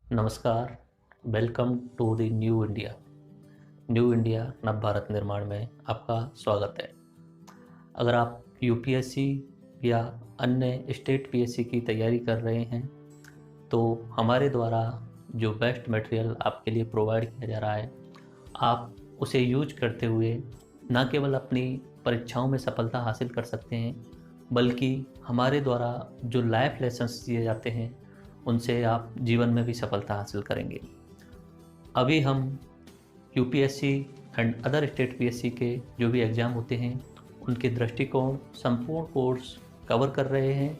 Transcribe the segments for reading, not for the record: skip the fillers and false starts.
नमस्कार। Welcome to the new India. New India नव भारत निर्माण में आपका स्वागत है। अगर आप यूपीएससी या अन्य स्टेट पीएससी की तैयारी कर रहे हैं तो हमारे द्वारा जो बेस्ट मटेरियल आपके लिए प्रोवाइड किया जा रहा है, आप उसे यूज करते हुए न केवल अपनी परीक्षाओं में सफलता हासिल कर सकते हैं, बल्कि हमारे द्वारा जो लाइफ लेसन्स दिए जाते हैं उनसे आप जीवन में भी सफलता हासिल करेंगे। अभी हम UPSC and other state PSC के जो भी एग्ज़ाम होते हैं उनके दृष्टिकोण संपूर्ण कोर्स कवर कर रहे हैं।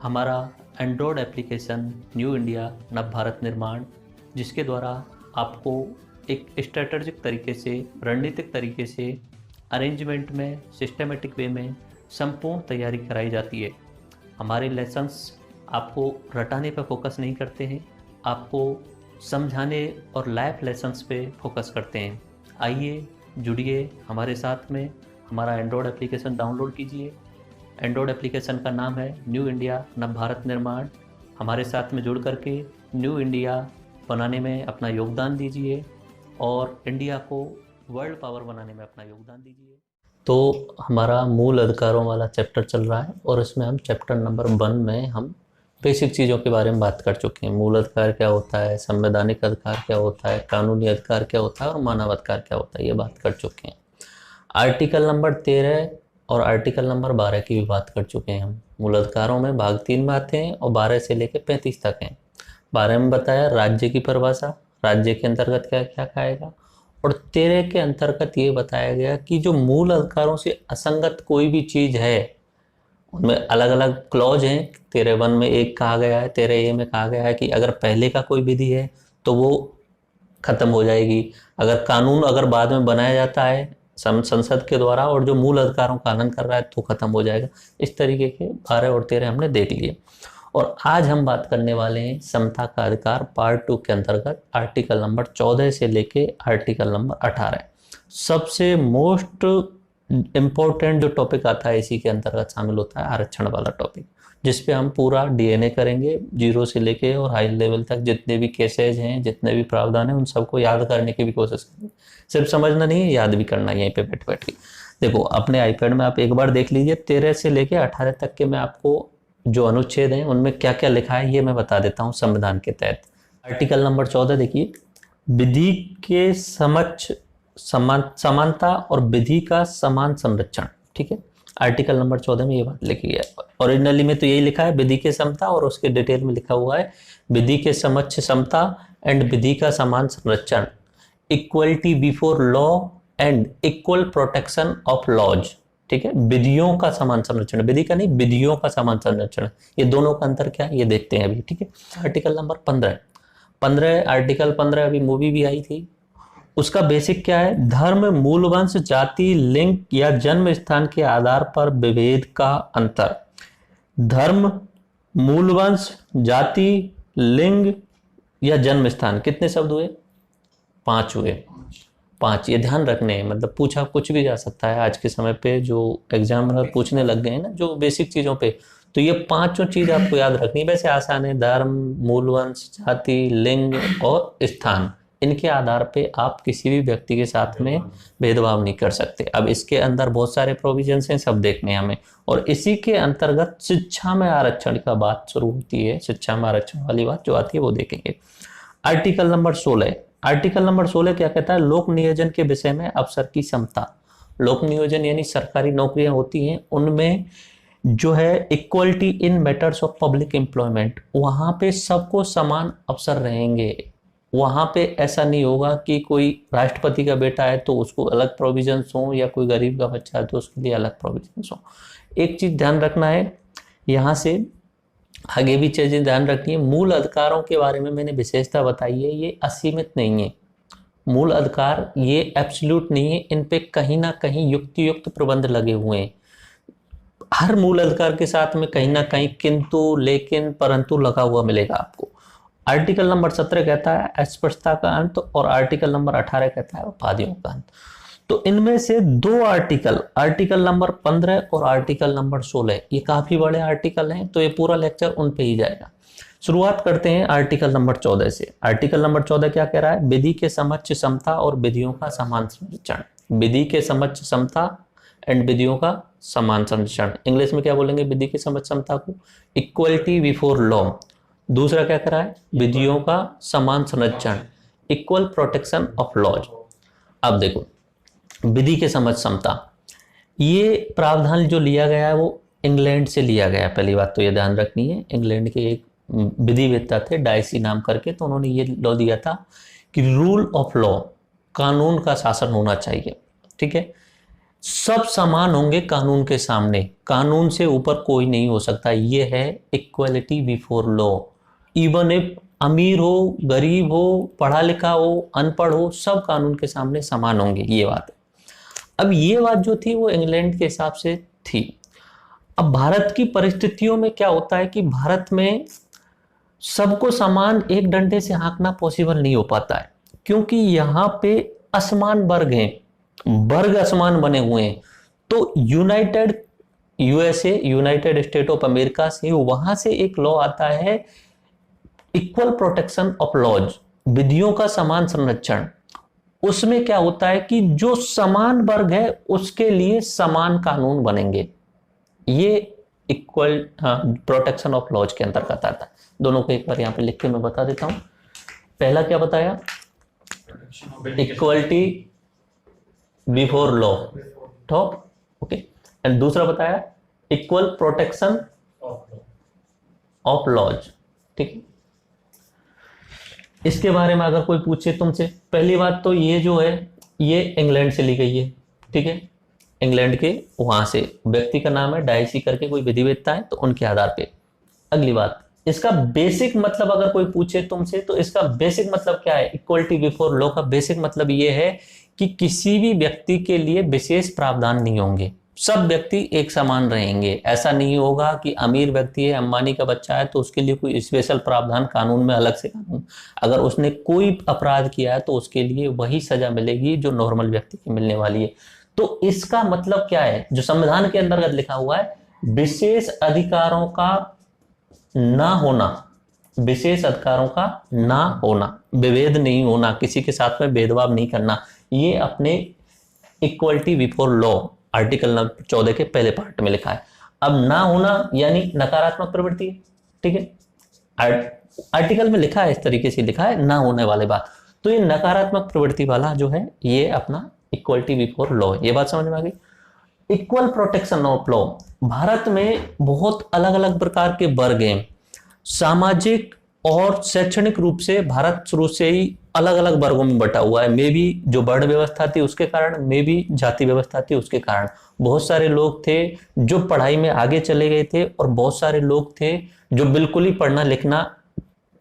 हमारा एंड्रॉयड एप्लीकेशन न्यू इंडिया नव भारत निर्माण, जिसके द्वारा आपको एक स्ट्रेटजिक तरीके से, रणनीतिक तरीके से, अरेंजमेंट में, सिस्टमेटिक वे में संपूर्ण तैयारी कराई जाती है। हमारे लेसन्स आपको रटाने पर फोकस नहीं करते हैं, आपको समझाने और लाइफ लेसन्स पे फोकस करते हैं। आइए जुड़िए हमारे साथ में। हमारा एंड्रॉयड एप्लीकेशन डाउनलोड कीजिए। एंड्रॉयड एप्लीकेशन का नाम है न्यू इंडिया नव भारत निर्माण। हमारे साथ में जुड़ करके न्यू इंडिया बनाने में अपना योगदान दीजिए और इंडिया को वर्ल्ड पावर बनाने में अपना योगदान दीजिए। तो हमारा मूल अधिकारों वाला चैप्टर चल रहा है और इसमें हम चैप्टर नंबर 1 में हम बेसिक चीज़ों के बारे में बात कर चुके हैं। मूल अधिकार क्या होता है, संवैधानिक अधिकार क्या होता है, कानूनी अधिकार क्या होता है और मानव अधिकार क्या होता है, ये बात कर चुके हैं। आर्टिकल नंबर 13 और आर्टिकल नंबर 12 की भी बात कर चुके हैं हम। मूल अधिकारों में भाग 3 में आते हैं और 12 से लेकर 35 तक हैं। 12 में बताया राज्य की परिभाषा, राज्य के अंतर्गत क्या क्या आएगा, और 13 के अंतर्गत ये बताया गया कि जो मूल अधिकारों से असंगत कोई भी चीज़ है उनमें अलग अलग क्लॉज हैं। 13(1) में एक कहा गया है, 13(a) में कहा गया है कि अगर पहले का कोई विधि है तो वो खत्म हो जाएगी। अगर कानून बाद में बनाया जाता है संसद के द्वारा और जो मूल अधिकारों का पालन कर रहा है तो खत्म हो जाएगा। इस तरीके के 12 और 13 हमने देख लिए। और आज हम बात करने वाले हैं समता का अधिकार पार्ट 2 के अंतर्गत आर्टिकल नंबर 14 से लेके आर्टिकल नंबर 18। सबसे मोस्ट इम्पोर्टेंट जो टॉपिक आता है इसी के अंतर्गत शामिल होता है आरक्षण वाला टॉपिक, जिस पे हम पूरा डीएनए करेंगे, 0 से लेके और हाई लेवल तक जितने भी केसेज हैं, जितने भी प्रावधान हैं, उन सबको याद करने की भी कोशिश करेंगे। सिर्फ समझना नहीं है, याद भी करना है यहीं पे बैठ बैठ के। देखो अपने आईपैड में आप एक बार देख लीजिए, 13 से लेके 18 तक के मैं आपको जो अनुच्छेद हैं उनमें क्या क्या लिखा है ये मैं बता देता हूँ संविधान के तहत। आर्टिकल नंबर 14 देखिए, विधि के समक्ष समानता और विधि का समान संरक्षण। ठीक है, आर्टिकल नंबर 14 में ये बात लिखी है। ओरिजिनली में तो यही लिखा है विधि के समता, और उसके डिटेल में लिखा हुआ है विधि के समक्ष समता एंड विधि का समान संरक्षण, equality before law and equal protection of laws. ठीक है, विधियों का समान संरक्षण, विधि का नहीं, विधियों का समान संरक्षण, ये दोनों का अंतर क्या है ये देखते हैं अभी। ठीक है, आर्टिकल नंबर 15 आर्टिकल 15 अभी मूवी भी आई थी। उसका बेसिक क्या है, धर्म, मूल वंश, जाति, लिंग या जन्म स्थान के आधार पर विभेद का अंतर। धर्म, मूल वंश, जाति, लिंग या जन्म स्थान, कितने शब्द हुए? 5 हुए। 5 ये ध्यान रखने हैं, मतलब पूछा कुछ भी जा सकता है आज के समय पे, जो एग्जामिनर पूछने लग गए हैं ना जो बेसिक चीजों पे, तो ये 5 चीज आपको याद रखनी। वैसे आसान है, धर्म, मूल वंश, जाति, लिंग और स्थान, इनके आधार पे आप किसी भी व्यक्ति के साथ में भेदभाव नहीं कर सकते। अब इसके अंदर बहुत सारे प्रोविजंस हैं, सब देखने हमें। और इसी के अंतर्गत शिक्षा में आरक्षण का बात शुरू होती है, शिक्षा में आरक्षण वाली बात जो आती है वो देखेंगे। आर्टिकल नंबर 16, आर्टिकल नंबर 16 क्या कहता है, लोक नियोजन के विषय में अवसर की समता। लोक नियोजन यानी सरकारी नौकरियां होती हैं, उनमें जो है equality in matters of public employment, वहां पे सबको समान अवसर रहेंगे। वहां पे ऐसा नहीं होगा कि कोई राष्ट्रपति का बेटा है तो उसको अलग प्रोविजंस हो, या कोई गरीब का बच्चा है तो उसके लिए अलग प्रोविजंस हो। एक चीज ध्यान रखना है, यहाँ से आगे भी चीजें ध्यान रखनी है। मूल अधिकारों के बारे में मैंने विशेषता बताई है, ये असीमित नहीं है। मूल अधिकार ये एब्सोल्यूट नहीं है, इन पे कहीं ना कहीं युक्त प्रबंध लगे हुए हैं। हर मूल अधिकार के साथ में कहीं ना कहीं किंतु, लेकिन, परंतु लगा हुआ मिलेगा आपको। आर्टिकल नंबर 17 कहता है अस्पृश्यता का अंत, और आर्टिकल नंबर 18 कहता है उपाधियों का अंत। तो इनमें से 2 आर्टिकल नंबर 15 और आर्टिकल नंबर 16, ये काफी बड़े आर्टिकल हैं, तो ये पूरा लेक्चर उन पे ही जाएगा। शुरुआत करते हैं आर्टिकल नंबर 14 से। आर्टिकल नंबर 14 क्या कह रहा है? विधि के समक्ष समता और विधियों का समान संरक्षण। विधि के समक्ष समता एंड विधियों का समान संरक्षण। इंग्लिश में क्या बोलेंगे विधि के समक्ष समता को? Equality before law. दूसरा क्या कह रहा है? विधियों का समान संरक्षण, इक्वल प्रोटेक्शन ऑफ लॉज। अब देखो, विधि के समक्ष समता, ये प्रावधान जो लिया गया है वो इंग्लैंड से लिया गया है। पहली बात तो ये ध्यान रखनी है, इंग्लैंड के एक विधिवेत्ता थे डाइसी नाम करके, तो उन्होंने ये लॉ दिया था कि रूल ऑफ लॉ, कानून का शासन होना चाहिए। ठीक है, सब समान होंगे कानून के सामने, कानून से ऊपर कोई नहीं हो सकता। ये है equality before law. Even if अमीर हो, गरीब हो, पढ़ा लिखा हो, अनपढ़ हो, सब कानून के सामने समान होंगे, ये बात है। अब ये बात जो थी वो इंग्लैंड के हिसाब से थी। अब भारत की परिस्थितियों में क्या होता है कि भारत में सबको समान एक डंडे से हाँकना पॉसिबल नहीं हो पाता है, क्योंकि यहाँ पे असमान वर्ग हैं, वर्ग असमान बने हुए हैं। तो यूनाइटेड स्टेट ऑफ अमेरिका से, वहां से एक लॉ आता है इक्वल प्रोटेक्शन ऑफ लॉज, विधियों का समान संरक्षण। उसमें क्या होता है कि जो समान वर्ग है उसके लिए समान कानून बनेंगे। ये इक्वल प्रोटेक्शन ऑफ लॉज के अंतर्गत आता है। दोनों को एक बार यहाँ पे लिख के मैं बता देता हूं। पहला क्या बताया? Equality before law, top, okay. And दूसरा बताया इक्वल प्रोटेक्शन ऑफ लॉज। ठीक है, इसके बारे में अगर कोई पूछे तुमसे, पहली बात तो ये जो है ये इंग्लैंड से ली गई है। ठीक है, इंग्लैंड के वहां से, व्यक्ति का नाम है डाइसी करके कोई विधिवेत्ता है, तो उनके आधार पे। अगली बात, इसका बेसिक मतलब अगर कोई पूछे तुमसे तो इसका बेसिक मतलब क्या है? इक्वलिटी बिफोर लॉ का बेसिक मतलब ये है कि किसी भी व्यक्ति के लिए विशेष प्रावधान नहीं होंगे, सब व्यक्ति एक समान रहेंगे। ऐसा नहीं होगा कि अमीर व्यक्ति है, अंबानी का बच्चा है, तो उसके लिए कोई स्पेशल प्रावधान कानून में अलग से कानून। अगर उसने कोई अपराध किया है तो उसके लिए वही सजा मिलेगी जो नॉर्मल व्यक्ति की मिलने वाली है। तो इसका मतलब क्या है जो संविधान के अंतर्गत लिखा हुआ है? विशेष अधिकारों का ना होना, विशेष अधिकारों का ना होना, विभेद नहीं होना, किसी के साथ में भेदभाव नहीं करना। ये अपने equality before law article number 14 के पहले पार्ट में लिखा है। अब ना होना यानी नकारात्मक प्रवृत्ति। ठीक है, आर्टिकल में लिखा है, इस तरीके से लिखा है ना होने वाले बात, तो ये नकारात्मक प्रवृत्ति वाला जो है ये अपना इक्वलिटी बिफोर लॉ। ये बात समझ में आ गई? Equal protection of law, Bharat में बहुत अलग अलग प्रकार के वर्ग हैं। सामाजिक और शैक्षणिक रूप से भारत शुरू से ही अलग अलग वर्गों में बटा हुआ है। मे भी जो वर्ण व्यवस्था थी उसके कारण, मे भी जाति व्यवस्था थी उसके कारण। बहुत सारे लोग थे जो पढ़ाई में आगे चले गए थे और बहुत सारे लोग थे जो बिल्कुल ही पढ़ना लिखना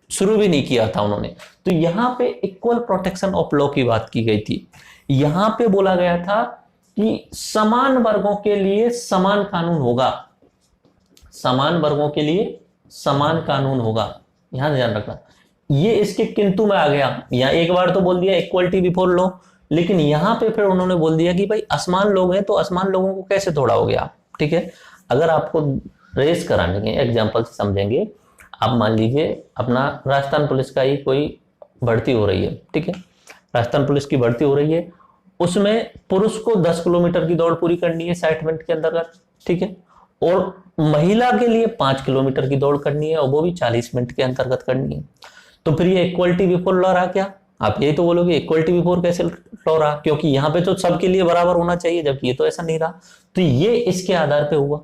शुरू भी नहीं किया था उन्होंने। तो यहाँ पे इक्वल प्रोटेक्शन ऑफ लॉ की बात की गई थी। यहाँ पे बोला गया था कि समान वर्गों के लिए समान कानून होगा, समान वर्गों के लिए समान कानून होगा। यहां ध्यान रखना, ये इसके किंतु में आ गया। यहाँ एक बार तो बोल दिया इक्वलिटी बिफोर लॉ, लेकिन यहाँ पे फिर उन्होंने बोल दिया कि भाई असमान लोग हैं तो असमान लोगों को कैसे तोड़ाओगे आप? ठीक है, अगर आपको रेस कराने के एग्जाम्पल से समझेंगे, आप मान लीजिए अपना राजस्थान पुलिस का ही कोई भर्ती हो रही है। ठीक है, राजस्थान पुलिस की भर्ती हो रही है, उसमें पुरुष को 10 किलोमीटर की दौड़ पूरी करनी है 60 मिनट के अंतर्गत। ठीक है, और महिला के लिए 5 किलोमीटर की दौड़ करनी है और वो भी 40 मिनट के अंतर्गत करनी है। तो फिर ये इक्वलिटी बिफोर लॉ रहा क्या? आप यही तो बोलोगे इक्वलिटी बिफोर कैसे लॉ रहा, क्योंकि यहाँ पे तो सबके लिए बराबर होना चाहिए, जबकि ये तो ऐसा नहीं रहा। तो ये इसके आधार पे हुआ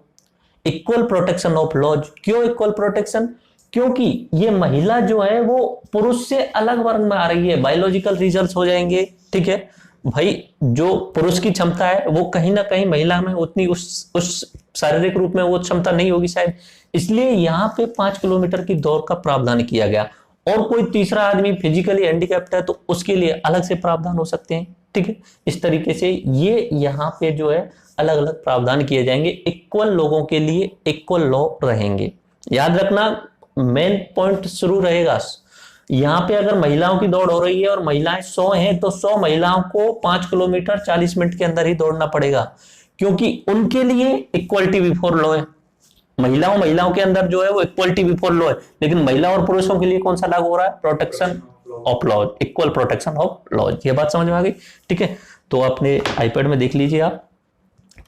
इक्वल प्रोटेक्शन ऑफ लॉज। क्यों इक्वल प्रोटेक्शन? क्योंकि ये महिला जो है वो पुरुष से अलग वर्ग में आ रही है, बायोलॉजिकल रिजल्ट्स हो जाएंगे। ठीक है भाई, जो पुरुष की क्षमता है वो कहीं ना कहीं महिला में उतनी उस शारीरिक रूप में वो क्षमता नहीं होगी शायद, इसलिए यहाँ पे 5 किलोमीटर की दौड़ का प्रावधान किया गया। और कोई तीसरा आदमी फिजिकली हैंडीकैप्ड है तो उसके लिए अलग से प्रावधान हो सकते हैं। ठीक है, इस तरीके से ये यहाँ पे जो है अलग अलग प्रावधान किए जाएंगे। इक्वल लोगों के लिए इक्वल लॉ रहेंगे। याद रखना, मेन पॉइंट शुरू रहेगा यहाँ पे। अगर महिलाओं की दौड़ हो रही है और महिलाएं 100 हैं तो 100 महिलाओं को 5 किलोमीटर 40 मिनट के अंदर ही दौड़ना पड़ेगा, क्योंकि उनके लिए इक्वलिटी बिफोर लॉ है। महिलाओं के अंदर जो है वो इक्वलिटी बिफोर लॉ है, लेकिन महिला और पुरुषों के लिए कौन सा लागू हो रहा है? Protection of law, equal protection of law. ये बात समझ में आ गई? ठीक है, तो अपने आईपैड में देख लीजिए आप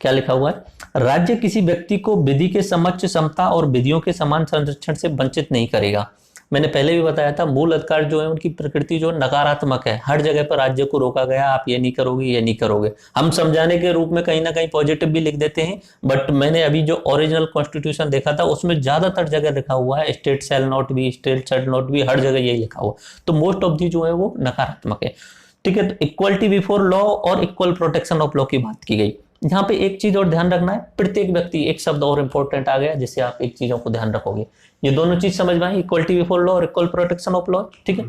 क्या लिखा हुआ है। राज्य किसी व्यक्ति को विधि के समक्ष समता और विधियों के समान संरक्षण से वंचित नहीं करेगा। मैंने पहले भी बताया था, मूल अधिकार जो है उनकी प्रकृति जो नकारात्मक है। हर जगह पर राज्य को रोका गया, आप ये नहीं करोगे, ये नहीं करोगे। हम समझाने के रूप में कहीं ना कहीं पॉजिटिव भी लिख देते हैं, बट मैंने अभी जो ओरिजिनल कॉन्स्टिट्यूशन देखा था उसमें ज्यादातर जगह लिखा हुआ है state shall not be, state shall not be, हर जगह यही लिखा हुआ। तो मोस्ट ऑफ दी जो है वो नकारात्मक है। ठीक है, तो इक्वलिटी बिफोर लॉ और इक्वल प्रोटेक्शन ऑफ लॉ की बात की गई। यहाँ पे एक चीज और ध्यान रखना है, प्रत्येक व्यक्ति, एक शब्द और इंपॉर्टेंट आ गया जिससे आप एक चीजों को ध्यान रखोगे। ये दोनों चीज समझ में आई, इक्वलिटी बिफोर लॉ और इक्वल प्रोटेक्शन ऑफ लॉ। ठीक है,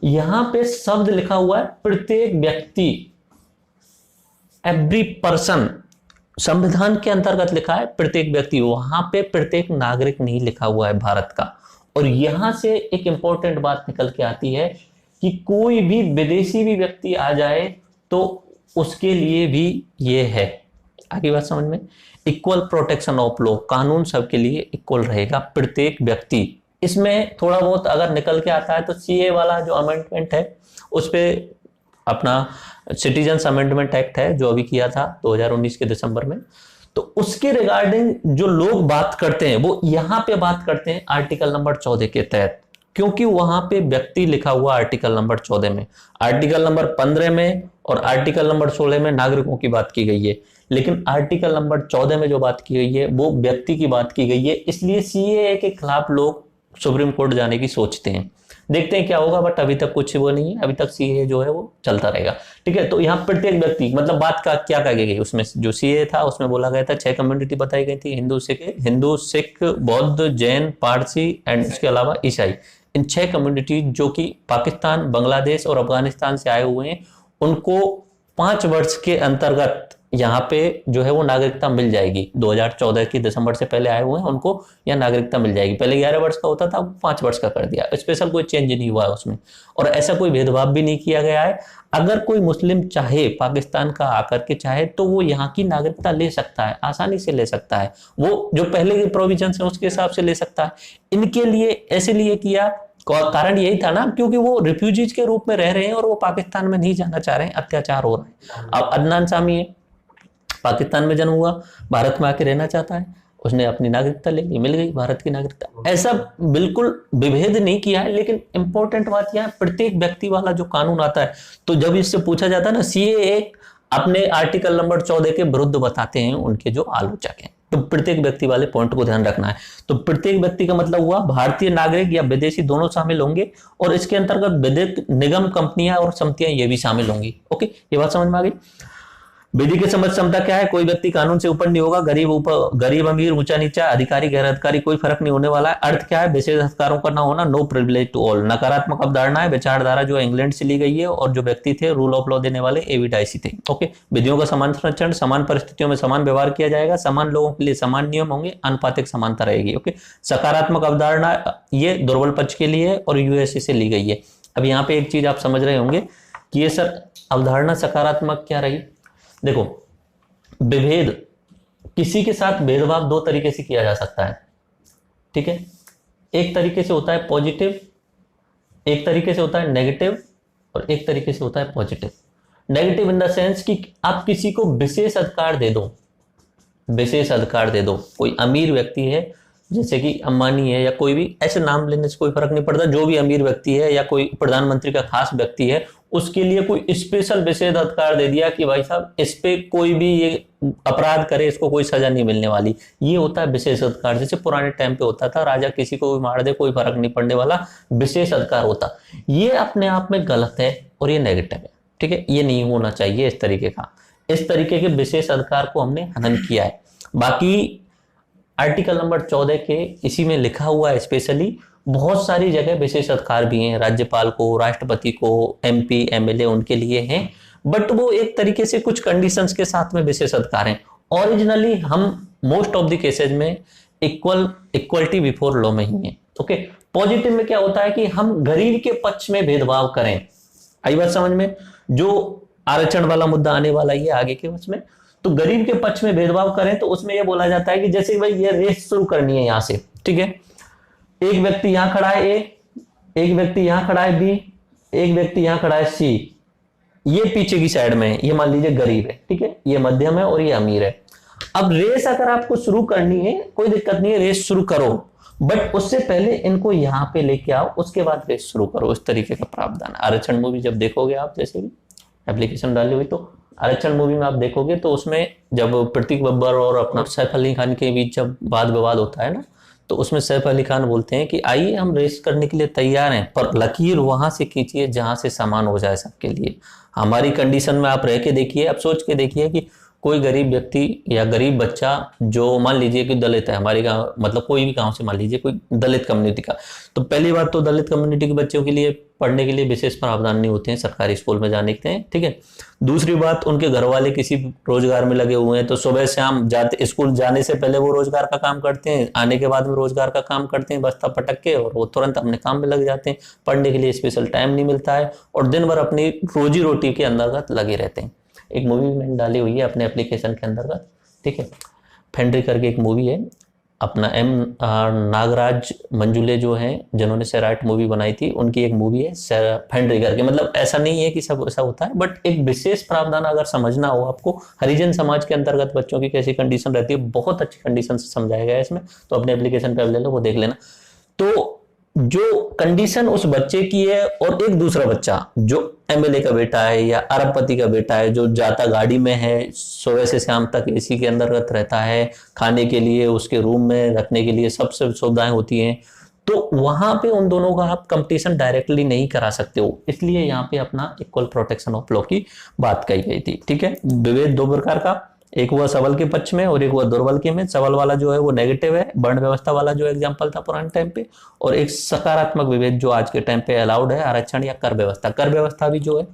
यहां पे शब्द लिखा हुआ है प्रत्येक व्यक्ति, एवरी पर्सन। संविधान के अंतर्गत लिखा है प्रत्येक व्यक्ति, वहां पे प्रत्येक नागरिक नहीं लिखा हुआ है भारत का। और यहां से एक इंपॉर्टेंट बात निकल के आती है कि कोई भी विदेशी भी व्यक्ति आ जाए तो उसके लिए भी ये है। आगे बात समझ में? इक्वल प्रोटेक्शन ऑफ लॉ, कानून सबके लिए इक्वल रहेगा, प्रत्येक व्यक्ति। इसमें थोड़ा बहुत अगर निकल के आता है तो सीए वाला जो अमेंडमेंट है उस पे अपना सिटीजन अमेंडमेंट एक्ट है जो अभी किया था 2019 के दिसंबर में, तो उसके रिगार्डिंग जो लोग बात करते हैं वो यहां पे बात करते हैं आर्टिकल नंबर 14 के तहत, क्योंकि वहां पे व्यक्ति लिखा हुआ आर्टिकल नंबर 14 में, आर्टिकल नंबर 15 में और आर्टिकल नंबर 16 में नागरिकों की बात की गई है, लेकिन आर्टिकल नंबर 14 में जो बात की गई है वो व्यक्ति की बात की गई है। इसलिए सीएए के खिलाफ लोग सुप्रीम कोर्ट जाने की सोचते हैं, देखते हैं क्या होगा, बट अभी तक कुछ वो नहीं है, अभी तक सीए जो है वो चलता रहेगा। ठीक है, तो यहाँ प्रत्येक व्यक्ति मतलब बात का क्या कही गई, उसमें जो सीए था उसमें बोला गया था 6 कम्युनिटी बताई गई थी, हिंदू सिख बौद्ध जैन पारसी एंड उसके अलावा ईसाई। इन 6 कम्युनिटी जो कि पाकिस्तान बांग्लादेश और अफगानिस्तान से आए हुए हैं उनको 5 वर्ष के अंतर्गत यहाँ पे जो है वो नागरिकता मिल जाएगी। 2014 की दिसंबर से पहले आए हुए हैं उनको यह नागरिकता मिल जाएगी। पहले 11 वर्ष का होता था, 5 वर्ष का कर दिया, स्पेशल कोई चेंज नहीं हुआ है उसमें, और ऐसा कोई भेदभाव भी नहीं किया गया है। अगर कोई मुस्लिम चाहे पाकिस्तान का आकर के चाहे तो वो यहाँ की नागरिकता ले सकता है, आसानी से ले सकता है, वो जो पहले के प्रोविजन है उसके हिसाब से ले सकता है। इनके लिए ऐसे लिए किया, कारण यही था ना, क्योंकि वो रिफ्यूजीज के रूप में रह रहे हैं और वो पाकिस्तान में नहीं जाना चाह रहे हैं, अत्याचार हो रहा है। अब अदनान सामी है, पाकिस्तान में जन्म हुआ, भारत में आके रहना चाहता है, उसने अपनी नागरिकता ले ली, मिल गई भारत की नागरिकता। ऐसा बिल्कुल विभेद नहीं किया है, लेकिन इंपॉर्टेंट बात यह है प्रत्येक व्यक्ति वाला जो कानून आता है, तो जब इससे पूछा जाता है ना, सीएए अपने आर्टिकल नंबर 14 के विरुद्ध बताते हैं उनके जो आलोचक हैं, तो प्रत्येक व्यक्ति वाले पॉइंट को ध्यान रखना है। तो प्रत्येक व्यक्ति का मतलब हुआ भारतीय नागरिक या विदेशी दोनों शामिल होंगे, और इसके अंतर्गत विदेश निगम कंपनियां और समितियां ये भी शामिल होंगी। ओके, ये बात समझ में आ गई। विधि की समझ क्षमता क्या है? कोई व्यक्ति कानून से ऊपर नहीं होगा, गरीब अमीर ऊंचा नीचा अधिकारी गैर अधिकारी कोई फर्क नहीं होने वाला है। अर्थ क्या है? विशेष अधिकारों का ना होना, नो प्रिविलेज टू ऑल। नकारात्मक अवधारणा है, विचारधारा जो इंग्लैंड से ली गई है, और जो व्यक्ति थे रूल ऑफ लॉ देने वाले एवी डाइसी थे। ओके, विधियों का समान संरक्षण, समान परिस्थितियों में समान व्यवहार किया जाएगा, समान लोगों के लिए समान नियम होंगे, अनुपातिक समानता रहेगी। ओके, सकारात्मक अवधारणा ये दुर्बल पक्ष के लिए और यूएसए से ली गई है। अब यहाँ पे एक चीज आप समझ रहे होंगे कि ये सर अवधारणा सकारात्मक क्या रही। देखो, विभेद, किसी के साथ भेदभाव 2 तरीके से किया जा सकता है। ठीक है, एक तरीके से होता है पॉजिटिव, एक तरीके से होता है नेगेटिव, और एक तरीके से होता है positive. Negative in the sense कि आप किसी को विशेष अधिकार दे दो, विशेष अधिकार दे दो। कोई अमीर व्यक्ति है जैसे कि अंबानी है या कोई भी, ऐसे नाम लेने से कोई फर्क नहीं पड़ता, जो भी अमीर व्यक्ति है या कोई प्रधानमंत्री का खास व्यक्ति है, उसके लिए कोई स्पेशल विशेष अधिकार दे दिया कि भाई साहब इस पे कोई भी ये अपराध करे इसको कोई सजा नहीं मिलने वाली। ये होता है विशेष अधिकार। जैसे पुराने टाइम पे होता था, राजा किसी को भी मार दे कोई फर्क नहीं पड़ने वाला, विशेष अधिकार होता। ये अपने आप में गलत है और ये नेगेटिव है। ठीक है, ये नहीं होना चाहिए इस तरीके का। इस तरीके के विशेष अधिकार को हमने हनन किया है। बाकी आर्टिकल नंबर 14 के इसी में लिखा हुआ है स्पेशली, बहुत सारी जगह विशेष अधिकार भी हैं, राज्यपाल को, राष्ट्रपति को, एमपी एमएलए उनके लिए हैं, बट वो एक तरीके से कुछ कंडीशंस के साथ में विशेष अधिकार हैं। ओरिजिनली हम मोस्ट ऑफ द केसेज में इक्वलिटी बिफोर लॉ में ही है। ओके, पॉजिटिव में क्या होता है कि हम गरीब के पक्ष में भेदभाव करें। आई बात समझ में? जो आरक्षण वाला मुद्दा आने वाला ही है आगे के उसमें, तो गरीब के पक्ष में भेदभाव करें तो उसमें यह बोला जाता है कि जैसे भाई ये रेस शुरू करनी है यहां से, ठीक है, एक व्यक्ति यहां खड़ा है ए, एक व्यक्ति यहां खड़ा है बी, एक व्यक्ति यहां खड़ा है सी, ये पीछे की साइड में है, ये मान लीजिए गरीब है, ठीक है, ये मध्यम है और ये अमीर है। अब रेस अगर आपको शुरू करनी है कोई दिक्कत नहीं है, रेस शुरू करो, बट उससे पहले इनको यहां पे लेके आओ, उसके बाद रेस शुरू करो। इस तरीके का प्रावधान। आरक्षण मूवी जब देखोगे आप, जैसे भी एप्लीकेशन डाली हुई, तो आरक्षण मूवी में आप देखोगे तो उसमें जब प्रतीक बब्बर और अपना सैफ अली खान के बीच जब वाद विवाद होता है ना, तो उसमें सैफ अली खान बोलते हैं कि आइए हम रेस करने के लिए तैयार हैं, पर लकीर वहां से खींचिए जहां से समान हो जाए सबके लिए। हमारी कंडीशन में आप रह के देखिए, आप सोच के देखिए कि कोई गरीब व्यक्ति या गरीब बच्चा जो मान लीजिए कि दलित है, हमारे गांव मतलब कोई भी गांव से मान लीजिए कोई दलित कम्युनिटी का, तो पहली बात तो दलित कम्युनिटी के बच्चों के लिए पढ़ने के लिए विशेष प्रावधान नहीं होते हैं सरकारी स्कूल में जाने के, ठीक है। दूसरी बात, उनके घर वाले किसी रोजगार में लगे हुए हैं, तो सुबह शाम जाते स्कूल जाने से पहले वो रोजगार का काम करते हैं, आने के बाद में रोजगार का काम करते हैं बस्ता पटक के, और वो तुरंत अपने काम में लग जाते हैं। पढ़ने के लिए स्पेशल टाइम नहीं मिलता है और दिन भर अपनी रोजी रोटी के अंतर्गत लगे रहते हैं। एक मूवी मैंने डाली हुई है अपने एप्लीकेशन के अंतर्गत, ठीक है, फेंड्री करके एक मूवी है, अपना एम नागराज मंजुले जो हैं जिन्होंने सैराट मूवी बनाई थी, उनकी एक मूवी है फेंड्री करके। मतलब ऐसा नहीं है कि सब ऐसा होता है, बट एक विशेष प्रावधान अगर समझना हो आपको, हरिजन समाज के अंतर्गत बच्चों की कैसी कंडीशन रहती है, बहुत अच्छी कंडीशन से समझाया गया है इसमें, तो अपने एप्लीकेशन पे ले लो, वो देख लेना। तो जो कंडीशन उस बच्चे की है, और एक दूसरा बच्चा जो एमएलए का बेटा है या अरबपति का बेटा है, जो जाता गाड़ी में है, सुबह से शाम तक एसी के अंतर्गत रहता है, खाने के लिए उसके रूम में रखने के लिए सबसे सुविधाएं होती हैं, तो वहां पे उन दोनों का आप कंपटीशन डायरेक्टली नहीं करा सकते हो, इसलिए यहाँ पे अपना इक्वल प्रोटेक्शन ऑफ लॉ की बात कही गई थी, ठीक है। विभेद दो प्रकार का, एक हुआ सबल के पक्ष में और एक हुआ दुर्बल के में। सबल वाला जो है वो नेगेटिव है, वर्ण व्यवस्था वाला जो एग्जांपल था पुराने टाइम पे, और एक सकारात्मक विभेद जो आज के टाइम पे अलाउड है, आरक्षण या कर व्यवस्था। कर व्यवस्था भी जो है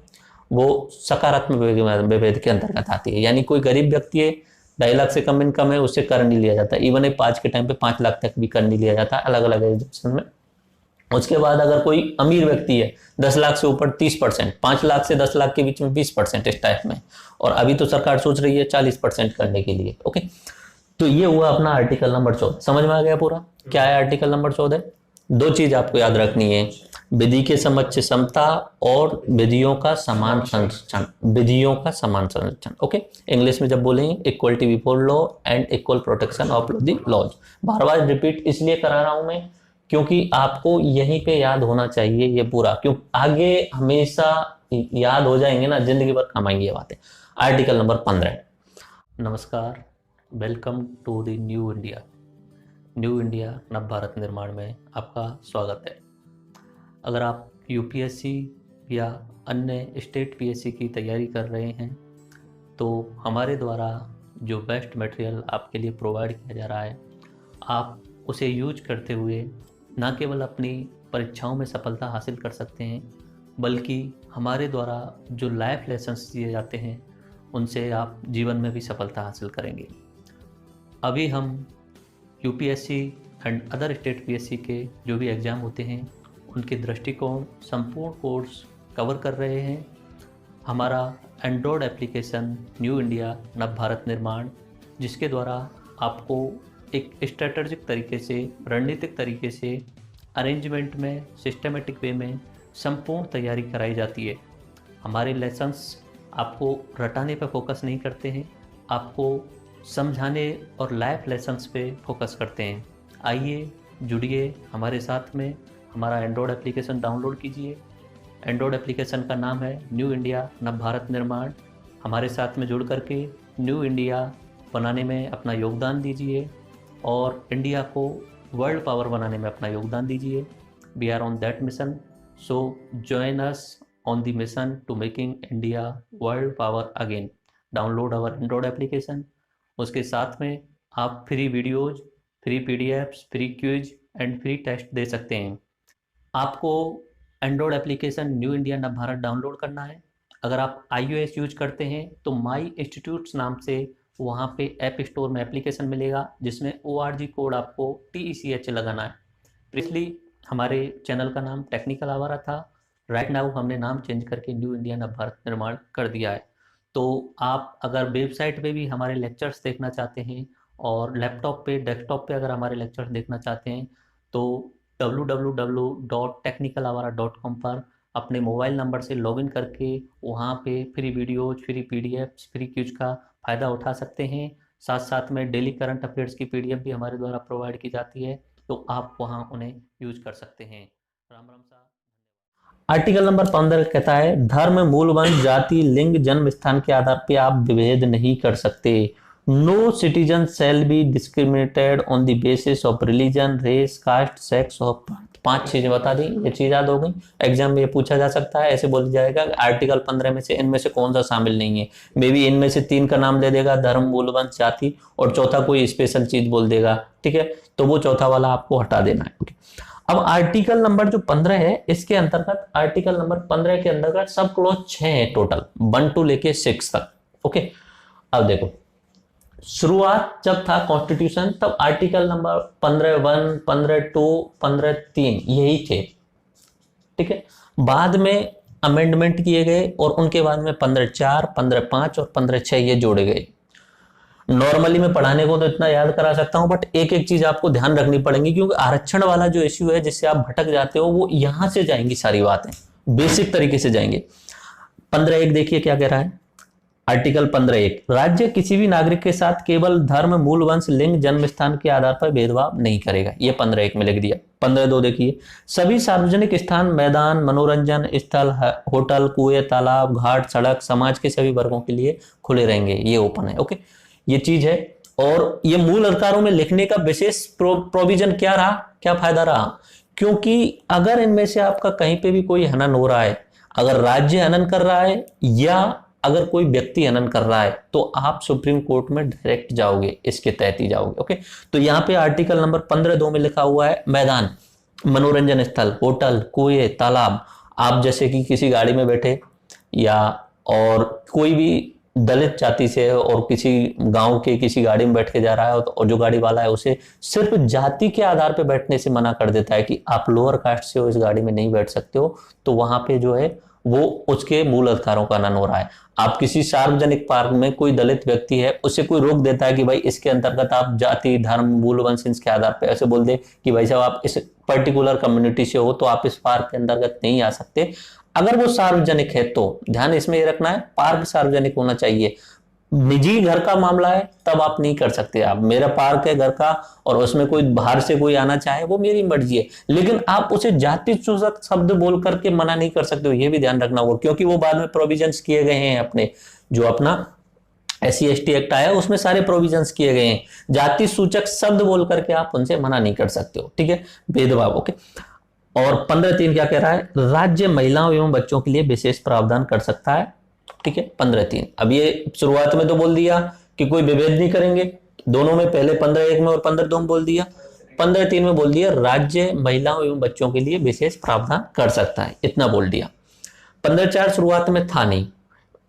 वो सकारात्मक विभेद के अंतर्गत आती है, यानी कोई गरीब व्यक्ति है, 2.5 लाख से कम इनकम है, उससे कर नहीं लिया जाता, इवन एक 5 के टाइम पे 5 लाख तक भी कर नहीं लिया जाता अलग अलग एग्जाम्पशन में। उसके बाद अगर कोई अमीर व्यक्ति है, 10 लाख से ऊपर 30%, 5 लाख से 10 लाख के बीच में 20% इस टाइप में, और अभी तो सरकार सोच रही है 40% करने के लिए, ओके। तो ये हुआ अपना आर्टिकल नंबर 14, समझ में आ गया पूरा क्या है आर्टिकल नंबर 14। दो चीज आपको याद रखनी है, विधि के समक्ष समता और विधियों का समान संरक्षण, विधियों का समान संरक्षण, ओके। इंग्लिश में जब बोलेंगे equality before law and equal protection of the laws. बार बार रिपीट इसलिए करा रहा हूं मैं क्योंकि आपको यहीं पे याद होना चाहिए ये पूरा, क्यों आगे हमेशा याद हो जाएंगे ना, जिंदगी भर काम आएंगी ये बातें। Article number 15। नमस्कार, welcome to the new India. New India नव भारत निर्माण में आपका स्वागत है। अगर आप यूपीएससी या अन्य स्टेट पीएससी की तैयारी कर रहे हैं तो हमारे द्वारा जो बेस्ट मटेरियल आपके लिए प्रोवाइड किया जा रहा है, आप उसे यूज करते हुए न केवल अपनी परीक्षाओं में सफलता हासिल कर सकते हैं, बल्कि हमारे द्वारा जो लाइफ लेसन्स दिए जाते हैं उनसे आप जीवन में भी सफलता हासिल करेंगे। अभी हम UPSC and other state PSC के जो भी एग्ज़ाम होते हैं उनके दृष्टिकोण संपूर्ण कोर्स कवर कर रहे हैं। हमारा एंड्रॉयड एप्लीकेशन न्यू इंडिया नव भारत निर्माण, जिसके द्वारा आपको एक स्ट्रेटजिक तरीके से, रणनीतिक तरीके से, अरेंजमेंट में, सिस्टमेटिक वे में संपूर्ण तैयारी कराई जाती है। हमारे लेसन्स आपको रटाने पर फोकस नहीं करते हैं, आपको समझाने और लाइफ लेसन्स पे फोकस करते हैं। आइए जुड़िए हमारे साथ में, हमारा एंड्रॉयड एप्लीकेशन डाउनलोड कीजिए। एंड्रॉयड एप्लीकेशन का नाम है न्यू इंडिया नव भारत निर्माण। हमारे साथ में जुड़ करके न्यू इंडिया बनाने में अपना योगदान दीजिए और इंडिया को वर्ल्ड पावर बनाने में अपना योगदान दीजिए। We are on that mission, so join us on the mission to making India world power again. Download our android application. उसके साथ में आप free videos, free PDFs, free quiz and free test दे सकते हैं। आपको एंड्रॉयड एप्लीकेशन न्यू इंडिया नव Bharat download करना है। अगर आप iOS यूज करते हैं तो माई इंस्टीट्यूट्स नाम से वहाँ पे ऐप स्टोर में एप्लीकेशन मिलेगा, जिसमें ORG कोड आपको TECH लगाना है। प्रीवियसली हमारे चैनल का नाम टेक्निकल आवारा था, राइट नाउ हमने नाम चेंज करके न्यू इंडिया नव भारत निर्माण कर दिया है। तो आप अगर वेबसाइट पे भी हमारे लेक्चर्स देखना चाहते हैं और लैपटॉप पे, डेस्कटॉप पे अगर हमारे लेक्चर्स देखना चाहते हैं तो www.technicalavara.com पर अपने मोबाइल नंबर से लॉगिन करके वहाँ पे free videos, free PDFs, free quiz का फ़ायदा उठा सकते हैं। साथ साथ में डेली करंट अफेयर्स की पीडीएफ भी हमारे द्वारा प्रोवाइड की जाती है, तो आप वहाँ उन्हें यूज कर सकते हैं। राम राम साहब। आर्टिकल नंबर 15 कहता है धर्म, मूल वंश, जाति, लिंग, जन्म स्थान के आधार पर आप विभेद नहीं कर सकते। No citizen shall be discriminated on the basis of religion, race, caste, sex और 5 चीजें बता दी, ये चीज याद हो गई। एग्जाम में ये पूछा जा सकता है, ऐसे बोल जाएगा आर्टिकल 15 में से इनमें से कौन सा शामिल नहीं है। मे बी इनमें से 3 का नाम दे देगा, धर्म, मूल वंश, जाति, और चौथा कोई स्पेशल चीज बोल देगा। ठीक है, तो वो चौथा वाला आपको हटा देना है। अब आर्टिकल नंबर जो 15 है, इसके अंतर्गत आर्टिकल नंबर 15 के अंतर्गत सब क्लॉज 6 है टोटल, 1 to लेके 6 तक। ओके, अब देखो शुरुआत जब था कॉन्स्टिट्यूशन तब आर्टिकल नंबर 15(1), 15(2), 15(3) यही थे। ठीक है, बाद में अमेंडमेंट किए गए और उनके बाद में 15(4), 15(5) और 15(6) ये जोड़े गए। नॉर्मली मैं पढ़ाने को तो इतना याद करा सकता हूं, बट एक एक चीज आपको ध्यान रखनी पड़ेगी, क्योंकि आरक्षण वाला जो इश्यू है जिससे आप भटक जाते हो वो यहां से जाएंगी सारी बातें, बेसिक तरीके से जाएंगे। 15(1) देखिए क्या कह रहा है। आर्टिकल 15(1) राज्य किसी भी नागरिक के साथ केवल धर्म, मूल वंश, लिंग, जन्म स्थान के आधार पर भेदभाव नहीं करेगा, ये 15(1) में लिख दिया। 15(2) देखिए, सभी सार्वजनिक स्थान, मैदान, मनोरंजन स्थल, होटल, कुएं, तालाब, घाट, सड़क समाज के सभी वर्गों के लिए खुले रहेंगे, ये ओपन है। ओके, ये चीज है। और ये मूल अधिकारों में लिखने का विशेष प्रोविजन क्या रहा, क्या फायदा रहा, क्योंकि अगर इनमें से आपका कहीं पे भी कोई हनन हो रहा है, अगर राज्य हनन कर रहा है या अगर कोई व्यक्ति हनन कर रहा है, तो आप सुप्रीम कोर्ट में डायरेक्ट जाओगे, इसके तहत ही जाओगे। ओके, तो यहाँ पे आर्टिकल नंबर 15(2) में लिखा हुआ है मैदान, मनोरंजन स्थल, होटल, कुएं, तालाब। आप जैसे कि किसी गाड़ी में बैठे या और कोई भी दलित जाति से और किसी गांव के किसी गाड़ी में बैठ के जा रहा है और जो गाड़ी वाला है उसे सिर्फ जाति के आधार पे बैठने से मना कर देता है कि आप लोअर कास्ट से हो, इस गाड़ी में नहीं बैठ सकते हो, तो वहां पे जो है वो उसके मूल अधिकारों का हनन हो रहा है। आप किसी सार्वजनिक पार्क में कोई दलित व्यक्ति है, उसे कोई रोक देता है कि भाई इसके अंतर्गत आप जाति, धर्म, मूल वंश के आधार पर ऐसे बोल दे कि भाई साहब आप इस पर्टिकुलर कम्युनिटी से हो तो आप इस पार्क के अंतर्गत नहीं आ सकते, अगर वो सार्वजनिक है तो। ध्यान इसमें ये रखना है, पार्क सार्वजनिक होना चाहिए। निजी घर का मामला है तब आप नहीं कर सकते। आप, मेरा पार्क है घर का और उसमें कोई बाहर से कोई आना चाहे वो मेरी मर्जी है, लेकिन आप उसे जाति सूचक शब्द बोल करके मना नहीं कर सकते हो, ये भी ध्यान रखना होगा, क्योंकि वो बाद में प्रोविजंस किए गए हैं अपने, जो अपना SC/ST एक्ट आया उसमें सारे प्रोविजंस किए गए हैं। जाति सूचक शब्द बोल करके आप उनसे मना नहीं कर सकते हो। ठीक है, भेदभाव। ओके, और 15(3) क्या कह रहा है, राज्य महिलाओं एवं बच्चों के लिए विशेष प्रावधान कर सकता है। ठीक है, 15(3). अब ये शुरुआत में तो बोल दिया कि कोई विभेद नहीं करेंगे दोनों में, पहले 15(1) में और 15(2) में बोल दिया। 15(3) में बोल दिया राज्य महिलाओं एवं बच्चों के लिए विशेष प्रावधान कर सकता है, इतना बोल दिया। 15(4) शुरुआत में था नहीं।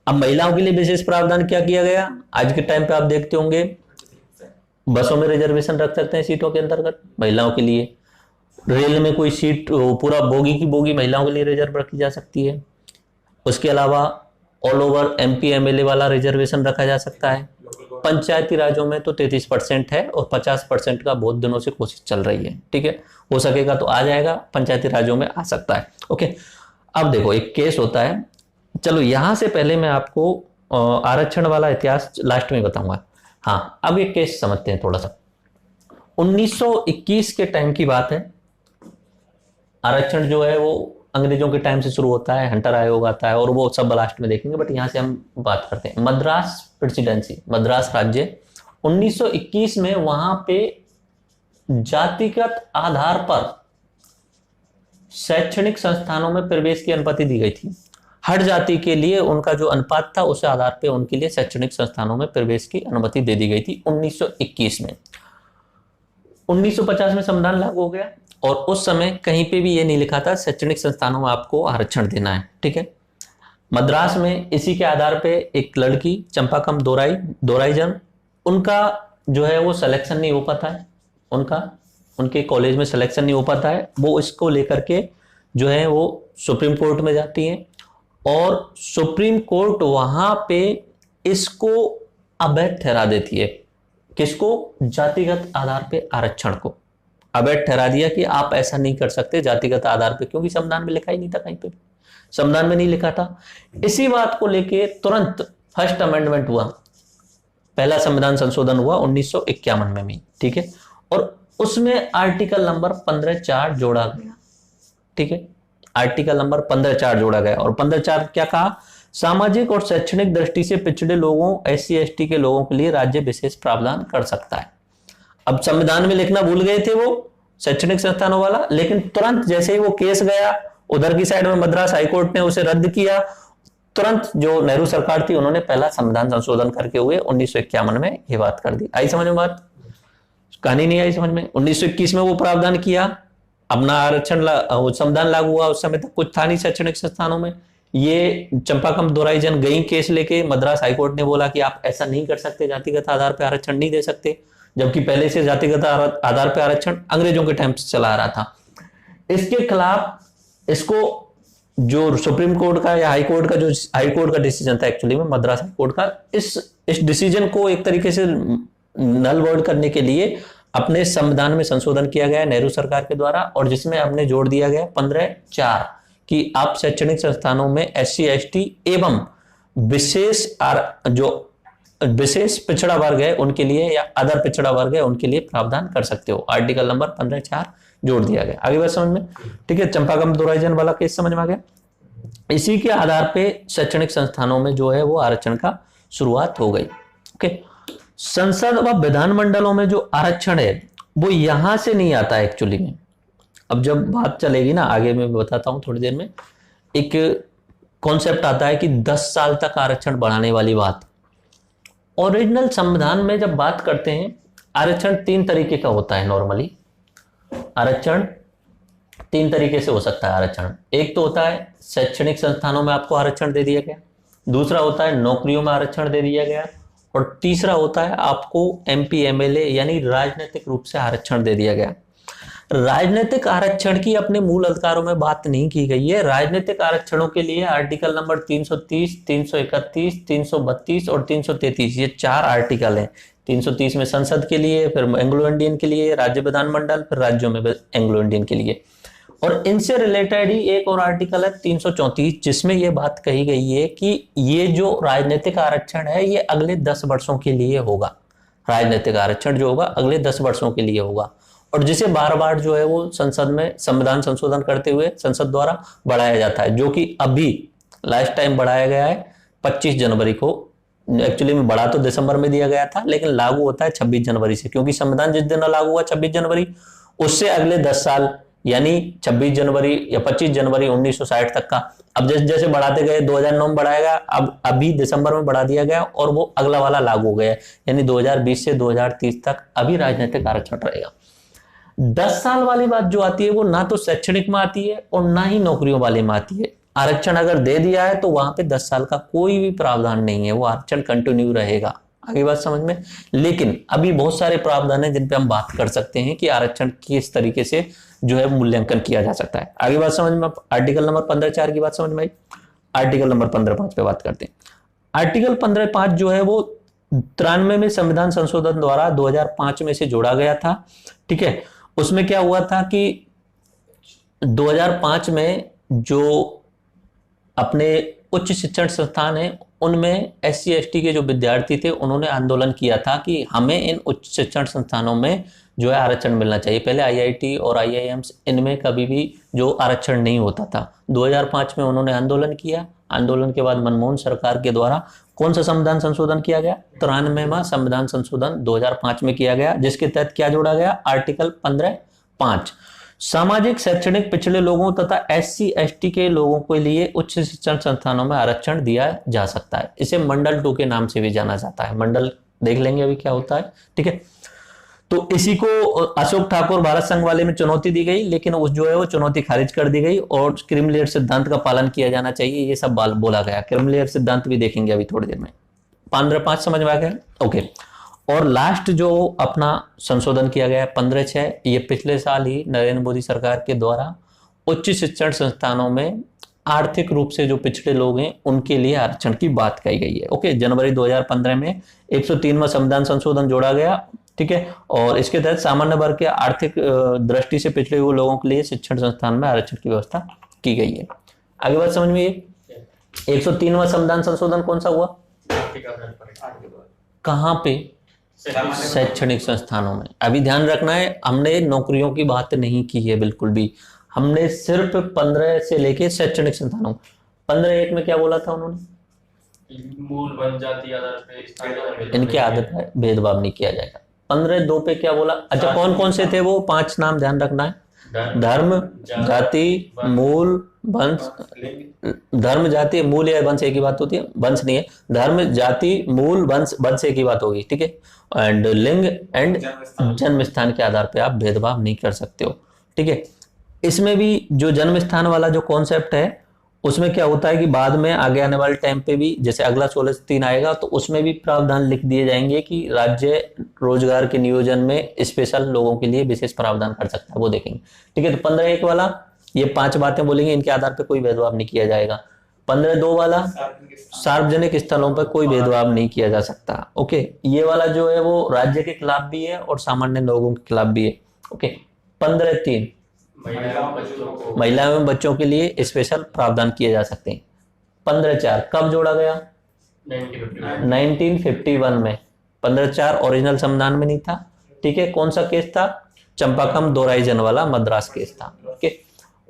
अब महिलाओं के लिए विशेष प्रावधान क्या किया गया, आज के टाइम पे आप देखते होंगे बसों में रिजर्वेशन रख सकते हैं सीटों के अंतर्गत महिलाओं के लिए, रेल में कोई सीट पूरा बोगी की बोगी महिलाओं के लिए रिजर्व रखी जा सकती है। उसके अलावा ऑल ओवर MP MLA वाला रिजर्वेशन रखा जा सकता है। पंचायती राज्यों में तो 33% है और 50% का बहुत दिनों से कोशिश चल रही है। ठीक है, हो सकेगा तो आ जाएगा, पंचायती राज्यों में आ सकता है। ओके, अब देखो एक केस होता है, चलो यहां से पहले मैं आपको आरक्षण वाला इतिहास लास्ट में बताऊंगा। हाँ, अब एक केस समझते हैं थोड़ा सा। 1921 के टाइम की बात है। आरक्षण जो है वो अंग्रेजों के टाइम से शुरू होता है, हंटर आयोग आता है और वो सब लास्ट में देखेंगे, बट यहां से हम बात करते हैं मद्रास प्रेसिडेंसी, मद्रास राज्य। 1921 में वहां पे जातिगत आधार पर शैक्षणिक संस्थानों में प्रवेश की अनुमति दी गई थी। हर जाति के लिए उनका जो अनुपात था उस आधार पर उनके लिए शैक्षणिक संस्थानों में प्रवेश की अनुमति दे दी गई थी 1921 में। 1950 में संविधान लागू हो गया और उस समय कहीं पे भी ये नहीं लिखा था शैक्षणिक संस्थानों में आपको आरक्षण देना है। ठीक है, मद्रास में इसी के आधार पे एक लड़की चंपाकम दोराईजन, उनका जो है वो सिलेक्शन नहीं हो पाता है, उनके कॉलेज में सिलेक्शन नहीं हो पाता है। वो इसको लेकर के जो है वो सुप्रीम कोर्ट में जाती हैं और सुप्रीम कोर्ट वहां पे इसको अवैध ठहरा देती है। किसको? जातिगत आधार पे आरक्षण को अवैध ठहरा दिया कि आप ऐसा नहीं कर सकते जातिगत आधार पे, क्योंकि संविधान में लिखा ही नहीं था, कहीं पे भी संविधान में नहीं लिखा था। इसी बात को लेके तुरंत फर्स्ट अमेंडमेंट हुआ, पहला संविधान संशोधन हुआ 1951 में भी, ठीक है। और उसमें आर्टिकल नंबर 15(4) जोड़ा गया, ठीक है। आर्टिकल नंबर 15(4) जोड़ा गया और 15(4) क्या कहा? सामाजिक और शैक्षणिक दृष्टि से पिछड़े लोगों, SC ST के लोगों के लिए राज्य विशेष प्रावधान कर सकता है। अब संविधान में लिखना भूल गए थे वो शैक्षणिक संस्थानों वाला, लेकिन तुरंत जैसे ही वो केस गया उधर की साइड में, मद्रास हाईकोर्ट ने उसे रद्द किया, तुरंत जो नेहरू सरकार थी उन्होंने पहला संविधान संशोधन करके हुए 1951 में ये बात कर दी। आई समझ में बात? कहानी नहीं आई समझ में? 1921 में वो प्रावधान किया, अपना आरक्षण संविधान लागू हुआ। उस समय तक कुछ था नहीं शैक्षणिक संस्थानों में। ये चंपाकम दोराईजन गई केस लेके, मद्रास हाईकोर्ट ने बोला कि आप ऐसा नहीं कर सकते, जातिगत आधार पर आरक्षण नहीं दे सकते, जबकि पहले से जातिगत आधार पर आरक्षण अंग्रेजों के टाइम से चला रहा था। इसके खिलाफ इसको जो सुप्रीम कोर्ट का या हाई कोर्ट का, जो हाई कोर्ट का डिसीजन था एक्चुअली में, मद्रास हाई कोर्ट का, इस डिसीजन को एक तरीके से नल वॉइड करने के लिए अपने संविधान में संशोधन किया गया नेहरू सरकार के द्वारा, और जिसमें हमने जोड़ दिया गया 15(4) कि आप शैक्षणिक संस्थानों में SC ST एवं विशेष पिछड़ा वर्ग है उनके लिए या अदर पिछड़ा वर्ग है उनके लिए प्रावधान कर सकते हो। आर्टिकल नंबर 15(4) जोड़ दिया गया। आगे बात समझ में? ठीक है। चंपाकम दोराईजन वाला केस समझ में आ गया। इसी के आधार पे शैक्षणिक संस्थानों में जो है वो आरक्षण का शुरुआत हो गई। ओके। संसद व विधानमंडलों में जो आरक्षण है वो यहां से नहीं आता है एक्चुअली में। अब जब बात चलेगी ना आगे, मैं बताता हूं थोड़ी देर में, एक कॉन्सेप्ट आता है कि 10 साल तक आरक्षण बढ़ाने वाली बात। ओरिजिनल संविधान में जब बात करते हैं, आरक्षण 3 तरीके का होता है नॉर्मली। आरक्षण 3 तरीके से हो सकता है आरक्षण। एक तो होता है शैक्षणिक संस्थानों में आपको आरक्षण दे दिया गया, दूसरा होता है नौकरियों में आरक्षण दे दिया गया, और तीसरा होता है आपको MP MLA यानी राजनीतिक रूप से आरक्षण दे दिया गया। राजनीतिक आरक्षण की अपने मूल अधिकारों में बात नहीं की गई है। राजनीतिक आरक्षणों के लिए आर्टिकल नंबर 330, 331, 332 और 333, ये 4 आर्टिकल हैं। 330 में संसद के लिए, फिर एंग्लो इंडियन के लिए राज्य विधानमंडल, फिर राज्यों में एंग्लो इंडियन के लिए। और इनसे रिलेटेड ही एक और आर्टिकल है 334, जिसमें यह बात कही गई है कि ये जो राजनीतिक आरक्षण है ये अगले 10 वर्षों के लिए होगा। राजनीतिक आरक्षण जो होगा अगले 10 वर्षों के लिए होगा, और जिसे बार बार जो है वो संसद में संविधान संशोधन करते हुए संसद द्वारा बढ़ाया जाता है, जो कि अभी लास्ट टाइम बढ़ाया गया है 25 जनवरी को। एक्चुअली में बढ़ा तो दिसंबर में दिया गया था, लेकिन लागू होता है 26 जनवरी से, क्योंकि संविधान जिस दिन लागू हुआ 26 जनवरी, उससे अगले 10 साल यानी 26 जनवरी या 25 जनवरी 1960 तक का। अब जैसे जैसे बढ़ाते गए 2009 में बढ़ाया गया, अब अभी दिसंबर में बढ़ा दिया गया और वो अगला वाला लागू हो गया, यानी 2020 से 2030 तक अभी राजनीतिक आरक्षण रहेगा। 10 साल वाली बात जो आती है वो ना तो शैक्षणिक में आती है और ना ही नौकरियों वाले में आती है। आरक्षण अगर दे दिया है तो वहां पे 10 साल का कोई भी प्रावधान नहीं है, वो आरक्षण कंटिन्यू रहेगा। आगे बात समझ में? लेकिन अभी बहुत सारे प्रावधान है जिन पे हम बात कर सकते हैं कि आरक्षण किस तरीके से जो है मूल्यांकन किया जा सकता है। आगे बात समझ में? आर्टिकल नंबर 15(4) की बात समझ में आई। आर्टिकल नंबर 15(5) पे बात करते हैं। आर्टिकल 15(5) जो है वो 93 में संविधान संशोधन द्वारा 2005 में से जोड़ा गया था। ठीक है। उसमें क्या हुआ था कि 2005 में जो अपने उच्च शिक्षण संस्थान है उनमें SC ST के जो विद्यार्थी थे उन्होंने आंदोलन किया था कि हमें इन उच्च शिक्षण संस्थानों में जो है आरक्षण मिलना चाहिए। पहले IIT और IIMs इनमें कभी भी जो आरक्षण नहीं होता था। 2005 में उन्होंने आंदोलन किया। आंदोलन के बाद मनमोहन सरकार के द्वारा कौन सा संविधान संशोधन किया गया? 93वां संविधान संशोधन 2005 में किया गया, जिसके तहत क्या जोड़ा गया? आर्टिकल 15(5) सामाजिक शैक्षणिक पिछड़े लोगों तथा SC ST के लोगों के लिए उच्च शिक्षण संस्थानों में आरक्षण दिया जा सकता है। इसे मंडल 2 के नाम से भी जाना जाता है। मंडल देख लेंगे अभी क्या होता है। ठीक है। तो इसी को अशोक ठाकुर भारत संघ वाले में चुनौती दी गई, लेकिन उस जो है वो चुनौती खारिज कर दी गई और क्रीम लेयर सिद्धांत का पालन किया जाना चाहिए, ये सब बोला गया। क्रीम लेयर सिद्धांत भी देखेंगे अभी थोड़ी देर में। 15(5) समझ में आ गया? ओके। और लास्ट जो अपना संशोधन किया गया 15(6), ये पिछले साल ही नरेंद्र मोदी सरकार के द्वारा उच्च शिक्षण संस्थानों में आर्थिक रूप से जो पिछड़े लोग हैं उनके लिए आरक्षण की बात कही गई है। ओके, जनवरी 2015 में 103वां संविधान संशोधन जोड़ा गया, ठीक है, और इसके तहत सामान्य वर्ग के आर्थिक दृष्टि से पिछड़े हुए लोगों के लिए शिक्षण संस्थान में आरक्षण की व्यवस्था की गई है। आगे बात समझ में, ये 103वां संविधान संशोधन कौन सा हुआ, कहां पे, शैक्षणिक संस्थानों में। अभी ध्यान रखना है, हमने नौकरियों की बात नहीं की है बिल्कुल भी, हमने सिर्फ 15 से लेके शैक्षणिक संस्थानों। 15(1) में क्या बोला था उन्होंने, मूल बन जाती आधार पे इनकी आदत है भेदभाव नहीं किया जाएगा। 15(2) पे क्या बोला, अच्छा कौन कौन से थे वो 5 नाम ध्यान रखना है, धर्म, जाति, मूल, वंश, धर्म, जाति, मूल या वंश एक ही बात होती है, वंश नहीं है, धर्म, जाति, मूल, वंश, वंश एक ही बात होगी, ठीक है, एंड लिंग एंड जन्म स्थान के आधार पे आप भेदभाव नहीं कर सकते हो, ठीक है। इसमें भी जो जन्म स्थान वाला जो कॉन्सेप्ट है उसमें क्या होता है कि बाद में आगे आने वाले टाइम पे भी जैसे अगला 16 से 3 आएगा तो उसमें भी प्रावधान लिख दिए जाएंगे कि राज्य रोजगार के नियोजन में स्पेशल लोगों के लिए विशेष प्रावधान कर सकता है, वो देखेंगे, ठीक है। तो 15(1) वाला ये 5 बातें बोलेंगे, इनके आधार पर कोई भेदभाव नहीं किया जाएगा। 15(2) वाला सार्वजनिक स्थलों पर कोई भेदभाव नहीं किया जा सकता, ओके। ये वाला जो है वो राज्य के खिलाफ भी है और सामान्य लोगों के खिलाफ भी है, ओके। 15(3) महिला एवं बच्चों के लिए स्पेशल प्रावधान किए जा सकते हैं। 15(4) कब जोड़ा गया, 1951 में। 15(4) ओरिजिनल संविधान में नहीं था, ठीक है। कौन सा केस था, चंपाकम दोराईजन वाला मद्रास केस था, ओके।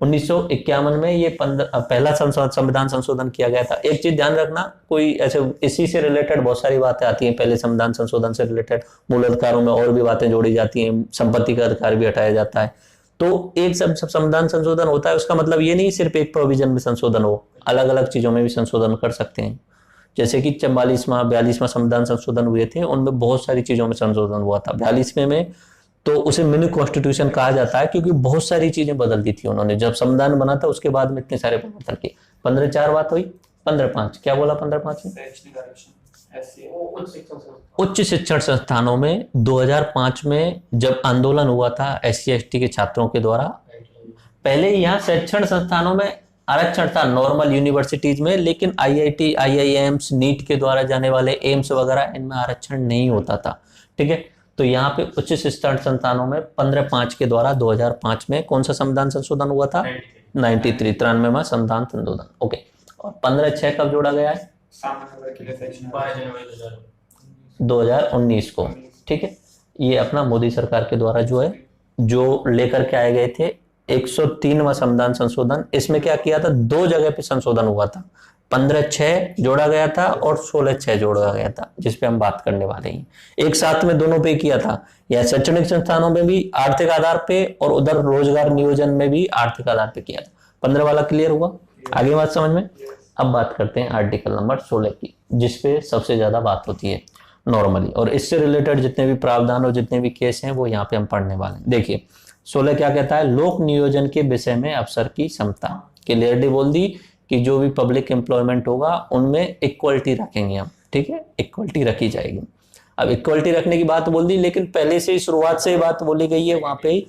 1951 में ये पहला संविधान संशोधन किया गया था। एक चीज ध्यान रखना, कोई ऐसे इसी से रिलेटेड बहुत सारी बातें आती हैं, पहले संविधान संशोधन से रिलेटेड मूल अधिकारों में और भी बातें जोड़ी जाती हैं, संपत्ति का अधिकार भी हटाया जाता है। तो एक सब संविधान संशोधन होता है, उसका मतलब ये नहीं सिर्फ एक प्रोविजन में संशोधन हो, अलग अलग चीजों में भी संशोधन कर सकते हैं। जैसे कि 42वां संविधान संशोधन हुए थे, उनमें बहुत सारी चीजों में संशोधन हुआ था। 42वें में तो उसे मिनी कॉन्स्टिट्यूशन कहा जाता है क्योंकि बहुत सारी चीजें बदल दी थी उन्होंने, जब संविधान बना था उसके बाद में इतने सारे परिवर्तन किए। 15(4) बात हुई। 15(5) क्या बोला 15(5) में, उच्च शिक्षण संस्थानों में 2005 में जब आंदोलन हुआ था SC/ST के छात्रों के द्वारा, पहले यहाँ शैक्षण संस्थानों में आरक्षण था नॉर्मल यूनिवर्सिटीज में, लेकिन IIT, IIMs, नीट के द्वारा जाने वाले एम्स वगैरह इनमें आरक्षण नहीं होता था, ठीक है। तो यहाँ पे उच्च शिक्षण संस्थानों में 15(5) के द्वारा 2005 में कौन सा संविधान संशोधन हुआ था, 93वां संविधान संशोधन, ओके। और 15(6) कब जोड़ा गया है, 2019 को, ठीक है। ये अपना मोदी सरकार के द्वारा जो है जो लेकर के आए गए थे 103वां संविधान संशोधन। इसमें क्या किया था, 2 जगह पे संशोधन हुआ था, 15(6) जोड़ा गया था और 16(6) जोड़ा गया था, जिसपे हम बात करने वाले हैं। एक साथ में दोनों पे किया था, या शैक्षणिक संस्थानों में भी आर्थिक आधार पे और उधर रोजगार नियोजन में भी आर्थिक आधार पे किया था। 15 वाला क्लियर हुआ, आगे बात समझ में। अब बात करते हैं आर्टिकल नंबर 16 की, जिसपे सबसे ज्यादा बात होती है नॉर्मली, और इससे रिलेटेड जितने भी प्रावधान और जितने भी केस हैं वो यहाँ पे हम पढ़ने वाले हैं। देखिए 16 क्या कहता है, लोक नियोजन के विषय में अफसर की क्षमता। क्लियरली बोल दी कि जो भी पब्लिक एम्प्लॉयमेंट होगा उनमें इक्वलिटी रखेंगे हम, ठीक है, इक्वलिटी रखी जाएगी। अब इक्वलिटी रखने की बात बोल दी, लेकिन पहले से शुरुआत से बात बोली गई है वहां पे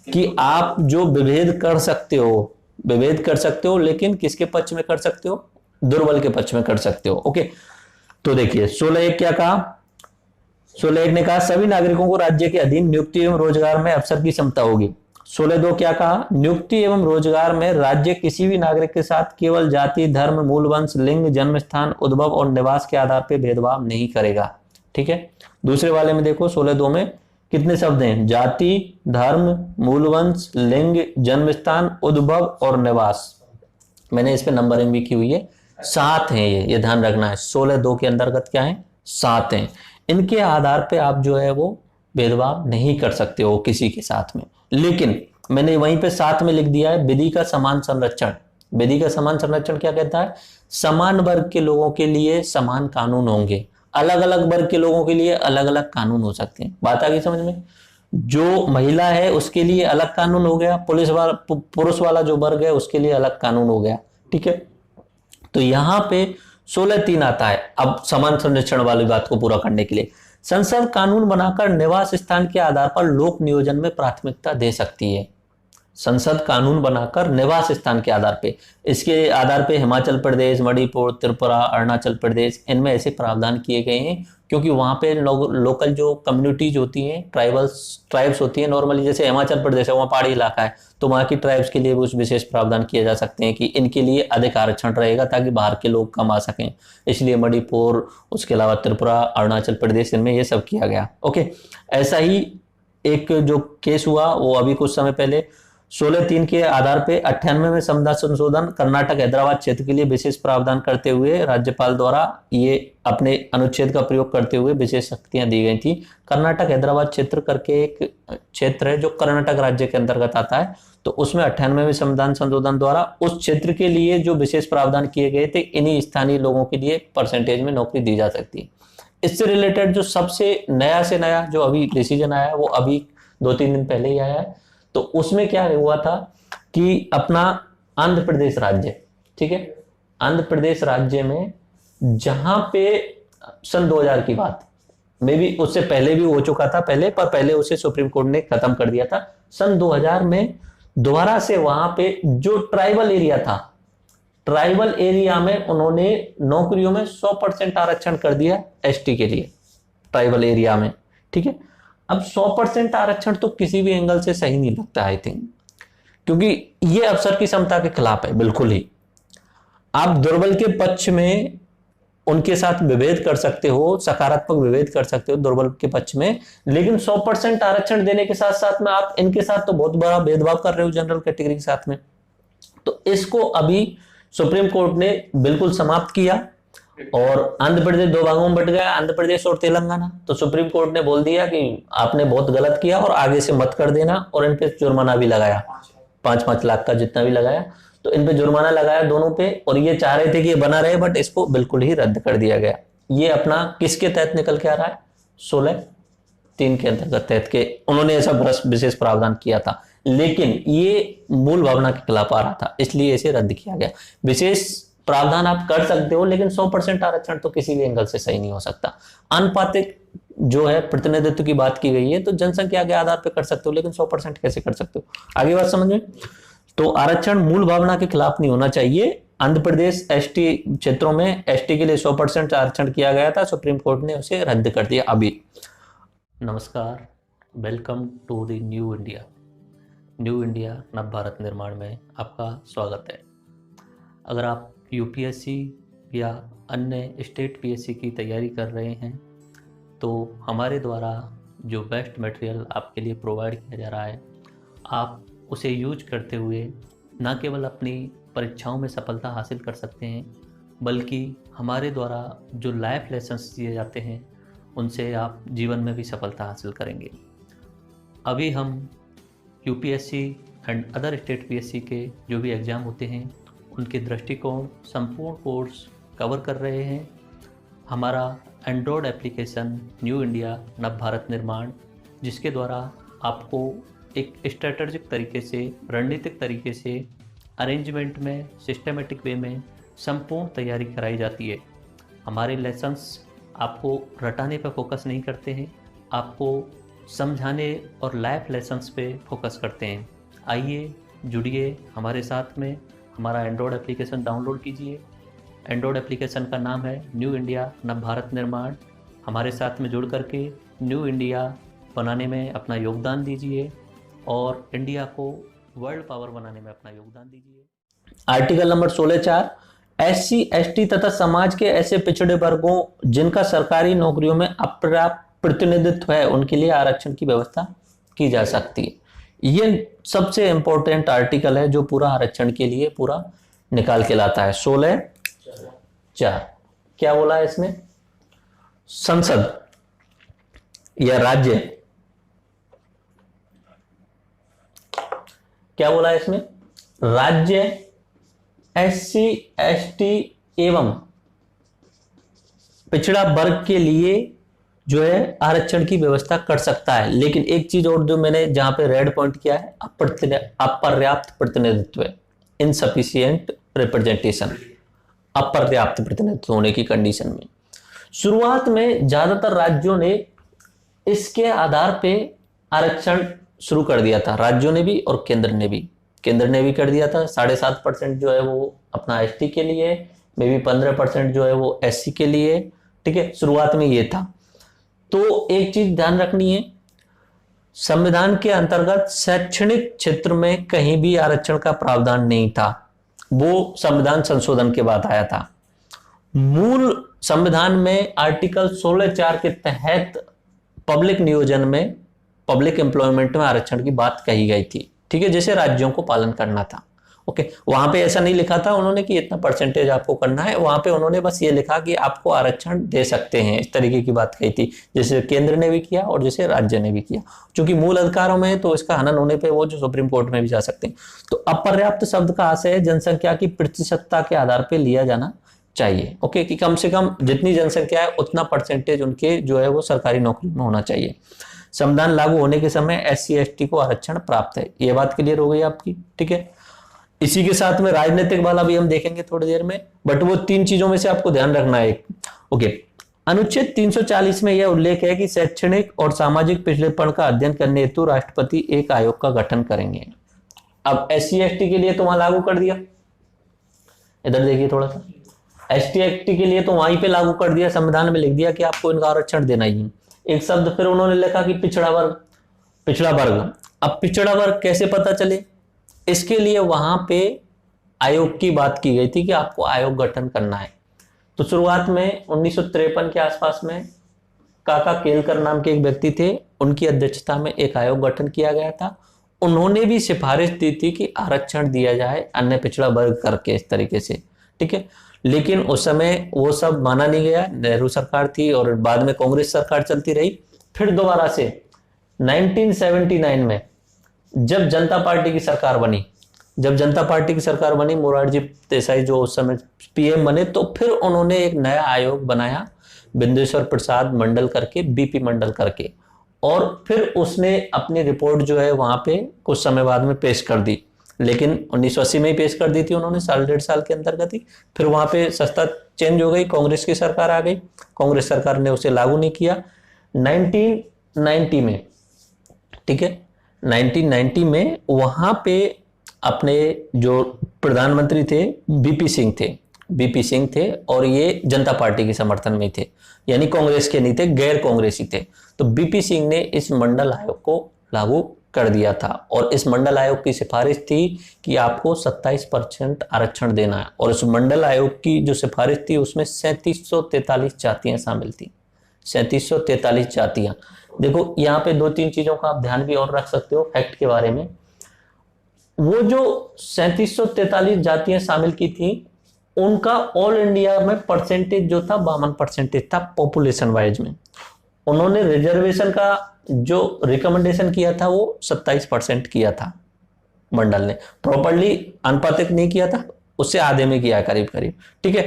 कि आप जो विभेद कर सकते हो, विभेद कर सकते हो, लेकिन किसके पक्ष में कर सकते हो, दुर्बल के पक्ष में कर सकते हो, ओके। तो देखिए 16(1) क्या कहा, 16(1) ने कहा सभी नागरिकों को राज्य के अधीन नियुक्ति एवं रोजगार में अफसर की क्षमता होगी। 16(2) क्या कहा, नियुक्ति एवं रोजगार में राज्य किसी भी नागरिक के साथ केवल जाति, धर्म, मूल वंश, लिंग, जन्म स्थान, उद्भव और निवास के आधार पर भेदभाव नहीं करेगा, ठीक है। दूसरे वाले में देखो 16(2) में कितने शब्द हैं, जाति, धर्म, मूल वंश, लिंग, जन्म स्थान, उद्भव और निवास। मैंने इस पे नंबरिंग भी की हुई है, 7 हैं ये ध्यान रखना है। 16(2) के अंतर्गत क्या है, 7 हैं। इनके आधार पे आप जो है वो भेदभाव नहीं कर सकते हो किसी के साथ में। लेकिन मैंने वहीं पे साथ में लिख दिया है विधि का समान संरक्षण। विधि का समान संरक्षण क्या कहता है, समान वर्ग के लोगों के लिए समान कानून होंगे, अलग अलग वर्ग के लोगों के लिए अलग अलग कानून हो सकते हैं। बात आ गई समझ में। जो महिला है उसके लिए अलग कानून हो गया, पुरुष वाला जो वर्ग है उसके लिए अलग कानून हो गया, ठीक है। तो यहाँ पे 16(3) आता है। अब समान संरक्षण वाली बात को पूरा करने के लिए संसद कानून बनाकर निवास स्थान के आधार पर लोक नियोजन में प्राथमिकता दे सकती है। संसद कानून बनाकर निवास स्थान के आधार पे, इसके आधार पे हिमाचल प्रदेश, मणिपुर, त्रिपुरा, अरुणाचल प्रदेश, इनमें ऐसे प्रावधान किए गए हैं क्योंकि वहां पे लोकल जो कम्युनिटीज होती हैं, ट्राइब्स होती हैं नॉर्मली, जैसे हिमाचल प्रदेश है वहाँ पहाड़ी इलाका है तो वहाँ की ट्राइब्स के लिए भी उस विशेष प्रावधान किए जा सकते हैं कि इनके लिए अधिक आरक्षण रहेगा ताकि बाहर के लोग कम आ सकें। इसलिए मणिपुर, उसके अलावा त्रिपुरा, अरुणाचल प्रदेश, इनमें ये सब किया गया। ओके, ऐसा ही एक जो केस हुआ वो अभी कुछ समय पहले 16(3) के आधार पे 98 में संविधान संशोधन कर्नाटक हैदराबाद क्षेत्र के लिए विशेष प्रावधान करते हुए राज्यपाल द्वारा ये अपने अनुच्छेद का प्रयोग करते हुए विशेष शक्तियां दी गई थी। कर्नाटक हैदराबाद क्षेत्र करके एक क्षेत्र है जो कर्नाटक राज्य के अंतर्गत आता है, तो उसमें 98 में संविधान संशोधन द्वारा उस क्षेत्र के लिए जो विशेष प्रावधान किए गए थे, इन्हीं स्थानीय लोगों के लिए परसेंटेज में नौकरी दी जा सकती है। इससे रिलेटेड जो सबसे नया से नया जो अभी डिसीजन आया है वो अभी 2-3 दिन पहले ही आया है। तो उसमें क्या हुआ था कि अपना आंध्र प्रदेश राज्य, ठीक है, आंध्र प्रदेश राज्य में जहां पे सन 2000 की बात, मे भी उससे पहले भी हो चुका था पहले, पर पहले उसे सुप्रीम कोर्ट ने खत्म कर दिया था। सन 2000 में दोबारा से वहां पे जो ट्राइबल एरिया था, ट्राइबल एरिया में उन्होंने नौकरियों में 100% आरक्षण कर दिया एसटी के लिए, ट्राइबल एरिया में, ठीक है। अब 100% आरक्षण तो किसी भी एंगल से सही नहीं लगता आई थिंक, क्योंकि ये अफसर की क्षमता के खिलाफ है बिल्कुल ही। आप दुर्बल के पक्ष में उनके साथ विभेद कर सकते हो, सकारात्मक विभेद कर सकते हो दुर्बल के पक्ष में, लेकिन 100% आरक्षण देने के साथ साथ में आप इनके साथ तो बहुत बड़ा भेदभाव कर रहे हो जनरल कैटेगरी के साथ में। तो इसको अभी सुप्रीम कोर्ट ने बिल्कुल समाप्त किया और आंध्र प्रदेश 2 भागों में बट गया, आंध्र प्रदेश और तेलंगाना। तो सुप्रीम कोर्ट ने बोल दिया कि आपने बहुत गलत किया और आगे से मत कर देना, और इन पे जुर्माना भी लगाया, 5-5 लाख का जितना भी लगाया, तो इन पे जुर्माना लगाया दोनों पे। और ये चाह रहे थे कि ये बना रहे, बट इसको बिल्कुल ही रद्द कर दिया गया। ये अपना किसके तहत निकल के आ रहा है? 16(3) के अंतर्गत तहत के उन्होंने ऐसा विशेष प्रावधान किया था, लेकिन ये मूल भावना के खिलाफ आ रहा था, इसलिए इसे रद्द किया गया। विशेष प्रावधान आप कर सकते हो, लेकिन 100% आरक्षण तो किसी भी एंगल से सही नहीं हो सकता। आनुपातिक जो है प्रतिनिधित्व की बात की गई है, तो जनसंख्या के आधार पर कर सकते हो, लेकिन 100% कैसे कर सकते हो? आगे बात समझ में? तो आरक्षण मूल भावना के खिलाफ नहीं होना चाहिए। आंध्र प्रदेश एसटी क्षेत्रों में एसटी के लिए 100% आरक्षण किया गया था, सुप्रीम कोर्ट ने उसे रद्द कर दिया अभी। नमस्कार, welcome to the new India. New India नव भारत निर्माण में आपका स्वागत है। अगर आप यूपीएससी या अन्य स्टेट पीएससी की तैयारी कर रहे हैं, तो हमारे द्वारा जो बेस्ट मटेरियल आपके लिए प्रोवाइड किया जा रहा है, आप उसे यूज करते हुए न केवल अपनी परीक्षाओं में सफलता हासिल कर सकते हैं, बल्कि हमारे द्वारा जो लाइफ लेसन्स दिए जाते हैं उनसे आप जीवन में भी सफलता हासिल करेंगे। अभी हम UPSC and other state PSC के जो भी एग्ज़ाम होते हैं उनके दृष्टिकोण संपूर्ण कोर्स कवर कर रहे हैं। हमारा एंड्रॉयड एप्लीकेशन न्यू इंडिया नव भारत निर्माण, जिसके द्वारा आपको एक स्ट्रेटजिक तरीके से, रणनीतिक तरीके से, अरेंजमेंट में, सिस्टमेटिक वे में संपूर्ण तैयारी कराई जाती है। हमारे लेसन्स आपको रटाने पर फोकस नहीं करते हैं, आपको समझाने और लाइफ लेसन्स पे फोकस करते हैं। आइए जुड़िए हमारे साथ में। हमारा एंड्रॉयड एप्लीकेशन डाउनलोड कीजिए। एंड्रॉयड एप्लीकेशन का नाम है न्यू इंडिया नव भारत निर्माण। हमारे साथ में जुड़ करके न्यू इंडिया बनाने में अपना योगदान दीजिए और इंडिया को वर्ल्ड पावर बनाने में अपना योगदान दीजिए। आर्टिकल नंबर 16(4) SC, ST तथा समाज के ऐसे पिछड़े वर्गों जिनका सरकारी नौकरियों में अपर्याप्त प्रतिनिधित्व है, उनके लिए आरक्षण की व्यवस्था की जा सकती है। ये सबसे इंपॉर्टेंट आर्टिकल है जो पूरा आरक्षण के लिए पूरा निकाल के लाता है। 16(4) क्या बोला है इसमें? संसद या राज्य, क्या बोला है इसमें? राज्य SC, ST एवं पिछड़ा वर्ग के लिए जो है आरक्षण की व्यवस्था कर सकता है। लेकिन एक चीज और जो मैंने जहां पे रेड पॉइंट किया है, अपर्याप्त प्रतिनिधित्व, इनसफिशिएंट रिप्रेजेंटेशन, अपर्याप्त प्रतिनिधित्व होने की कंडीशन में। शुरुआत में ज्यादातर राज्यों ने इसके आधार पे आरक्षण शुरू कर दिया था, राज्यों ने भी और केंद्र ने भी। केंद्र ने भी कर दिया था 7.5% जो है वो अपना एसटी के लिए, मे भी 15% जो है वो एससी के लिए। ठीक है, शुरुआत में ये था। तो एक चीज ध्यान रखनी है, संविधान के अंतर्गत शैक्षणिक क्षेत्र में कहीं भी आरक्षण का प्रावधान नहीं था, वो संविधान संशोधन के बाद आया था। मूल संविधान में आर्टिकल 16(4) के तहत पब्लिक नियोजन में, पब्लिक एम्प्लॉयमेंट में आरक्षण की बात कही गई थी। ठीक है, जैसे राज्यों को पालन करना था। ओके, वहां पे ऐसा नहीं लिखा था उन्होंने कि इतना परसेंटेज आपको करना है, वहां पे उन्होंने बस ये लिखा कि आपको आरक्षण दे सकते हैं, इस तरीके की बात कही थी, जैसे केंद्र ने भी किया और जैसे राज्य ने भी किया। क्योंकि मूल अधिकारों में है तो इसका हनन होने पे वो जो सुप्रीम कोर्ट में भी जा सकते हैं। तो अपर्याप्त शब्द का आशय जनसंख्या की प्रतिशतता के आधार पर लिया जाना चाहिए। ओके, कि कम से कम जितनी जनसंख्या है उतना परसेंटेज उनके जो है वो सरकारी नौकरी में होना चाहिए। संविधान लागू होने के समय एससी एसटी को आरक्षण प्राप्त है, ये बात क्लियर हो गई आपकी। ठीक है, इसी के साथ में राजनीतिक वाला भी हम देखेंगे थोड़ी देर में, बट वो 3 चीजों में से आपको ध्यान रखना है। ओके, अनुच्छेद 340 में यह उल्लेख है कि शैक्षणिक और सामाजिक पिछड़ेपन का अध्ययन करने हेतु राष्ट्रपति एक आयोग का गठन करेंगे। अब एससी एसटी के लिए तो वहां लागू कर दिया, इधर देखिए थोड़ा सा, एसटी एसटी के लिए तो वहीं पे लागू कर दिया, संविधान में लिख दिया कि आपको इनका आरक्षण देना ही है। एक शब्द फिर उन्होंने लिखा कि पिछड़ा वर्ग, पिछड़ा वर्ग। अब पिछड़ा वर्ग कैसे पता चले, इसके लिए वहां पे आयोग की बात की गई थी कि आपको आयोग गठन करना है। तो शुरुआत में 1953 के आसपास में काका केलकर नाम के एक व्यक्ति थे, उनकी अध्यक्षता में एक आयोग गठन किया गया था। उन्होंने भी सिफारिश दी थी कि आरक्षण दिया जाए अन्य पिछड़ा वर्ग करके, इस तरीके से। ठीक है, लेकिन उस समय वो सब माना नहीं गया, नेहरू सरकार थी और बाद में कांग्रेस सरकार चलती रही। फिर दोबारा से 1979 में जब जनता पार्टी की सरकार बनी, मोरारजी देसाई जो उस समय पीएम बने, तो फिर उन्होंने एक नया आयोग बनाया, बिंदेश्वर प्रसाद मंडल करके, बीपी मंडल करके, और फिर उसने अपनी रिपोर्ट जो है वहां पे कुछ समय बाद में पेश कर दी। लेकिन 1980 में ही पेश कर दी थी उन्होंने, 1.5 साल के अंतर्गत ही। फिर वहां पे सत्ता चेंज हो गई, कांग्रेस की सरकार आ गई, कांग्रेस सरकार ने उसे लागू नहीं किया। 1990 में, ठीक है, 1990 में वहां पे अपने जो प्रधानमंत्री थे बीपी सिंह थे, और ये जनता पार्टी के समर्थन में थे, यानी कांग्रेस के नहीं थे, गैर कांग्रेसी थे। तो बीपी सिंह ने इस मंडल आयोग को लागू कर दिया था, और इस मंडल आयोग की सिफारिश थी कि आपको 27% आरक्षण देना है। और इस मंडल आयोग की जो सिफारिश थी उसमें 3743 जातियां शामिल थी, 3743 जातियां। देखो यहाँ पे 2-3 चीजों का आप ध्यान भी और रख सकते हो फैक्ट के बारे में। वो जो 3743 जातियां शामिल की थी, उनका ऑल इंडिया में परसेंटेज जो था 52% था पॉपुलेशन वाइज में। उन्होंने रिजर्वेशन का जो रिकमेंडेशन किया था वो 27% किया था, मंडल ने प्रॉपर्ली अनुपातिक नहीं किया था, उससे आधे में किया करीब करीब। ठीक है,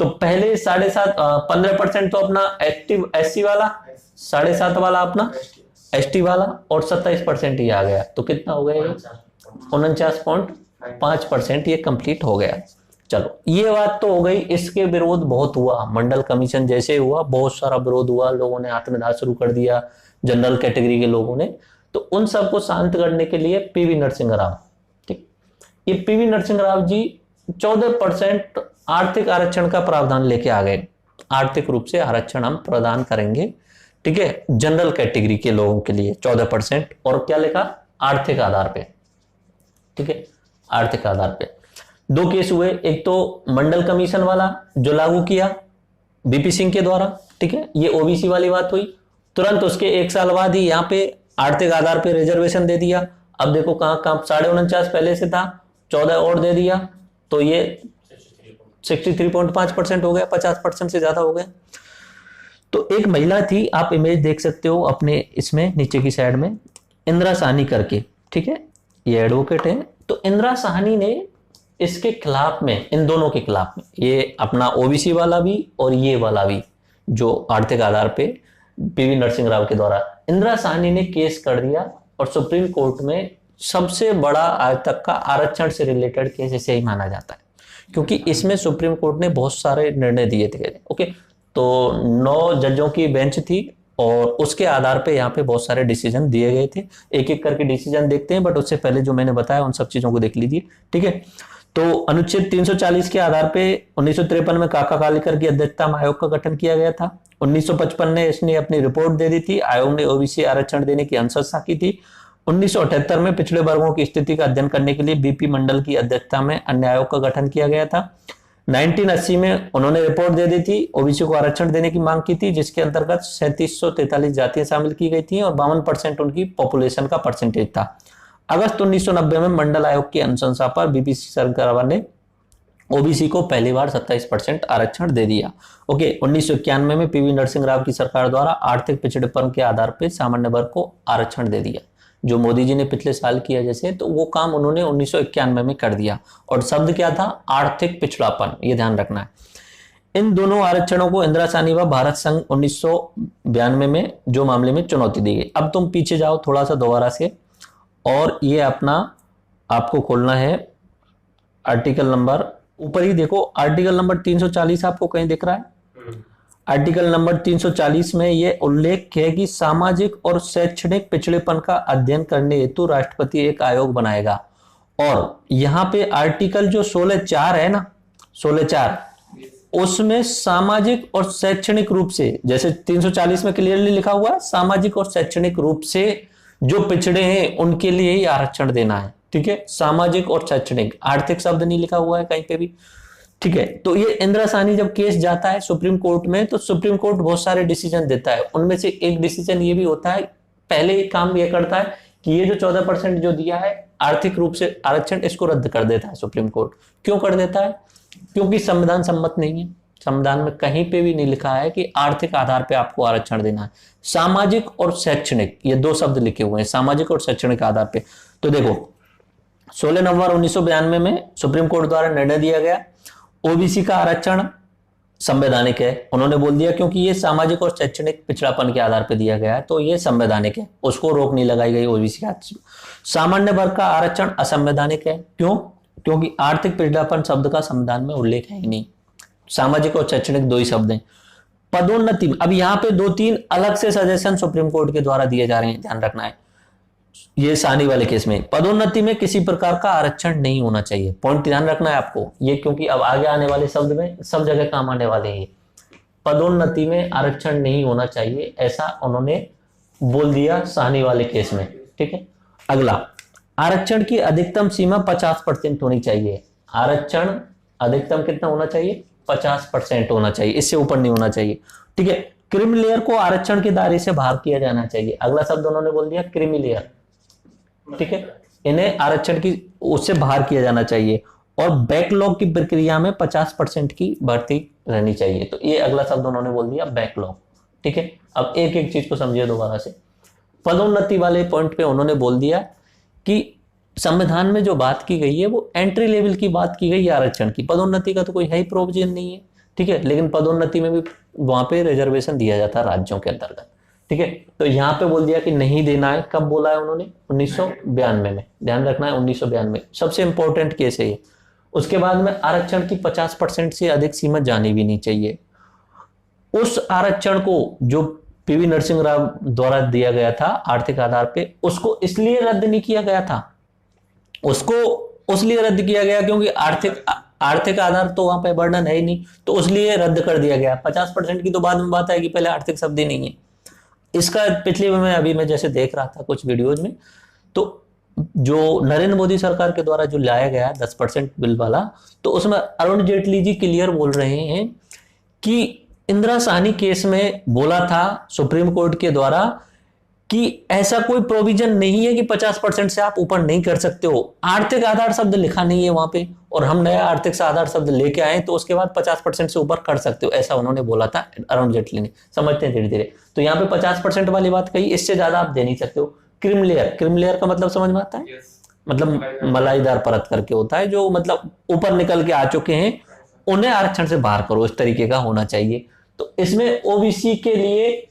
तो पहले 15% तो अपना एक्टिव एससी वाला, 7.5 वाला अपना एसटी वाला, और 27% ही आ गया। तो कितना हो गया, 49.5% ये कंप्लीट हो गया। चलो ये बात तो हो गई। इसके विरोध बहुत हुआ, मंडल कमीशन जैसे हुआ बहुत सारा विरोध हुआ, लोगों ने आत्मदाह शुरू कर दिया, जनरल कैटेगरी के लोगों ने। तो उन सबको शांत करने के लिए पीवी नरसिंह राव, ठीक, ये पीवी नरसिंह राव जी 14% आर्थिक आरक्षण का प्रावधान लेके आ गए। आर्थिक रूप से आरक्षण हम प्रदान करेंगे, ठीक है, जनरल कैटेगरी के लोगों के लिए 14%, और क्या लिखा, आर्थिक आधार पे। ठीक है, आर्थिक आधार पे 2 केस हुए। एक तो मंडल कमीशन वाला जो लागू किया बीपी सिंह के द्वारा, ठीक है, ये ओबीसी वाली बात हुई। तुरंत उसके 1 साल बाद ही यहाँ पे आर्थिक आधार पे रिजर्वेशन दे दिया। अब देखो कहां 49.5 पहले से था, 14 और दे दिया, तो ये 63.5% हो गया, 50% से ज्यादा हो गया। तो एक महिला थी, आप इमेज देख सकते हो अपने इसमें नीचे की साइड में, इंदिरा साहनी करके, ठीक है, ये एडवोकेट है। तो इंदिरा साहनी ने इसके खिलाफ में, इन दोनों के खिलाफ में, ये अपना ओबीसी वाला भी और ये वाला भी जो आर्थिक आधार पे पीवी नरसिंह राव के द्वारा, इंदिरा साहनी ने केस कर दिया, और सुप्रीम कोर्ट में सबसे बड़ा आज तक का आरक्षण से रिलेटेड केस इसे ही माना जाता है, क्योंकि इसमें सुप्रीम कोर्ट ने बहुत सारे निर्णय दिए थे। ओके, तो 9 जजों की बेंच थी, और उसके आधार पे यहाँ पे बहुत सारे डिसीजन दिए गए थे। एक एक करके डिसीजन देखते हैं, बट उससे पहले जो मैंने बताया उन सब चीजों को देख लीजिए, ठीक है। तो अनुच्छेद 340 के आधार पे 1953 में काका कालेकर की अध्यक्षता में आयोग का गठन किया गया था। 1955 में इसने अपनी रिपोर्ट दे दी थी। आयोग ने ओबीसी आरक्षण देने की अनुशंसा की थी। 1978 में पिछड़े वर्गों की स्थिति का अध्ययन करने के लिए बीपी मंडल की अध्यक्षता में अन्य आयोग का गठन किया गया था। 1980 में उन्होंने रिपोर्ट दे दी थी, ओबीसी को आरक्षण देने की मांग की थी, जिसके अंतर्गत 3743 जातियां शामिल की गई थी और 52% उनकी पॉपुलेशन का परसेंटेज था। अगस्त 1990 में मंडल आयोग की अनुशंसा पर बीपी सरकार ने ओबीसी को पहली बार 27% आरक्षण दे दिया। ओके, 1991 में पीवी नरसिंह राव की सरकार द्वारा आर्थिक पिछड़ेपन के आधार पर सामान्य वर्ग को आरक्षण दे दिया। जो मोदी जी ने पिछले साल किया जैसे, तो वो काम उन्होंने 1991 में कर दिया। और शब्द क्या था? आर्थिक पिछड़ापन, ये ध्यान रखना है। इन दोनों आरक्षणों को इंदिरा साहनी व भारत संघ 1992 में जो मामले में चुनौती दी गई। अब तुम पीछे जाओ थोड़ा सा दोबारा से, और ये अपना आपको खोलना है आर्टिकल नंबर, ऊपर ही देखो आर्टिकल नंबर 340 आपको कहीं दिख रहा है? आर्टिकल नंबर 340 में यह उल्लेख है कि सामाजिक और शैक्षणिक पिछड़ेपन का अध्ययन करने हेतु राष्ट्रपति एक आयोग बनाएगा। और यहां पे आर्टिकल जो 16(4) है ना, 16(4), उसमें सामाजिक और शैक्षणिक रूप से, जैसे 340 में क्लियरली लिखा हुआ है, सामाजिक और शैक्षणिक रूप से जो पिछड़े हैं उनके लिए ही आरक्षण देना है, ठीक है। सामाजिक और शैक्षणिक, आर्थिक शब्द नहीं लिखा हुआ है कहीं पे भी, ठीक है। तो ये इंदिरा साहनी जब केस जाता है सुप्रीम कोर्ट में, तो सुप्रीम कोर्ट बहुत सारे डिसीजन देता है। उनमें से एक डिसीजन ये भी होता है, पहले एक काम ये करता है कि ये जो 14% जो दिया है आर्थिक रूप से आरक्षण, इसको रद्द कर देता है सुप्रीम कोर्ट। क्यों कर देता है? क्योंकि संविधान सम्मत नहीं है। संविधान में कहीं पे भी नहीं लिखा है कि आर्थिक आधार पे आपको आरक्षण देना है। सामाजिक और शैक्षणिक, ये दो शब्द लिखे हुए हैं, सामाजिक और शैक्षणिक आधार पे। तो देखो 16 नवंबर 1992 में सुप्रीम कोर्ट द्वारा निर्णय दिया गया, ओबीसी का आरक्षण संवैधानिक है। उन्होंने बोल दिया क्योंकि ये सामाजिक और शैक्षणिक पिछड़ापन के आधार पर दिया गया है, तो ये संवैधानिक है, उसको रोक नहीं लगाई गई ओबीसी का। सामान्य वर्ग का आरक्षण असंवैधानिक है। क्यों? क्योंकि आर्थिक पिछड़ापन शब्द का संविधान में उल्लेख है ही नहीं। सामाजिक और शैक्षणिक दो ही शब्द हैं। पदोन्नति, अब यहाँ पे 2-3 अलग से सजेशन सुप्रीम कोर्ट के द्वारा दिए जा रहे हैं, ध्यान रखना है। ये साहनी वाले केस में पदोन्नति में किसी प्रकार का आरक्षण नहीं होना चाहिए, पॉइंट ध्यान रखना है आपको ये, क्योंकि अब आगे आने वाले शब्द में सब जगह काम आने वाले हैं। पदोन्नति में आरक्षण नहीं होना चाहिए, ऐसा उन्होंने बोल दिया साहनी वाले केस में, ठीक है। अगला, आरक्षण की अधिकतम सीमा 50% होनी चाहिए। आरक्षण अधिकतम कितना होना चाहिए? 50% होना चाहिए, इससे ऊपर नहीं होना चाहिए, ठीक है। क्रीमी लेयर को आरक्षण के दायरे से बाहर किया जाना चाहिए। अगला शब्द उन्होंने बोल दिया क्रीमी लेयर, ठीक है। इन्हें आरक्षण की उससे बाहर किया जाना चाहिए और बैकलॉग की प्रक्रिया में 50% की भर्ती रहनी चाहिए। तो ये अगला शब्द उन्होंने बोल दिया बैकलॉग, ठीक है। अब एक एक चीज को समझिए दोबारा से। पदोन्नति वाले पॉइंट पे उन्होंने बोल दिया कि संविधान में जो बात की गई है वो एंट्री लेवल की बात की गई है आरक्षण की, पदोन्नति का तो कोई है ही प्रोविजन नहीं है, ठीक है। लेकिन पदोन्नति में भी वहां पे रिजर्वेशन दिया जाता है राज्यों के अंतर्गत, ठीक है। तो यहाँ पे बोल दिया कि नहीं देना है। कब बोला है उन्होंने? 1992 में, ध्यान रखना है 1992, सबसे इंपॉर्टेंट केस है ये। उसके बाद में आरक्षण की 50% से अधिक सीमा जानी भी नहीं चाहिए। उस आरक्षण को जो पीवी नरसिंह राव द्वारा दिया गया था आर्थिक आधार पे, उसको इसलिए रद्द नहीं किया गया था, उसको उसलिए रद्द किया गया क्योंकि आर्थिक आधार तो वहां पे वर्णन है ही नहीं, तो इसलिए रद्द कर दिया गया। 50% की तो बाद में बात आएगी, पहले आर्थिक शब्द ही नहीं है इसका। पिछले में अभी मैं जैसे देख रहा था कुछ वीडियोज में, तो जो नरेंद्र मोदी सरकार के द्वारा जो लाया गया 10% बिल वाला, तो उसमें अरुण जेटली जी क्लियर बोल रहे हैं कि इंदिरा साहनी केस में बोला था सुप्रीम कोर्ट के द्वारा कि ऐसा कोई प्रोविजन नहीं है कि 50% से आप ऊपर नहीं कर सकते हो। आर्थिक आधार शब्द लिखा नहीं है वहां पे, और हम नया आर्थिक आधार शब्द लेके आए तो उसके बाद 50% से ऊपर कर सकते हो, ऐसा उन्होंने बोला था अरुण जेटली ने। समझते हैं धीरे धीरे। तो यहाँ पे 50% वाली बात कही, इससे ज्यादा आप दे नहीं सकते हो। क्रीमी लेयर का मतलब समझ में आता है? मतलब मलाईदार परत करके होता है, जो मतलब ऊपर निकल के आ चुके हैं उन्हें आरक्षण से बाहर करो, इस तरीके का होना चाहिए। तो इसमें ओबीसी के लिए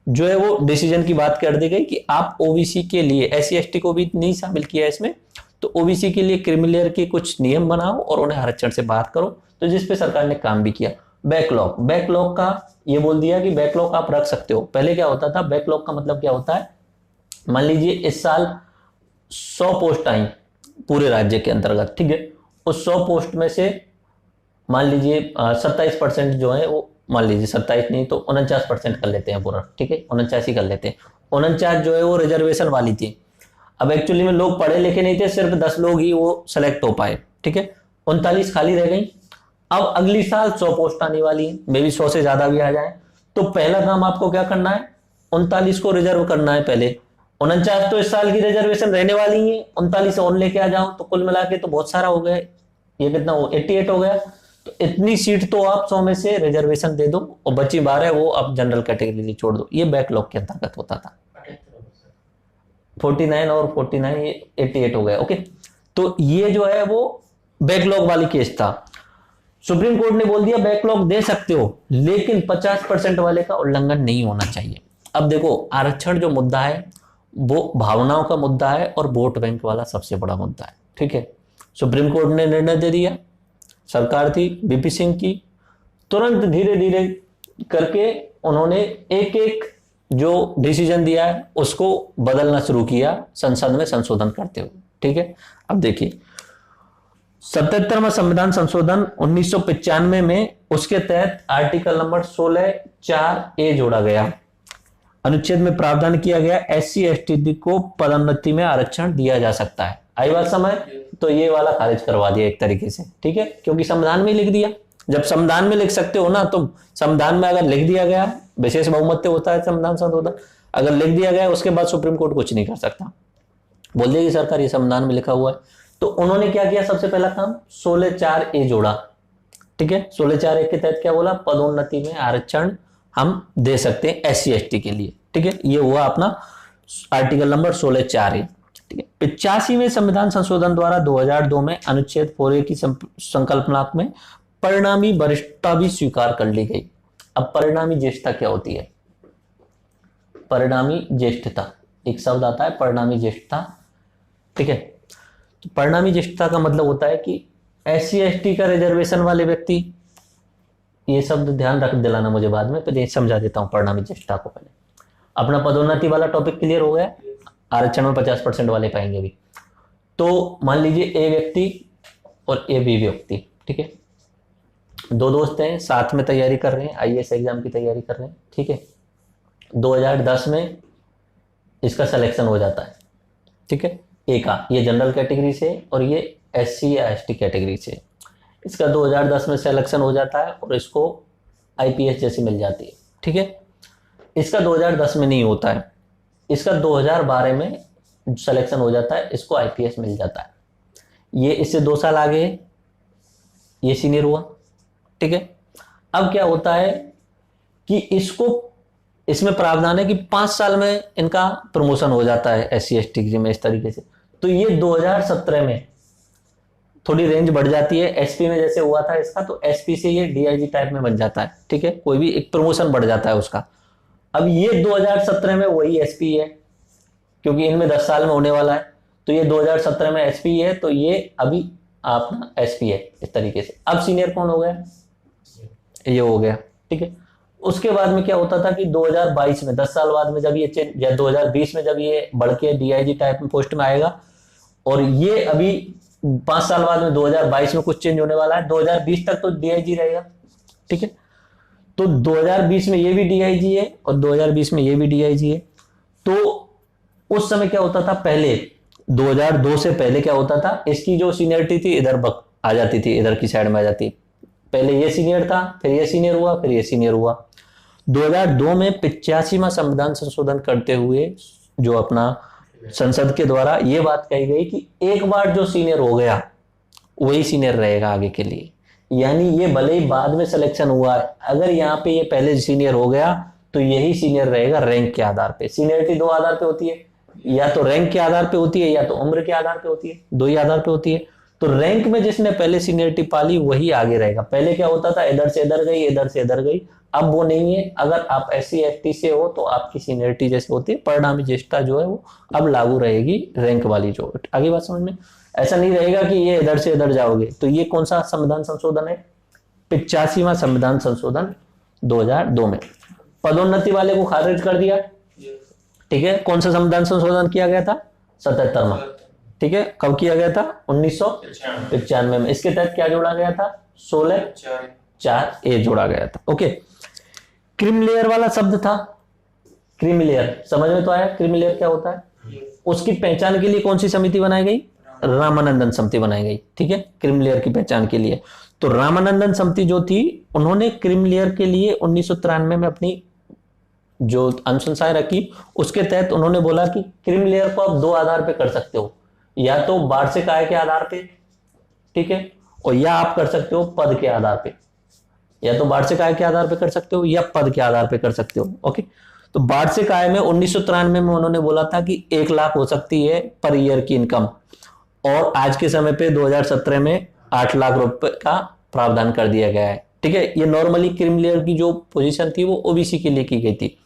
जो है वो डिसीजन की बात कर दी गई कि आप ओबीसी के लिए, SC/ST को भी नहीं शामिल किया इसमें, तो ओबीसी के लिए क्रीमी लेयर के कुछ नियम बनाओ और उन्हें आरक्षण से बात करो, तो जिस पे सरकार ने काम भी किया। बैकलॉग, बैकलॉग का ये बोल दिया कि बैकलॉग आप रख सकते हो। पहले क्या होता था, बैकलॉग का मतलब क्या होता है, मान लीजिए इस साल 100 पोस्ट आई पूरे राज्य के अंतर्गत, ठीक है, उस 100 पोस्ट में से मान लीजिए 27% जो है वो, मान लीजिए 27 नहीं तो 49% कर लेते हैं पूरा, ठीक है, 49 ही कर लेते हैं, 49 जो है वो रिजर्वेशन वाली थी। अब एक्चुअली में लोग पढ़े लिखे नहीं थे, सिर्फ 10 लोग ही वो सेलेक्ट हो पाए, ठीक है, 39 खाली रह गई। अब अगली साल 100 पोस्ट आने वाली है, मे बी 100 से ज्यादा भी आ जाए। तो पहला काम आपको क्या करना है, 39 को रिजर्व करना है पहले। 49 तो इस साल की रिजर्वेशन रहने वाली है, 39 और लेके आ जाओ, तो कुल मिला के तो बहुत सारा हो गया, ये कितना हो, 88 हो गया। तो इतनी सीट तो आप 100 में से रिजर्वेशन दे दो, और बची 12 वो आप जनरल कैटेगरी छोड़ दो। ये बैकलॉग के अंतर्गत होता था। 49 और 49 ये 88 हो गया, ओके। तो ये जो है वो बैकलॉग वाली केस था। सुप्रीम कोर्ट ने बोल दिया बैकलॉग दे सकते हो, लेकिन 50% वाले का उल्लंघन नहीं होना चाहिए। अब देखो, आरक्षण जो मुद्दा है वो भावनाओं का मुद्दा है और वोट बैंक वाला सबसे बड़ा मुद्दा है, ठीक है। सुप्रीम कोर्ट ने निर्णय दे दिया, सरकार थी बीपी सिंह की, तुरंत धीरे धीरे करके उन्होंने एक एक जो डिसीजन दिया है उसको बदलना शुरू किया संसद में संशोधन करते हुए, ठीक है। अब देखिए 77वां संविधान संशोधन 1995 में, उसके तहत आर्टिकल नंबर 16(4)A जोड़ा गया। अनुच्छेद में प्रावधान किया गया SC ST को पदोन्नति में आरक्षण दिया जा सकता है। आई बात समझ, तो ये वाला खारिज करवा दिया एक तरीके से, ठीक है, क्योंकि संविधान में लिख दिया। जब संविधान में लिख सकते हो ना, तो संविधान में अगर लिख दिया गया, विशेष बहुमत से होता है संविधान संशोधन, अगर लिख दिया गया उसके बाद सुप्रीम कोर्ट कुछ नहीं कर सकता, बोल देगी सरकार ये संविधान में लिखा हुआ है। तो उन्होंने क्या किया, सबसे पहला काम 16(4)A जोड़ा, ठीक है। 16(4)A के तहत क्या बोला, पदोन्नति में आरक्षण हम दे सकते हैं SC ST के लिए, ठीक है। ये हुआ अपना आर्टिकल नंबर 16(4)A, ठीक है। 85वें संविधान संशोधन द्वारा 2002 में अनुच्छेद 4A की संकल्पना में परिणामी वरिष्ठता भी स्वीकार कर ली गई। अब परिणामी ज्येष्ठता क्या होती है, परिणामी ज्येष्ठता एक शब्द आता है, परिणामी ज्येष्ठता, ठीक है। तो परिणामी ज्येष्ठता का मतलब होता है कि SC ST का रिजर्वेशन वाले व्यक्ति, ये शब्द ध्यान रख दिलाना मुझे बाद में, तो समझा देता हूं परिणामी ज्येष्ठता को पहले। अपना पदोन्नति वाला टॉपिक क्लियर हो गया, आरक्षण में 50% वाले पाएंगे अभी। तो मान लीजिए A व्यक्ति और B व्यक्ति, ठीक है, दो दोस्त हैं, साथ में तैयारी कर रहे हैं, IAS एग्जाम की तैयारी कर रहे हैं, ठीक है। 2010 में इसका सिलेक्शन हो जाता है, ठीक है, ए का, ये जनरल कैटेगरी से और ये SC या ST कैटेगरी से। इसका 2010 में सिलेक्शन हो जाता है और इसको IPS जैसी मिल जाती है, ठीक है। इसका 2010 में नहीं होता है, इसका 2012 में सिलेक्शन हो जाता है, इसको IPS मिल जाता है। ये इससे 2 साल आगे, ये सीनियर हुआ, ठीक है। अब क्या होता है कि इसको, इसमें प्रावधान है कि 5 साल में इनका प्रमोशन हो जाता है SC ST में, इस तरीके से। तो ये 2017 में थोड़ी रेंज बढ़ जाती है, SP में जैसे हुआ था इसका, तो SP से ये DIG टाइप में बन जाता है, ठीक है, कोई भी एक प्रमोशन बढ़ जाता है उसका। अब ये 2017 में वही SP है, क्योंकि इनमें 10 साल में होने वाला है, तो ये 2017 में SP है, तो ये अभी अपना SP है, इस तरीके से। अब सीनियर कौन हो गया, ये हो गया, ठीक है। उसके बाद में क्या होता था कि 2022 में, 10 साल बाद में जब ये चेंज, या 2020 में जब ये बढ़ के DIG टाइप में पोस्ट में आएगा, और ये अभी 5 साल बाद में 2022 में कुछ चेंज होने वाला है, 2020 तक तो DIG रहेगा, ठीक है। तो 2020 में ये भी DIG है और 2020 में ये भी DIG है। तो उस समय क्या होता था, पहले 2002 से पहले क्या होता था, इसकी जो सीनियरिटी थी इधर आ जाती थी, इधर की साइड में आ जाती। पहले ये सीनियर था, फिर ये सीनियर हुआ, फिर ये सीनियर हुआ। 2002 में 85वां संविधान संशोधन करते हुए जो अपना संसद के द्वारा ये बात कही गई कि एक बार जो सीनियर हो गया वही सीनियर रहेगा आगे के लिए। यानी ये भले ही बाद में सिलेक्शन हुआ है, अगर यहाँ पे ये पहले सीनियर हो गया तो यही सीनियर रहेगा रैंक के आधार पे। सीनियरिटी 2 आधार पे होती है, या तो रैंक के आधार पे होती है या तो उम्र के आधार पे होती है, 2 ही आधार पे होती है। तो रैंक में जिसने पहले सीनियरिटी पाली वही आगे रहेगा। पहले क्या होता था, इधर से इधर गई, इधर से इधर गई, अब वो नहीं है। अगर आप SC ST से हो तो आपकी सीनियरिटी जैसे होती है, परिणामी ज्येष्ठता जो है वो अब लागू रहेगी रैंक वाली। जो आगे बात समझ में, ऐसा नहीं रहेगा कि ये इधर से इधर जाओगे। तो ये कौन सा संविधान संशोधन है, 85वां संविधान संशोधन 2002 में। पदोन्नति वाले को खारिज कर दिया, ठीक है। कौन सा संविधान संशोधन किया गया था? 77वां, ठीक है। कब किया गया था? 1995 में। इसके तहत क्या जोड़ा गया था? 16(4)(a) जोड़ा गया था, ओके। क्रीम लेयर वाला शब्द था, क्रीम लेयर समझ में तो आया? क्रीम लेयर क्या होता है? उसकी पहचान के लिए कौन सी समिति बनाई गई? रामानंदन समिति बनाई गई, ठीक है, क्रीम लेयर की पहचान के लिए। तो रामानंदन समिति जो थी, उन्होंने क्रीम लेयर के लिए 1993 में अपनी जो अनुशंसाएं रखी, उसके तहत उन्होंने बोला कि क्रीम लेयर को आप दो आधार पे कर सकते हो, या तो वार्षिक आय के आधार पे, ठीक है, और या आप कर सकते हो पद के आधार पे, या तो वार्षिक आय के आधार पे कर सकते हो या पद के आधार पे कर सकते हो, ओके। तो वार्षिक आय में 1993 में उन्होंने बोला था कि 1 लाख हो सकती है पर ईयर की इनकम, और आज के समय पे 2017 में 8 लाख रुपए का प्रावधान कर दिया गया है, ठीक है। ये नॉर्मली क्रीम लेयर की जो पोजीशन थी वो ओबीसी के लिए की गई थी।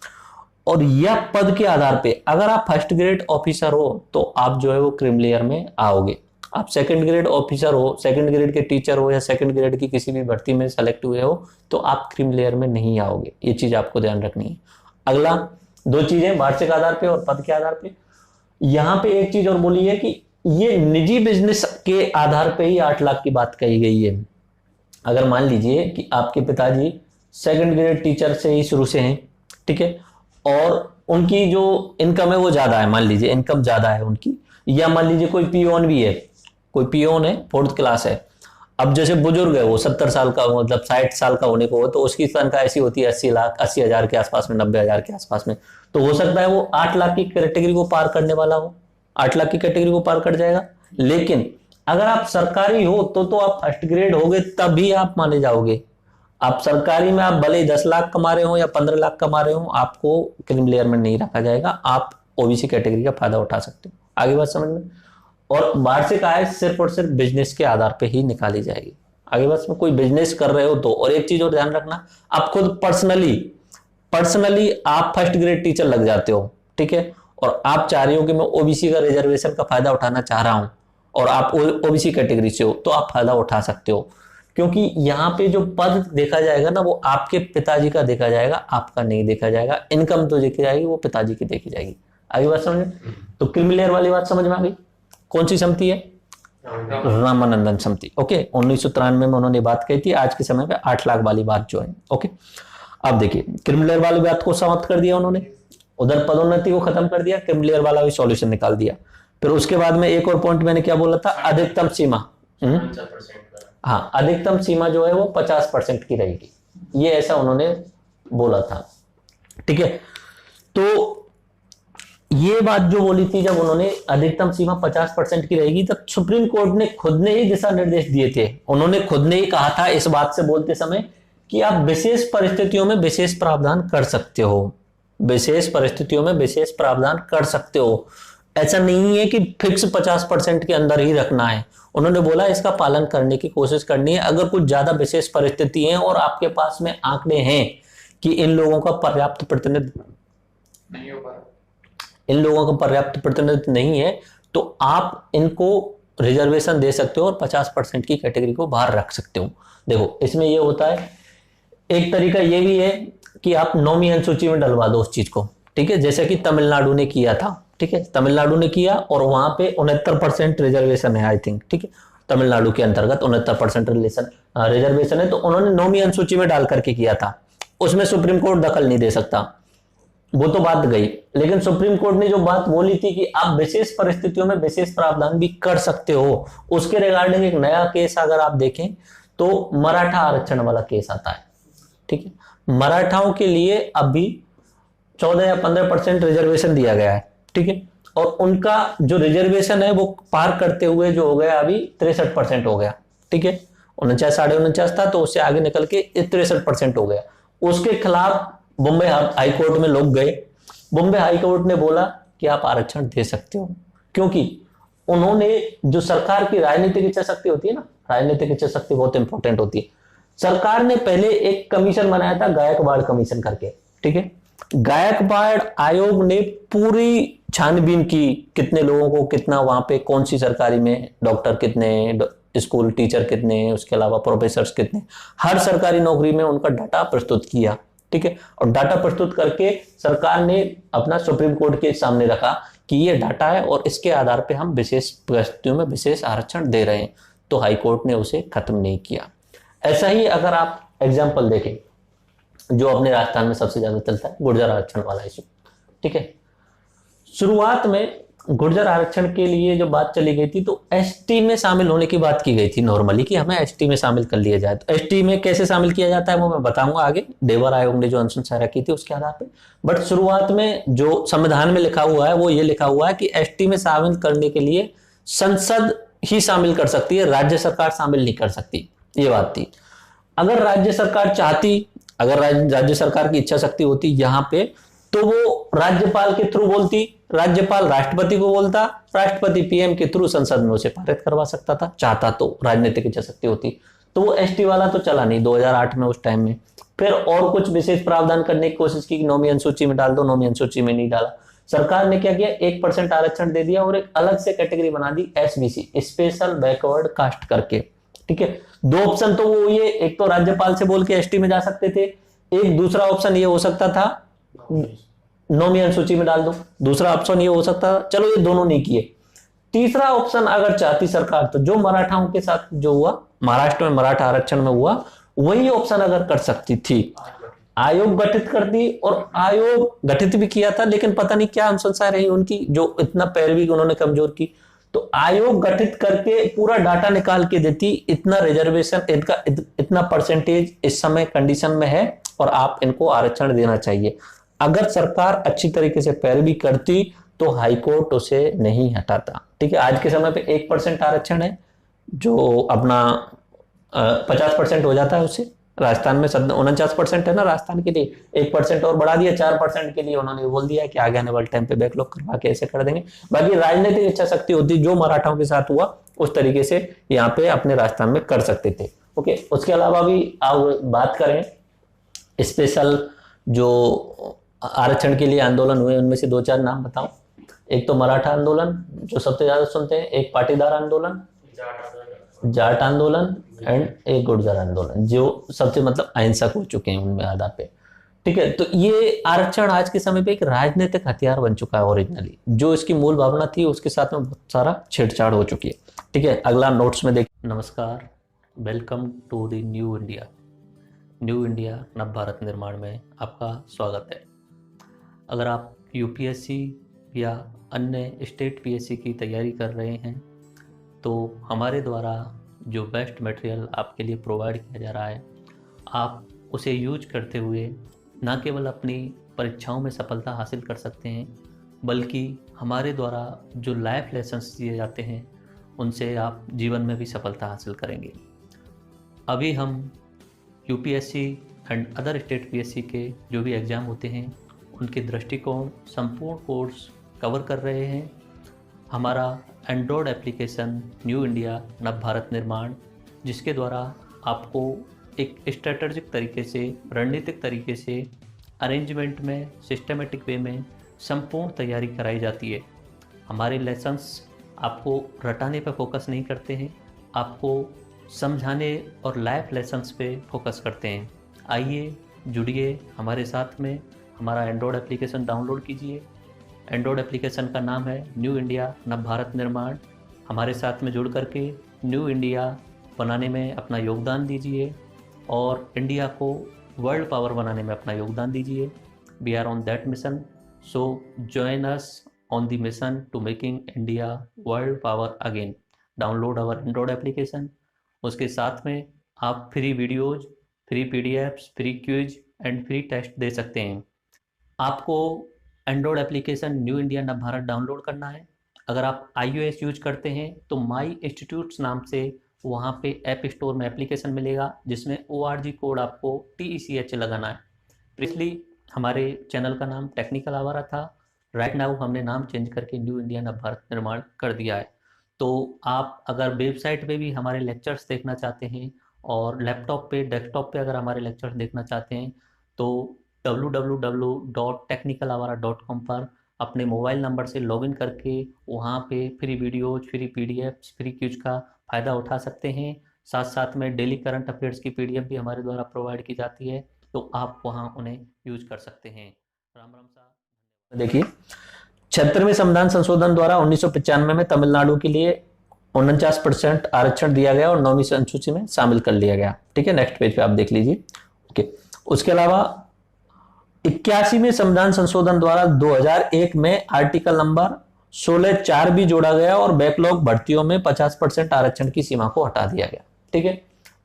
और यह पद के आधार पे अगर आप फर्स्ट ग्रेड ऑफिसर हो तो आप जो है वो क्रीम लेयर में आओगे। आप सेकंड ग्रेड ऑफिसर हो, सेकंड ग्रेड के टीचर हो, या सेकंड ग्रेड की किसी भी भर्ती में सेलेक्ट हुए हो तो आप क्रीम लेयर में नहीं आओगे। ये चीज आपको ध्यान रखनी है। अगला 2 चीजें, वार्षिक आधार पे और पद के आधार पे। यहां पे एक चीज और बोली है कि ये निजी बिजनेस के आधार पे ही 8 लाख की बात कही गई है। अगर मान लीजिए कि आपके पिताजी सेकंड ग्रेड टीचर से ही शुरू से हैं, ठीक है, और उनकी जो इनकम है वो ज्यादा है, मान लीजिए इनकम ज्यादा है उनकी, या मान लीजिए कोई पियोन भी है, कोई पियोन है 4th क्लास है। अब जैसे बुजुर्ग है वो 70 साल का, मतलब 60 साल का होने को हो, तो उसकी तनख्वाह ऐसी होती है 80 हजार के आसपास में, 90 हजार के आसपास में। तो हो सकता है वो 8 लाख की कैटेगरी को पार करने वाला हो, 8 लाख की कैटेगरी को पार कर जाएगा। लेकिन अगर आप सरकारी हो तो आप फर्स्ट ग्रेड होगे तभी आप माने जाओगे। आप सरकारी में आप भले ही 10 लाख कमा रहे हो या 15 लाख कमा रहे हो, आपको क्रीम लेयर में नहीं रखा जाएगा, आप ओबीसी कैटेगरी का फायदा उठा सकते हो। आगे बात समझ में। और वार्षिक आय सिर्फ और सिर्फ बिजनेस के आधार पे ही निकाली जाएगी। आगे बात में, कोई बिजनेस कर रहे हो तो। और एक चीज और ध्यान रखना, आप खुद पर्सनली आप फर्स्ट ग्रेड टीचर लग जाते हो, ठीक है, और आप चाह रहे हो कि मैं ओबीसी का रिजर्वेशन का फायदा उठाना चाह रहा हूं, और आप ओबीसी कैटेगरी से हो, तो आप फायदा उठा सकते हो। क्योंकि यहाँ पे जो पद देखा जाएगा ना, वो आपके पिताजी का देखा जाएगा, आपका नहीं देखा जाएगा। इनकम तो देखी जाएगी वो पिताजी की देखी जाएगी। आगे बात समझ में। तो क्रीम लेयर वाली बात समझ में आ गई। कौन सी समिति है? रामानंदन समिति, ओके। 1993 में उन्होंने बात कही थी, आज के समय पे 8 लाख वाली बात जो है, ओके। अब देखिए, क्रीम लेयर वाली बात को समाप्त कर दिया उन्होंने, उधर पदोन्नति को खत्म कर दिया, क्रीम लेयर वाला भी सॉल्यूशन निकाल दिया। फिर उसके बाद में एक और पॉइंट मैंने क्या बोला था, अधिकतम सीमा। हाँ, अधिकतम सीमा जो है वो 50% की रहेगी, ये ऐसा उन्होंने बोला था, ठीक है। तो ये बात जो बोली थी, जब उन्होंने अधिकतम सीमा 50% की रहेगी, तब सुप्रीम कोर्ट ने खुद ने ही दिशा निर्देश दिए थे। उन्होंने खुद ने ही कहा था इस बात से बोलते समय कि आप विशेष परिस्थितियों में विशेष प्रावधान कर सकते हो, विशेष परिस्थितियों में विशेष प्रावधान कर सकते हो। ऐसा नहीं है कि फिक्स 50% के अंदर ही रखना है। उन्होंने बोला इसका पालन करने की कोशिश करनी है। अगर कुछ ज्यादा विशेष परिस्थिति है और आपके पास में आंकड़े हैं कि इन लोगों का पर्याप्त प्रतिनिधित्व नहीं हो पा रहा, इन लोगों का पर्याप्त प्रतिनिधित्व नहीं है, तो आप इनको रिजर्वेशन दे सकते हो और 50% की कैटेगरी को बाहर रख सकते हो। देखो, इसमें ये होता है, एक तरीका ये भी है कि आप नौवीं अनुसूची में डलवा दो उस चीज को, ठीक है, जैसे कि तमिलनाडु ने किया था, ठीक है, तमिलनाडु ने किया और वहां पे 69% रिजर्वेशन है, आई थिंक, ठीक है, तमिलनाडु के अंतर्गत 69% रिजर्वेशन है। तो उन्होंने नौवीं अनुसूची में डाल करके किया था, उसमें सुप्रीम कोर्ट दखल नहीं दे सकता, वो तो बात गई। लेकिन सुप्रीम कोर्ट ने जो बात बोली थी कि आप विशेष परिस्थितियों में विशेष प्रावधान भी कर सकते हो, उसके रिगार्डिंग एक नया केस अगर आप देखें तो मराठा आरक्षण वाला केस आता है, ठीक है। मराठाओं के लिए अभी 14 या 15% रिजर्वेशन दिया गया है, ठीक है, और उनका जो रिजर्वेशन है वो पार करते हुए जो हो गया अभी 63% हो गया, ठीक है। 49 49.5 था, तो उससे आगे निकल के 63% हो गया। उसके खिलाफ बॉम्बे हाई कोर्ट में लोग गए, बॉम्बे हाई कोर्ट ने बोला कि आप आरक्षण दे सकते हो, क्योंकि उन्होंने जो सरकार की राजनीतिक इच्छा शक्ति होती है ना, राजनीतिक इच्छा शक्ति बहुत इंपॉर्टेंट होती है। सरकार ने पहले एक कमीशन बनाया था, गायकवाड़ कमीशन करके, ठीक है। गायकवाड़ आयोग ने पूरी छानबीन की, कितने लोगों को कितना, वहां पे कौन सी सरकारी में डॉक्टर कितने, स्कूल टीचर कितने हैं, उसके अलावा प्रोफेसर्स कितने, हर सरकारी नौकरी में उनका डाटा प्रस्तुत किया। ठीक है, और डाटा प्रस्तुत करके सरकार ने अपना सुप्रीम कोर्ट के सामने रखा कि ये डाटा है और इसके आधार पे हम विशेष परिस्थितियों में विशेष आरक्षण दे रहे हैं, तो हाई कोर्ट ने उसे खत्म नहीं किया। ऐसा ही अगर आप एग्जाम्पल देखें, जो अपने राजस्थान में सबसे ज्यादा चलता है, गुर्जर आरक्षण वाला इशू। ठीक है, शुरुआत में गुर्जर आरक्षण के लिए जो बात चली गई थी, तो एसटी में शामिल होने की बात की गई थी नॉर्मली, कि हमें एसटी में शामिल कर लिया जाए। तो एसटी में कैसे शामिल किया जाता है वो मैं बताऊंगा आगे, देवर आयोग ने जो अनुशंसा की थी उसके आधार पर। बट शुरुआत में जो संविधान में लिखा हुआ है वो ये लिखा हुआ है कि एसटी में शामिल करने के लिए संसद ही शामिल कर सकती है, राज्य सरकार शामिल नहीं कर सकती, ये बात थी। अगर राज्य सरकार चाहती, अगर राज्य सरकार की इच्छा शक्ति होती यहाँ पे, तो वो राज्यपाल के थ्रू बोलती, राज्यपाल राष्ट्रपति को बोलता, राष्ट्रपति पीएम के थ्रू संसद में उसे पारित करवा सकता था, चाहता तो, राजनीतिक इच्छा शक्ति होती। तो वो एसटी वाला तो चला नहीं 2008 में, उस टाइम में। फिर और कुछ विशेष प्रावधान करने की कोशिश की, नौवीं अनुसूची में डाल दो, नौवीं अनुसूची में नहीं डाला। सरकार ने क्या किया, 1% आरक्षण दे दिया और एक अलग से कैटेगरी बना दी, एसबीसी, स्पेशल बैकवर्ड कास्ट करके। ठीक है, दो ऑप्शन तो वो ये, एक तो राज्यपाल से बोल के एसटी में जा सकते थे, एक दूसरा ऑप्शन ये हो सकता था नौवीं अनुसूची में डाल दो, दूसरा ऑप्शन ये हो सकता था, चलो ये दोनों नहीं किए। तीसरा ऑप्शन अगर चाहती सरकार, तो जो मराठाओं के साथ जो हुआ महाराष्ट्र में, मराठा आरक्षण में हुआ, वही ऑप्शन अगर कर सकती थी, आयोग गठित कर दी, और आयोग गठित भी किया था, लेकिन पता नहीं क्या अनुशंसा रही उनकी, जो इतना पैरवी उन्होंने कमजोर की। तो आयोग गठित करके पूरा डाटा निकाल के देती, इतना रिजर्वेशन, इनका इतना परसेंटेज इस समय कंडीशन में है और आप इनको आरक्षण देना चाहिए। अगर सरकार अच्छी तरीके से पैरवी करती तो हाईकोर्ट उसे नहीं हटाता। ठीक है, आज के समय पे 1% आरक्षण है, जो अपना 50% हो जाता है उससे। राजस्थान में 49% है ना राजस्थान के लिए, 1% और बढ़ा दिया, 4% के लिए उन्होंने बोल दिया कि आगे आने वाले टाइम पे बैकलॉग करवा के ऐसे कर देंगे। बाकी राजनीतिक इच्छा शक्ति होती, जो मराठाओं के साथ हुआ उस तरीके से यहाँ पे अपने राजस्थान में कर सकते थे। ओके, उसके अलावा भी आप बात करें स्पेशल जो आरक्षण के लिए आंदोलन हुए, उनमें से 2-4 नाम बताऊं। एक तो मराठा आंदोलन जो सबसे ज्यादा सुनते हैं, एक पाटीदार आंदोलन, जाट आंदोलन, एंड एक गुर्जर आंदोलन, जो सबसे मतलब अहिंसक हो चुके हैं उनमें आधार पे। ठीक है, तो ये आरक्षण आज के समय पे एक राजनीतिक हथियार बन चुका है ओरिजिनली, जो इसकी मूल भावना थी उसके साथ में बहुत सारा छेड़छाड़ हो चुकी है। ठीक है, अगला नोट्स में देखिए। नमस्कार, welcome to the new India. New India नव भारत निर्माण में आपका स्वागत है। अगर आप यूपीएससी या अन्य स्टेट पीएससी की तैयारी कर रहे हैं, तो हमारे द्वारा जो बेस्ट मटेरियल आपके लिए प्रोवाइड किया जा रहा है, आप उसे यूज करते हुए न केवल अपनी परीक्षाओं में सफलता हासिल कर सकते हैं, बल्कि हमारे द्वारा जो लाइफ लेसन्स दिए जाते हैं उनसे आप जीवन में भी सफलता हासिल करेंगे। अभी हम UPSC and other state PSC के जो भी एग्ज़ाम होते हैं उनके दृष्टिकोण संपूर्ण कोर्स कवर कर रहे हैं। हमारा एंड्रॉयड एप्लीकेशन न्यू इंडिया नव भारत निर्माण, जिसके द्वारा आपको एक स्ट्रेटजिक तरीके से, रणनीतिक तरीके से, अरेंजमेंट में, सिस्टमेटिक वे में संपूर्ण तैयारी कराई जाती है। हमारे लेसन्स आपको रटाने पर फोकस नहीं करते हैं, आपको समझाने और लाइफ लेसन्स पे फोकस करते हैं। आइए जुड़िए हमारे साथ में, हमारा एंड्रॉयड एप्लीकेशन डाउनलोड कीजिए। एंड्रॉयड एप्लीकेशन का नाम है न्यू इंडिया नव भारत निर्माण। हमारे साथ में जुड़ करके न्यू इंडिया बनाने में अपना योगदान दीजिए और इंडिया को वर्ल्ड पावर बनाने में अपना योगदान दीजिए। We are on that mission, so join us on the mission to making India world power again. Download our android application. उसके साथ में आप free videos, free PDFs, free quiz and free test दे सकते हैं। आपको एंड्रॉयड एप्लीकेशन न्यू इंडिया नव Bharat download करना है। अगर आप iOS यूज करते हैं तो माई इंस्टीट्यूट्स नाम से वहाँ पे ऐप स्टोर में एप्लीकेशन मिलेगा, जिसमें ORG कोड आपको TECH लगाना है। प्रीवियसली हमारे चैनल का नाम टेक्निकल आवारा था, राइट नाउ हमने नाम चेंज करके न्यू इंडिया नव भारत निर्माण कर दिया है। तो आप अगर वेबसाइट पे भी हमारे लेक्चर्स देखना चाहते हैं और लैपटॉप पे, डेस्कटॉप पे अगर हमारे लेक्चर्स देखना चाहते हैं, तो www.technicalavara.com पर अपने मोबाइल नंबर से लॉगिन करके वहाँ पे free videos, free PDFs, free quiz का फ़ायदा उठा सकते हैं। साथ साथ में डेली करंट अफेयर्स की पीडीएफ भी हमारे द्वारा प्रोवाइड की जाती है, तो आप वहाँ उन्हें यूज कर सकते हैं। राम राम साहब। देखिए, 76वें संविधान संशोधन द्वारा 1995 में तमिलनाडु के लिए 49% आरक्षण दिया गया और 9वीं अनुसूची में शामिल कर लिया गया। ठीक है, नेक्स्ट पेज पे आप देख लीजिए। ओके, उसके अलावा 81वें संविधान संशोधन द्वारा 2001 में आर्टिकल नंबर 16(4) भी जोड़ा गया और बैकलॉग भर्तियों में 50% आरक्षण की सीमा को हटा दिया गया। ठीक है,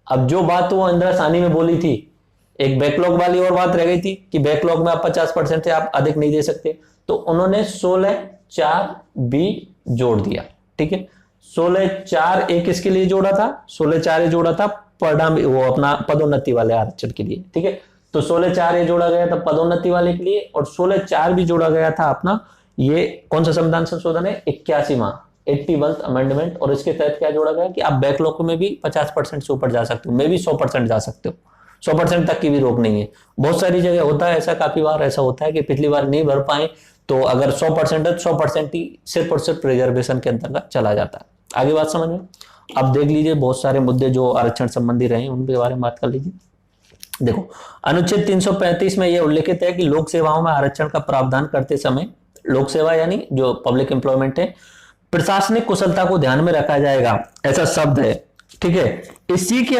अब जो बात वो इंदिरा साहनी में बोली थी, एक बैकलॉग वाली और बात रह गई थी कि बैकलॉग में आप 50% से आप अधिक नहीं दे सकते, तो उन्होंने 16(4) भी जोड़ दिया। ठीक है, 16(4) एक इसके लिए जोड़ा था, 16(4) जोड़ा था वो अपना पदोन्नति वाले आरक्षण के लिए। ठीक है, तो 16(4) ये जोड़ा गया था पदोन्नति वाले के लिए और 16(4) भी जोड़ा गया था अपना, ये कौन सा संविधान संशोधन है, 81वां 81th अमेंडमेंट। और इसके तहत क्या जोड़ा गया कि आप बैकलॉग में भी 50% से ऊपर जा सकते हो, में भी 100% जा सकते हो, 100% तक की भी रोक नहीं है। बहुत सारी जगह होता है ऐसा, काफी बार ऐसा होता है कि पिछली बार नहीं भर पाए, तो अगर 100% है, 100% ही सिर्फ और सिर्फ रिजर्वेशन के अंतर्गत चला जाता है। आगे बात समझ में। अब देख लीजिए बहुत सारे मुद्दे जो आरक्षण संबंधी रहे उनके बारे में बात कर लीजिए। देखो, अनुच्छेद 335 में यह उल्लेखित है कि लोक सेवाओं में आरक्षण का प्रावधान करते समय, लोक सेवा यानी जो पब्लिक एम्प्लॉयमेंट है, प्रशासनिक कुशलता को ध्यान में रखा जाएगा, ऐसा शब्द है। ठीक है, इसी के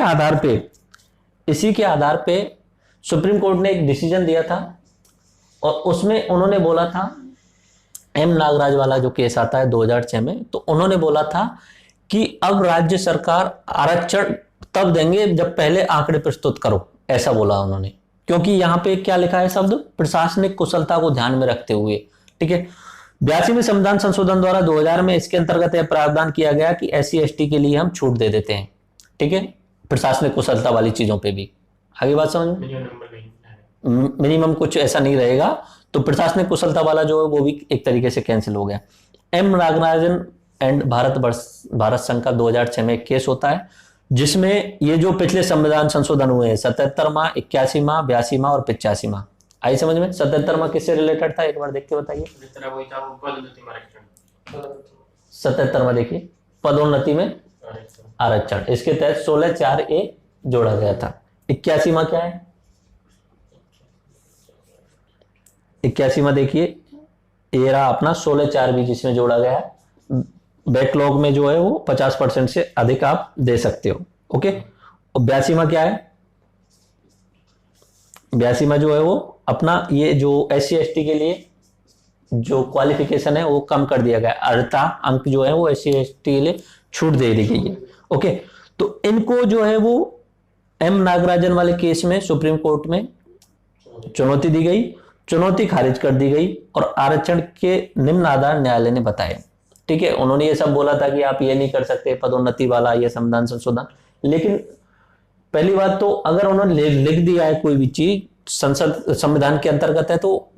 आधार पे सुप्रीम कोर्ट ने एक डिसीजन दिया था और उसमें उन्होंने बोला था, एम नागराज वाला जो केस आता है 2006 में, तो उन्होंने बोला था कि अब राज्य सरकार आरक्षण तब देंगे जब पहले आंकड़े प्रस्तुत करो, ऐसा बोला उन्होंने। क्योंकि यहां पे क्या लिखा है शब्द, प्रशासनिक कुशलता को ध्यान में रखते हुए। ठीक है, 82वें संविधान संशोधन द्वारा 2000 में इसके अंतर्गत यह प्रावधान किया गया कि SC/ST के लिए हम छूट दे देते हैं। ठीक है, प्रशासनिक कुशलता वाली चीजों पे भी। आगे बात समझ में, मिनिमम कुछ ऐसा नहीं रहेगा, तो प्रशासनिक कुशलता वाला जो है वो भी एक तरीके से कैंसिल हो गया। एम नागराजन एंड भारत संघ का 2006 में एक केस होता है जिसमें ये जो पिछले संविधान संशोधन हुए हैं 77वां, 81वां, 82वां और 85वां, आई समझ में। 77वां किससे रिलेटेड था, एक बार देख के बताइए। 77वां देखिए, पदोन्नति में आरक्षण, इसके तहत 16(4)(a) जोड़ा गया था। 81वां क्या है, 81वां देखिए, ये रहा अपना 16(4) भी जिसमें जोड़ा गया है, बैकलॉग में जो है वो 50% से अधिक आप दे सकते हो। ओके, और 82वां क्या है, 82वां जो है वो अपना ये जो SC/ST के लिए जो क्वालिफिकेशन है वो कम कर दिया गया, 18 अंक जो है वो SC/ST के लिए छूट दे दी गई है। ओके, तो इनको जो है वो एम नागराजन वाले केस में सुप्रीम कोर्ट में चुनौती दी गई, चुनौती खारिज कर दी गई और आरक्षण के निम्न आधार न्यायालय ने बताए। ठीक है, उन्होंने ये सब बोला था कि आप ये नहीं कर सकते पदोन्नति वाला ये संविधान संशोधन, लेकिन पहली बात तो अगर उन्होंने लिख दिया है कोई भी चीज संसद संविधान के अंतर्गत है, तो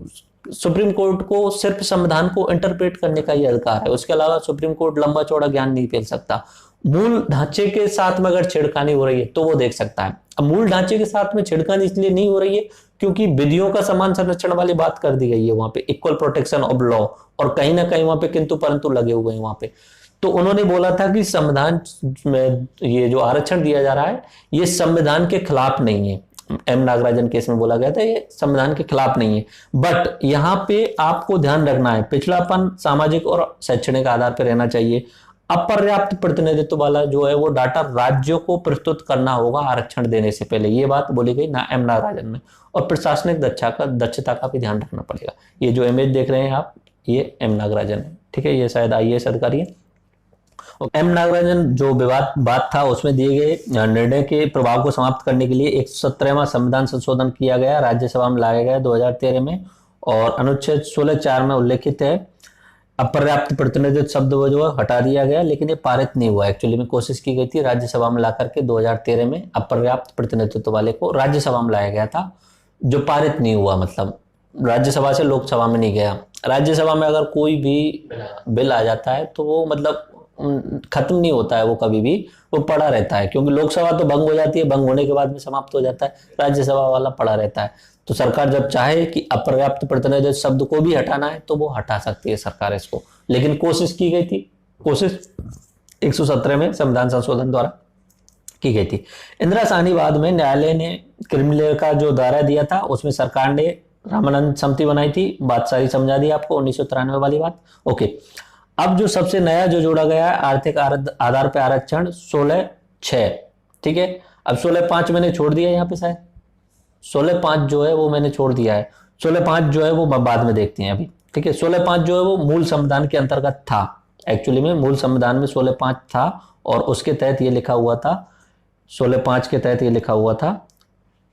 सुप्रीम कोर्ट को सिर्फ संविधान को इंटरप्रेट करने का ही अधिकार है, उसके अलावा सुप्रीम कोर्ट लंबा चौड़ा ज्ञान नहीं फैल सकता। मूल ढांचे के साथ में अगर छेड़खानी हो रही है तो वो देख सकता है। अब मूल ढांचे के साथ में छेड़खानी इसलिए नहीं हो रही है क्योंकि विधियों का समान संरक्षण वाली बात कर दी गई है वहां पे, इक्वल प्रोटेक्शन ऑफ लॉ, और कहीं ना कहीं वहां पे किंतु परंतु लगे हुए हैं वहां पे। तो उन्होंने बोला था कि संविधान में ये जो आरक्षण दिया जा रहा है ये संविधान के खिलाफ नहीं है। एम नागराजन केस में बोला गया था ये संविधान के खिलाफ नहीं है, बट यहाँ पे आपको ध्यान रखना है पिछड़ापन सामाजिक और शैक्षणिक आधार पर रहना चाहिए। अपर्याप्त प्रतिनिधित्व वाला जो है वो डाटा राज्यों को प्रस्तुत करना होगा आरक्षण देने से पहले, ये बात बोली गई ना एम नागराजन में। और प्रशासनिक दक्षता का भी ध्यान रखना पड़ेगा। ये जो इमेज देख रहे हैं आप, ये एम नागराजन है। ठीक है, ये शायद IAS अधिकारी है। एम नागराजन जो विवाद बात था उसमें दिए गए निर्णय के प्रभाव को समाप्त करने के लिए 117वां संविधान संशोधन किया गया, राज्यसभा में लाया गया 2013 में, और अनुच्छेद 16(4) में उल्लेखित है अपर्याप्त प्रतिनिधित्व शब्द वो जो हटा दिया गया, लेकिन ये पारित नहीं हुआ। एक्चुअली में कोशिश की गई थी राज्यसभा में ला करके 2013 में अपर्याप्त प्रतिनिधित्व वाले को राज्यसभा में लाया गया था, जो पारित नहीं हुआ, मतलब राज्यसभा से लोकसभा में नहीं गया। राज्यसभा में अगर कोई भी बिल आ जाता है तो वो मतलब खत्म नहीं होता है, वो कभी भी वो पड़ा रहता है, क्योंकि लोकसभा तो भंग हो जाती है, भंग होने के बाद में समाप्त हो जाता है, राज्यसभा वाला पड़ा रहता है। तो सरकार जब चाहे कि अपर्याप्त प्रतिनिधित्व शब्द को भी हटाना है तो वो हटा सकती है सरकार इसको, लेकिन कोशिश की गई थी, कोशिश 117 में संविधान संशोधन द्वारा की गई थी। इंदिरा साहनीवाद में न्यायालय ने क्रिमिनल का जो दायरा दिया था उसमें सरकार ने रामानंद समिति बनाई थी। बात सारी समझा दी आपको, 1993 वाली बात। ओके, अब जो सबसे नया जो जोड़ा गया है आर्थिक आधार पे आरक्षण 16/6, ठीक है। अब 16/5 मैंने छोड़ दिया यहाँ पे, शायद 16/5 जो है वो मैंने छोड़ दिया है। 16/5 जो है वो बाद में देखते हैं अभी, ठीक है। 16/5 जो है वो मूल संविधान के अंतर्गत था। एक्चुअली में मूल संविधान में 16/5 था और उसके तहत ये लिखा हुआ था, 16/5 के तहत ये लिखा हुआ था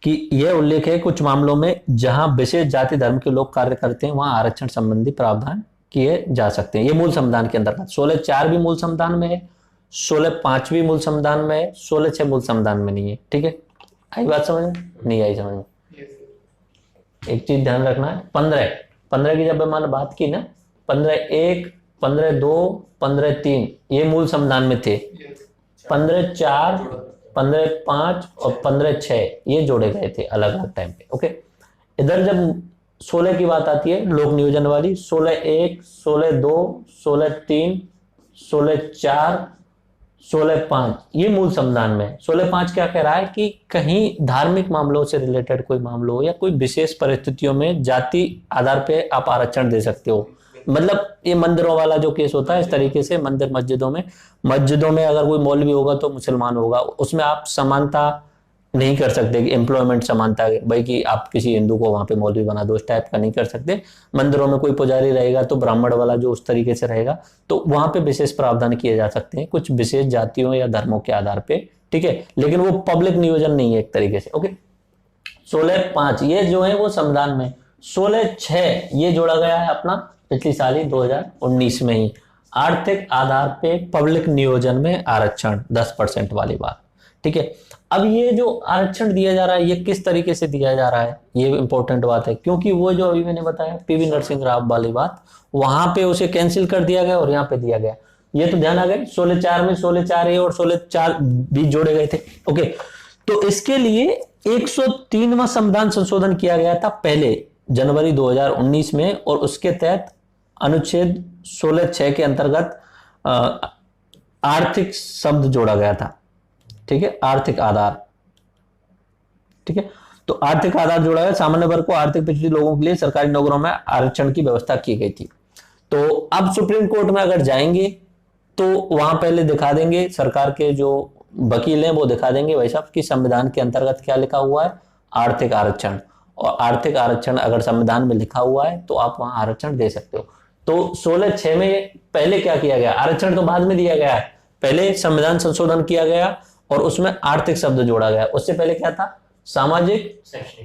कि यह उल्लेख है कुछ मामलों में जहां विशेष जाति धर्म के लोग कार्य करते हैं वहां आरक्षण संबंधी प्रावधान किए जा सकते हैं। ये मूल संविधान के अंतर्गत 16/4 भी मूल संविधान में है, 16/5 भी मूल संविधान में है, 16/6 मूल संविधान में नहीं है, ठीक है। आई बात समझ में? नहीं आई समझ में? एक चीज ध्यान रखना है, 15 की जब मैंने बात की ना, 15/1, 15/2, 15/3 ये मूल संविधान में थे। 15/4, 15/5 और 15/6 ये जोड़े गए थे अलग अलग टाइम पे। ओके, इधर जब 16 की बात आती है लोक नियोजन वाली, 16/1, 16/2, 16/3, 16/4, 16/5 ये मूल संविधान में। 16/5 क्या कह रहा है कि कहीं धार्मिक मामलों से रिलेटेड कोई मामला हो या कोई विशेष परिस्थितियों में जाति आधार पे आप आरक्षण दे सकते हो। मतलब ये मंदिरों वाला जो केस होता है इस तरीके से, मंदिर मस्जिदों में अगर कोई मौलवी होगा तो मुसलमान होगा, उसमें आप समानता नहीं कर सकते कि एम्प्लॉयमेंट समानता, भाई कि आप किसी हिंदू को वहां पे मौलवी बना दो, इस टाइप का नहीं कर सकते। मंदिरों में कोई पुजारी रहेगा तो ब्राह्मण वाला जो उस तरीके से रहेगा, तो वहां पे विशेष प्रावधान किए जा सकते हैं कुछ विशेष जातियों या धर्मों के आधार पे, ठीक है। लेकिन वो पब्लिक नियोजन नहीं है एक तरीके से। ओके, 16/5 ये जो है वो संविधान में, 16/6 ये जोड़ा गया है अपना पिछली साल ही 2019 में ही, आर्थिक आधार पे पब्लिक नियोजन में आरक्षण 10% वाली बात, ठीक है। अब ये जो आरक्षण दिया जा रहा है ये किस तरीके से दिया जा रहा है, ये इंपॉर्टेंट बात है, क्योंकि वो जो अभी मैंने बताया पीवी नरसिंह राव वाली बात, वहां पे उसे कैंसिल कर दिया गया और यहाँ पे दिया गया। ये तो ध्यान आ गया, 16/4 में 16/4 और 16/4 भी जोड़े गए थे। ओके, तो इसके लिए 103वां संविधान संशोधन किया गया था पहले जनवरी 2019 में, और उसके तहत अनुच्छेद 16/6 के अंतर्गत आर्थिक शब्द जोड़ा गया था, ठीक है। आर्थिक आधार, ठीक है। तो आर्थिक आधार जोड़ा गया, सामान्य वर्ग को आर्थिक पिछड़े लोगों के लिए सरकारी नौकरियों में आरक्षण की व्यवस्था की गई थी। तो अब सुप्रीम कोर्ट में अगर जाएंगे तो वहां पहले दिखा देंगे, सरकार के जो वकील हैं वो दिखा देंगे भाई साहब कि संविधान के अंतर्गत क्या लिखा हुआ है, आर्थिक आरक्षण, और आर्थिक आरक्षण अगर संविधान में लिखा हुआ है तो आप वहां आरक्षण दे सकते हो। तो 16/6 में पहले क्या किया गया, आरक्षण तो बाद में दिया गया है, पहले संविधान संशोधन किया गया और उसमें आर्थिक शब्द जोड़ा गया। उससे पहले क्या था, सामाजिक,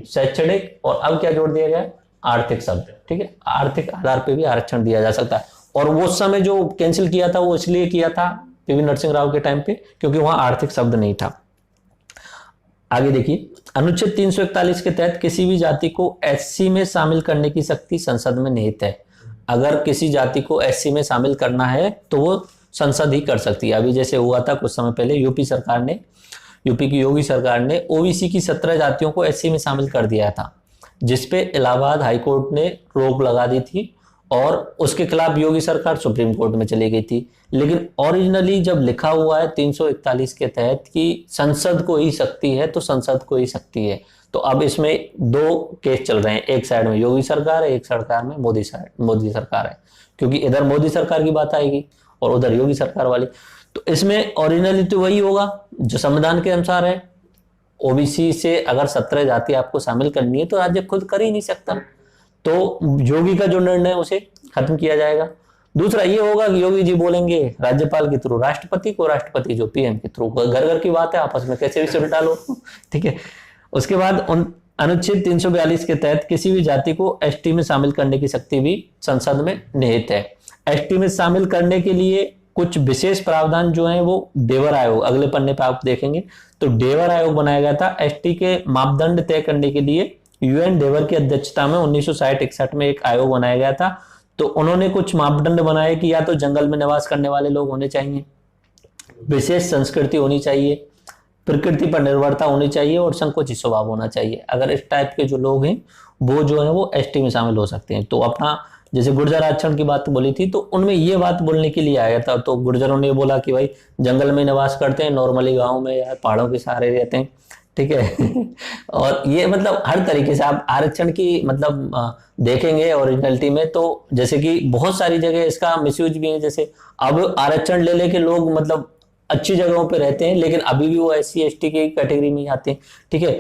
शैक्षणिक, और अब क्या जोड़ दिया गया, आर्थिक शब्द, ठीक है। आर्थिक आधार पे भी आरक्षण दिया जा सकता है। और वो समय जो कैंसिल किया था वो इसलिए किया था पीवी नरसिंह राव के टाइम पे क्योंकि वहां आर्थिक शब्द नहीं था। आगे देखिए, अनुच्छेद 341 के तहत किसी भी जाति को एससी में शामिल करने की शक्ति संसद में निहित है। अगर किसी जाति को एससी में शामिल करना है तो वो संसद ही कर सकती है। अभी जैसे हुआ था कुछ समय पहले, यूपी की योगी सरकार ने ओबीसी की 17 जातियों को एससी में शामिल कर दिया था, जिसपे इलाहाबाद हाईकोर्ट ने रोक लगा दी थी और उसके खिलाफ योगी सरकार सुप्रीम कोर्ट में चली गई थी। लेकिन ओरिजिनली जब लिखा हुआ है 341 के तहत कि संसद को ही शक्ति है तो संसद को ही शक्ति है। तो अब इसमें दो केस चल रहे हैं, एक साइड में योगी सरकार है, एक सरकार में मोदी सरकार है, क्योंकि इधर मोदी सरकार की बात आएगी और उधर योगी सरकार वाली। तो इसमें ओरिजिनली तो वही होगा जो संविधान के अनुसार है। ओबीसी से अगर 17 जाति आपको शामिल करनी है तो राज्य खुद कर ही नहीं सकता, तो योगी का जो निर्णय उसे खत्म किया जाएगा। दूसरा ये होगा कि योगी जी बोलेंगे राज्यपाल के थ्रू राष्ट्रपति को, राष्ट्रपति जो पीएम के थ्रू, घर घर की बात है, आपस में कैसे भी सुलटा लो, ठीक है। उसके बाद अनुच्छेद 342 के तहत किसी भी जाति को एसटी में शामिल करने की शक्ति भी संसद में निहित है। एसटी में शामिल करने के लिए कुछ विशेष प्रावधान जो है वो डेवर आयोग, अगले पन्ने पे आप देखेंगे तो डेवर आयोग बनाया गया था। एसटी के मापदंड तय करने के लिए यूएन डेवर की अध्यक्षता में 1960-61 में एक आयोग बनाया गया था। तो उन्होंने कुछ मापदंड बनाए कि या तो जंगल में निवास करने वाले लोग होने चाहिए, विशेष संस्कृति होनी चाहिए, प्रकृति पर निर्भरता होनी चाहिए और संकोची स्वभाव होना चाहिए। अगर इस टाइप के जो लोग हैं वो जो है वो एसटी में शामिल हो सकते हैं। तो अपना जैसे गुर्जर आरक्षण की बात बोली थी, तो उनमें ये बात बोलने के लिए आया था। तो गुर्जरों ने बोला कि भाई जंगल में निवास करते हैं, नॉर्मली गाँव में या पहाड़ों के सहारे रहते हैं, ठीक है। और ये मतलब हर तरीके से आप आरक्षण की मतलब देखेंगे ओरिजिनलिटी में, तो जैसे कि बहुत सारी जगह इसका मिसयूज भी है। जैसे अब आरक्षण ले लेके लोग मतलब अच्छी जगहों पे रहते हैं, लेकिन अभी भी वो SC ST की कैटेगरी में ही आते हैं, ठीक है।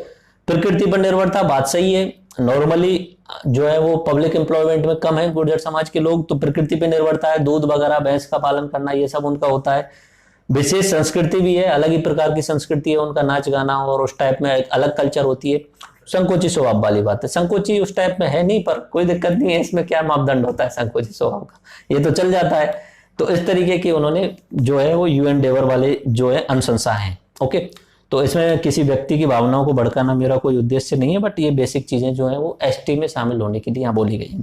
प्रकृति पर निर्भरता, बात सही है। नॉर्मली जो है वो पब्लिक एम्प्लॉयमेंट में कम है गुर्जर समाज के लोग, तो प्रकृति पे निर्भरता है, दूध वगैरह भैंस का पालन करना, ये सब उनका होता है। विशेष संस्कृति भी है, अलग ही प्रकार की संस्कृति है उनका, नाच गाना और उस टाइप में एक अलग कल्चर होती है। संकोची स्वभाव वाली बात है, संकोची उस टाइप में है नहीं, पर कोई दिक्कत नहीं है, इसमें क्या मापदंड होता है संकोची स्वभाव का, ये तो चल जाता है। तो इस तरीके की उन्होंने जो है वो UN एंडेवर वाले जो है अनुशंसा है, ओके। तो इसमें किसी व्यक्ति की भावनाओं को भड़काना मेरा कोई उद्देश्य नहीं है, बट ये बेसिक चीजें जो है वो ST में शामिल होने के लिए यहाँ बोली गई है,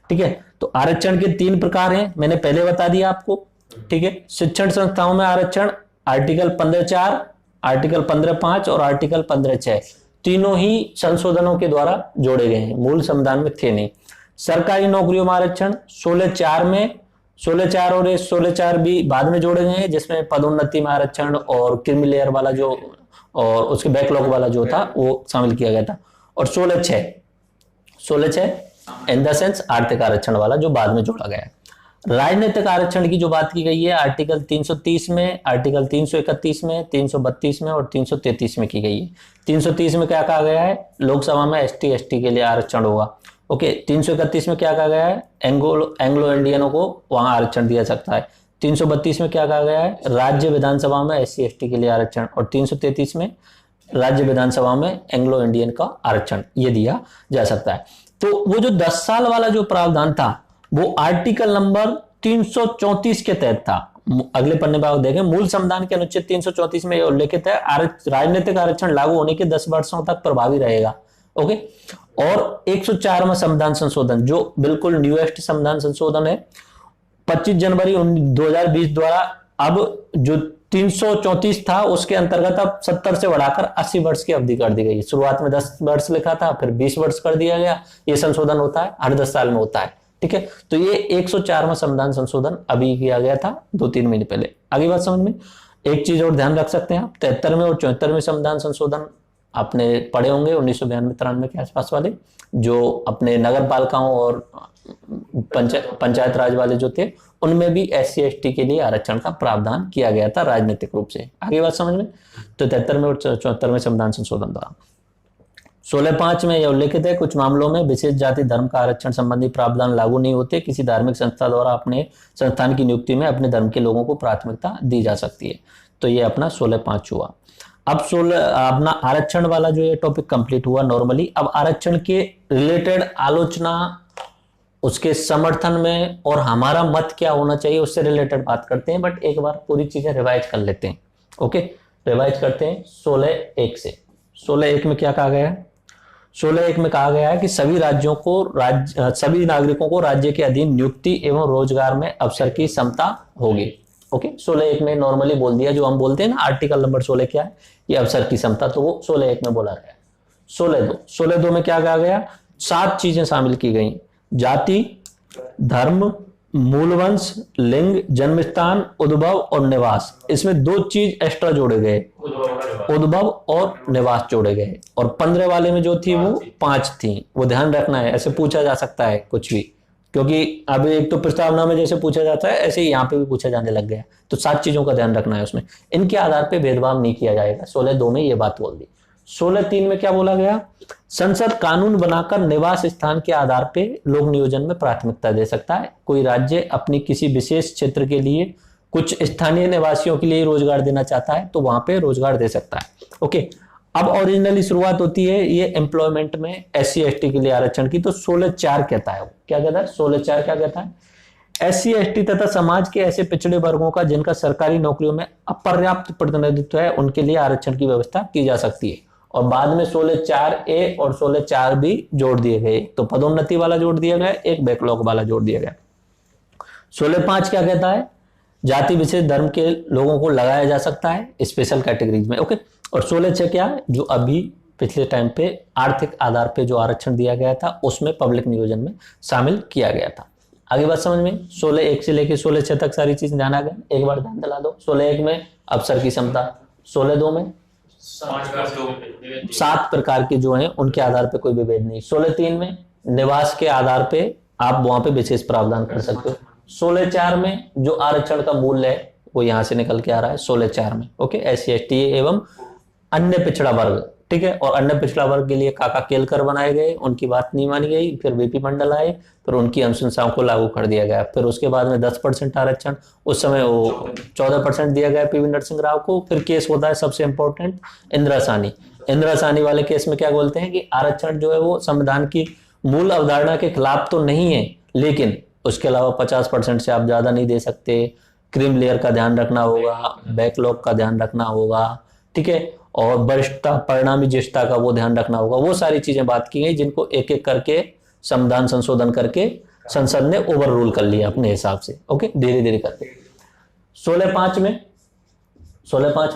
ठीक है। तो आरक्षण के 3 प्रकार हैं, मैंने पहले बता दिया आपको, ठीक है। शिक्षण संस्थाओं में आरक्षण आर्टिकल 15(4), आर्टिकल 15(5) और आर्टिकल 15(6), तीनों ही संशोधनों के द्वारा जोड़े गए हैं, मूल संविधान में थे नहीं। सरकारी नौकरियों में आरक्षण 16(4) में, 16(4) और 16(4) भी बाद में जोड़े गए हैं, जिसमें पदोन्नति में आरक्षण और क्रीमी लेयर वाला जो और उसके बैकलॉग वाला जो था वो शामिल किया गया था। और 16(6) इन द सेंस आर्थिक आरक्षण वाला जो बाद में जोड़ा गया है। राजनीतिक आरक्षण की जो बात की गई है आर्टिकल 330 में, आर्टिकल 331 में, 332 में और 333 में की गई है। 330 में क्या कहा गया है, लोकसभा में ST ST के लिए आरक्षण होगा, ओके। 331 में क्या कहा गया है, एंग्लो इंडियनों को वहां आरक्षण दिया सकता है। 332 में क्या कहा गया है, राज्य विधानसभा में SC ST के लिए आरक्षण, और 333 में राज्य विधानसभा में एंग्लो इंडियन का आरक्षण ये दिया जा सकता है। तो वो जो 10 साल वाला जो प्रावधान था वो आर्टिकल नंबर 334 के तहत था। अगले पन्ने पर देखें, मूल संविधान के अनुच्छेद 334 में यह उल्लेखित है, राजनीतिक आरक्षण लागू होने के 10 वर्षों तक प्रभावी रहेगा, ओके। और 104वां संविधान संशोधन जो बिल्कुल न्यूएस्ट संविधान संशोधन है, 25 जनवरी 2020 द्वारा अब जो 334 था उसके अंतर्गत अब 70 से बढ़ाकर 80 वर्ष की अवधि कर दी गई है। शुरुआत में 10 वर्ष लिखा था, फिर 20 वर्ष कर दिया गया। ये संशोधन होता है हर 10 साल में होता है, ठीक है। तो ये 104वां संविधान संशोधन अभी किया गया था 2-3 महीने पहले। आगे बात समझ में, एक चीज और ध्यान रख सकते हैं आप, 73वें और 74वें संविधान संशोधन आपने पढ़े होंगे 1992-93 के आसपास वाले, जो अपने नगर पालिकाओं और पंचायत राज वाले जो थे उनमें भी SC ST के लिए आरक्षण का प्रावधान किया गया था राजनीतिक रूप से। आगे बात समझ में, तो 73वें और 74वें संविधान संशोधन द्वारा 16(5) में यह उल्लेखित है, कुछ मामलों में विशेष जाति धर्म का आरक्षण संबंधी प्रावधान लागू नहीं होते, किसी धार्मिक संस्था द्वारा अपने संस्थान की नियुक्ति में अपने धर्म के लोगों को प्राथमिकता दी जा सकती है। तो ये अपना 16(5) हुआ। अब 16 अपना आरक्षण वाला जो ये टॉपिक कंप्लीट हुआ नॉर्मली। अब आरक्षण के रिलेटेड आलोचना, उसके समर्थन में और हमारा मत क्या होना चाहिए उससे रिलेटेड बात करते हैं, बट एक बार पूरी चीजें रिवाइज कर लेते हैं, ओके। रिवाइज करते हैं 16(1) से। 16(1) में क्या कहा गया है, 16(1) में कहा गया है कि सभी राज्यों को सभी नागरिकों को राज्य के अधीन नियुक्ति एवं रोजगार में अवसर की समता होगी, ओके। 16(1) में नॉर्मली बोल दिया, जो हम बोलते हैं ना आर्टिकल नंबर 16 क्या है, ये अवसर की समता, तो वो 16(1) में बोला गया। 16(2) में क्या कहा गया, 7 चीजें शामिल की गई, जाति, धर्म, मूलवंश, लिंग, जन्मस्थान, उद्भव और निवास। इसमें 2 चीज एक्स्ट्रा जोड़े गए, उद्भव और निवास जोड़े गए। और 15 वाले में जो थी वो 5 थी, वो ध्यान रखना है, ऐसे पूछा जा सकता है कुछ भी, क्योंकि अब एक तो प्रस्तावना में जैसे पूछा जाता है ऐसे ही यहाँ पे भी पूछा जाने लग गया। तो 7 चीजों का ध्यान रखना है उसमें, इनके आधार पे भेदभाव नहीं किया जाएगा। 16(2) में ये बात बोल दी। 16(3) में क्या बोला गया, संसद कानून बनाकर निवास स्थान के आधार पे लोक नियोजन में प्राथमिकता दे सकता है। कोई राज्य अपनी किसी विशेष क्षेत्र के लिए कुछ स्थानीय निवासियों के लिए रोजगार देना चाहता है तो वहां पे रोजगार दे सकता है, ओके। अब ओरिजिनली शुरुआत होती है ये एम्प्लॉयमेंट में SC ST के लिए आरक्षण की, तो 16(4) कहता है, क्या कहता है 16(4) क्या कहता है, SC ST तथा समाज के ऐसे पिछड़े वर्गों का जिनका सरकारी नौकरियों में अपर्याप्त प्रतिनिधित्व है उनके लिए आरक्षण की व्यवस्था की जा सकती है। और बाद में 16(4)A और 16(4) भी जोड़ दिए गए, तो पदोन्नति वाला जोड़ दिया गया, एक बैकलॉग वाला जोड़ दिया गया। 16(5) क्या कहता है, जाति विशेष धर्म के लोगों को लगाया जा सकता है स्पेशल कैटेगरीज में, ओके। और 16(6) क्या है, जो अभी पिछले टाइम पे आर्थिक आधार पे जो आरक्षण दिया गया था उसमें पब्लिक नियोजन में शामिल किया गया था। आगे बात समझ में? 16(1) से लेके 16(6) तक सारी चीज ध्यान आ गए? एक बार ध्यान दिला दो। 16(1) में अफसर की क्षमता, 16(2) में 7 प्रकार के जो हैं उनके आधार पे कोई विभेद नहीं, 16(3) में निवास के आधार पे आप वहां पे विशेष प्रावधान कर सकते हो, 16(4) में जो आरक्षण का मूल्य है वो यहां से निकल के आ रहा है 16(4) में। ओके, SC/ST एवं अन्य पिछड़ा वर्ग, ठीक है। और अन्य पिछड़ा वर्ग के लिए काका केलकर बनाए गए, उनकी बात नहीं मानी गई, फिर VP मंडल आए, फिर उनकी अनुशंसाओं को लागू कर दिया गया। फिर उसके बाद में 10% आरक्षण, उस समय वो 14% दिया गया PV नरसिंह राव को। फिर केस होता है सबसे इंपॉर्टेंट इंदिरा साहनी। इंदिरा साहनी वाले केस में क्या बोलते हैं कि आरक्षण जो है वो संविधान की मूल अवधारणा के खिलाफ तो नहीं है, लेकिन उसके अलावा 50% से आप ज्यादा नहीं दे सकते, क्रीम लेयर का ध्यान रखना होगा, बैकलॉग का ध्यान रखना होगा, ठीक है, और वरिष्ठता परिणामी ज्येष्ठता का वो ध्यान रखना होगा। वो सारी चीजें बात की गई जिनको एक एक करके संविधान संशोधन करके संसद ने ओवर रूल कर लिया अपने हिसाब से। ओके, धीरे धीरे करके 16(5)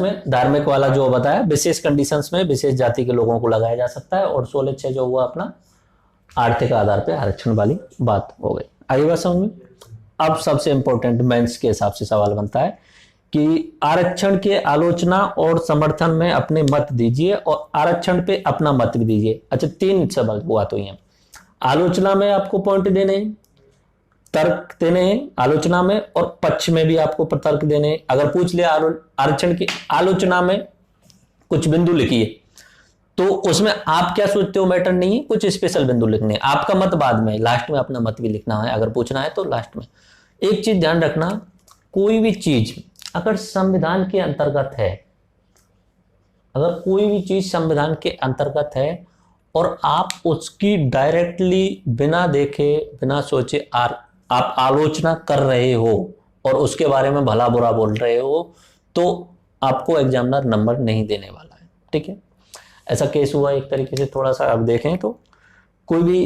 में धार्मिक वाला जो बताया, विशेष कंडीशंस में विशेष जाति के लोगों को लगाया जा सकता है। और 16(6) जो हुआ अपना आर्थिक आधार पे आरक्षण वाली बात हो गई। आगे बात समझ में? अब सबसे इंपॉर्टेंट मेंस के हिसाब से सवाल बनता है कि आरक्षण के आलोचना और समर्थन में अपने मत दीजिए और आरक्षण पे अपना मत भी दीजिए। अच्छा, 3 सवाल हुआ तो ये आलोचना में आपको पॉइंट देने हैं, तर्क देने हैं आलोचना में, और पक्ष में भी आपको तर्क देने हैं। अगर पूछ लिया आरक्षण की आलोचना में कुछ बिंदु लिखिए, तो उसमें आप क्या सोचते हो मैटर नहीं है, कुछ स्पेशल बिंदु लिखने हैं। आपका मत बाद में, लास्ट में अपना मत भी लिखना है अगर पूछना है तो लास्ट में। एक चीज ध्यान रखना, कोई भी चीज अगर संविधान के अंतर्गत है, अगर कोई भी चीज संविधान के अंतर्गत है और आप उसकी डायरेक्टली बिना देखे बिना सोचे आप आलोचना कर रहे हो और उसके बारे में भला बुरा बोल रहे हो, तो आपको एग्जामिनर नंबर नहीं देने वाला है, ठीक है। ऐसा केस हुआ एक तरीके से, थोड़ा सा आप देखें तो कोई भी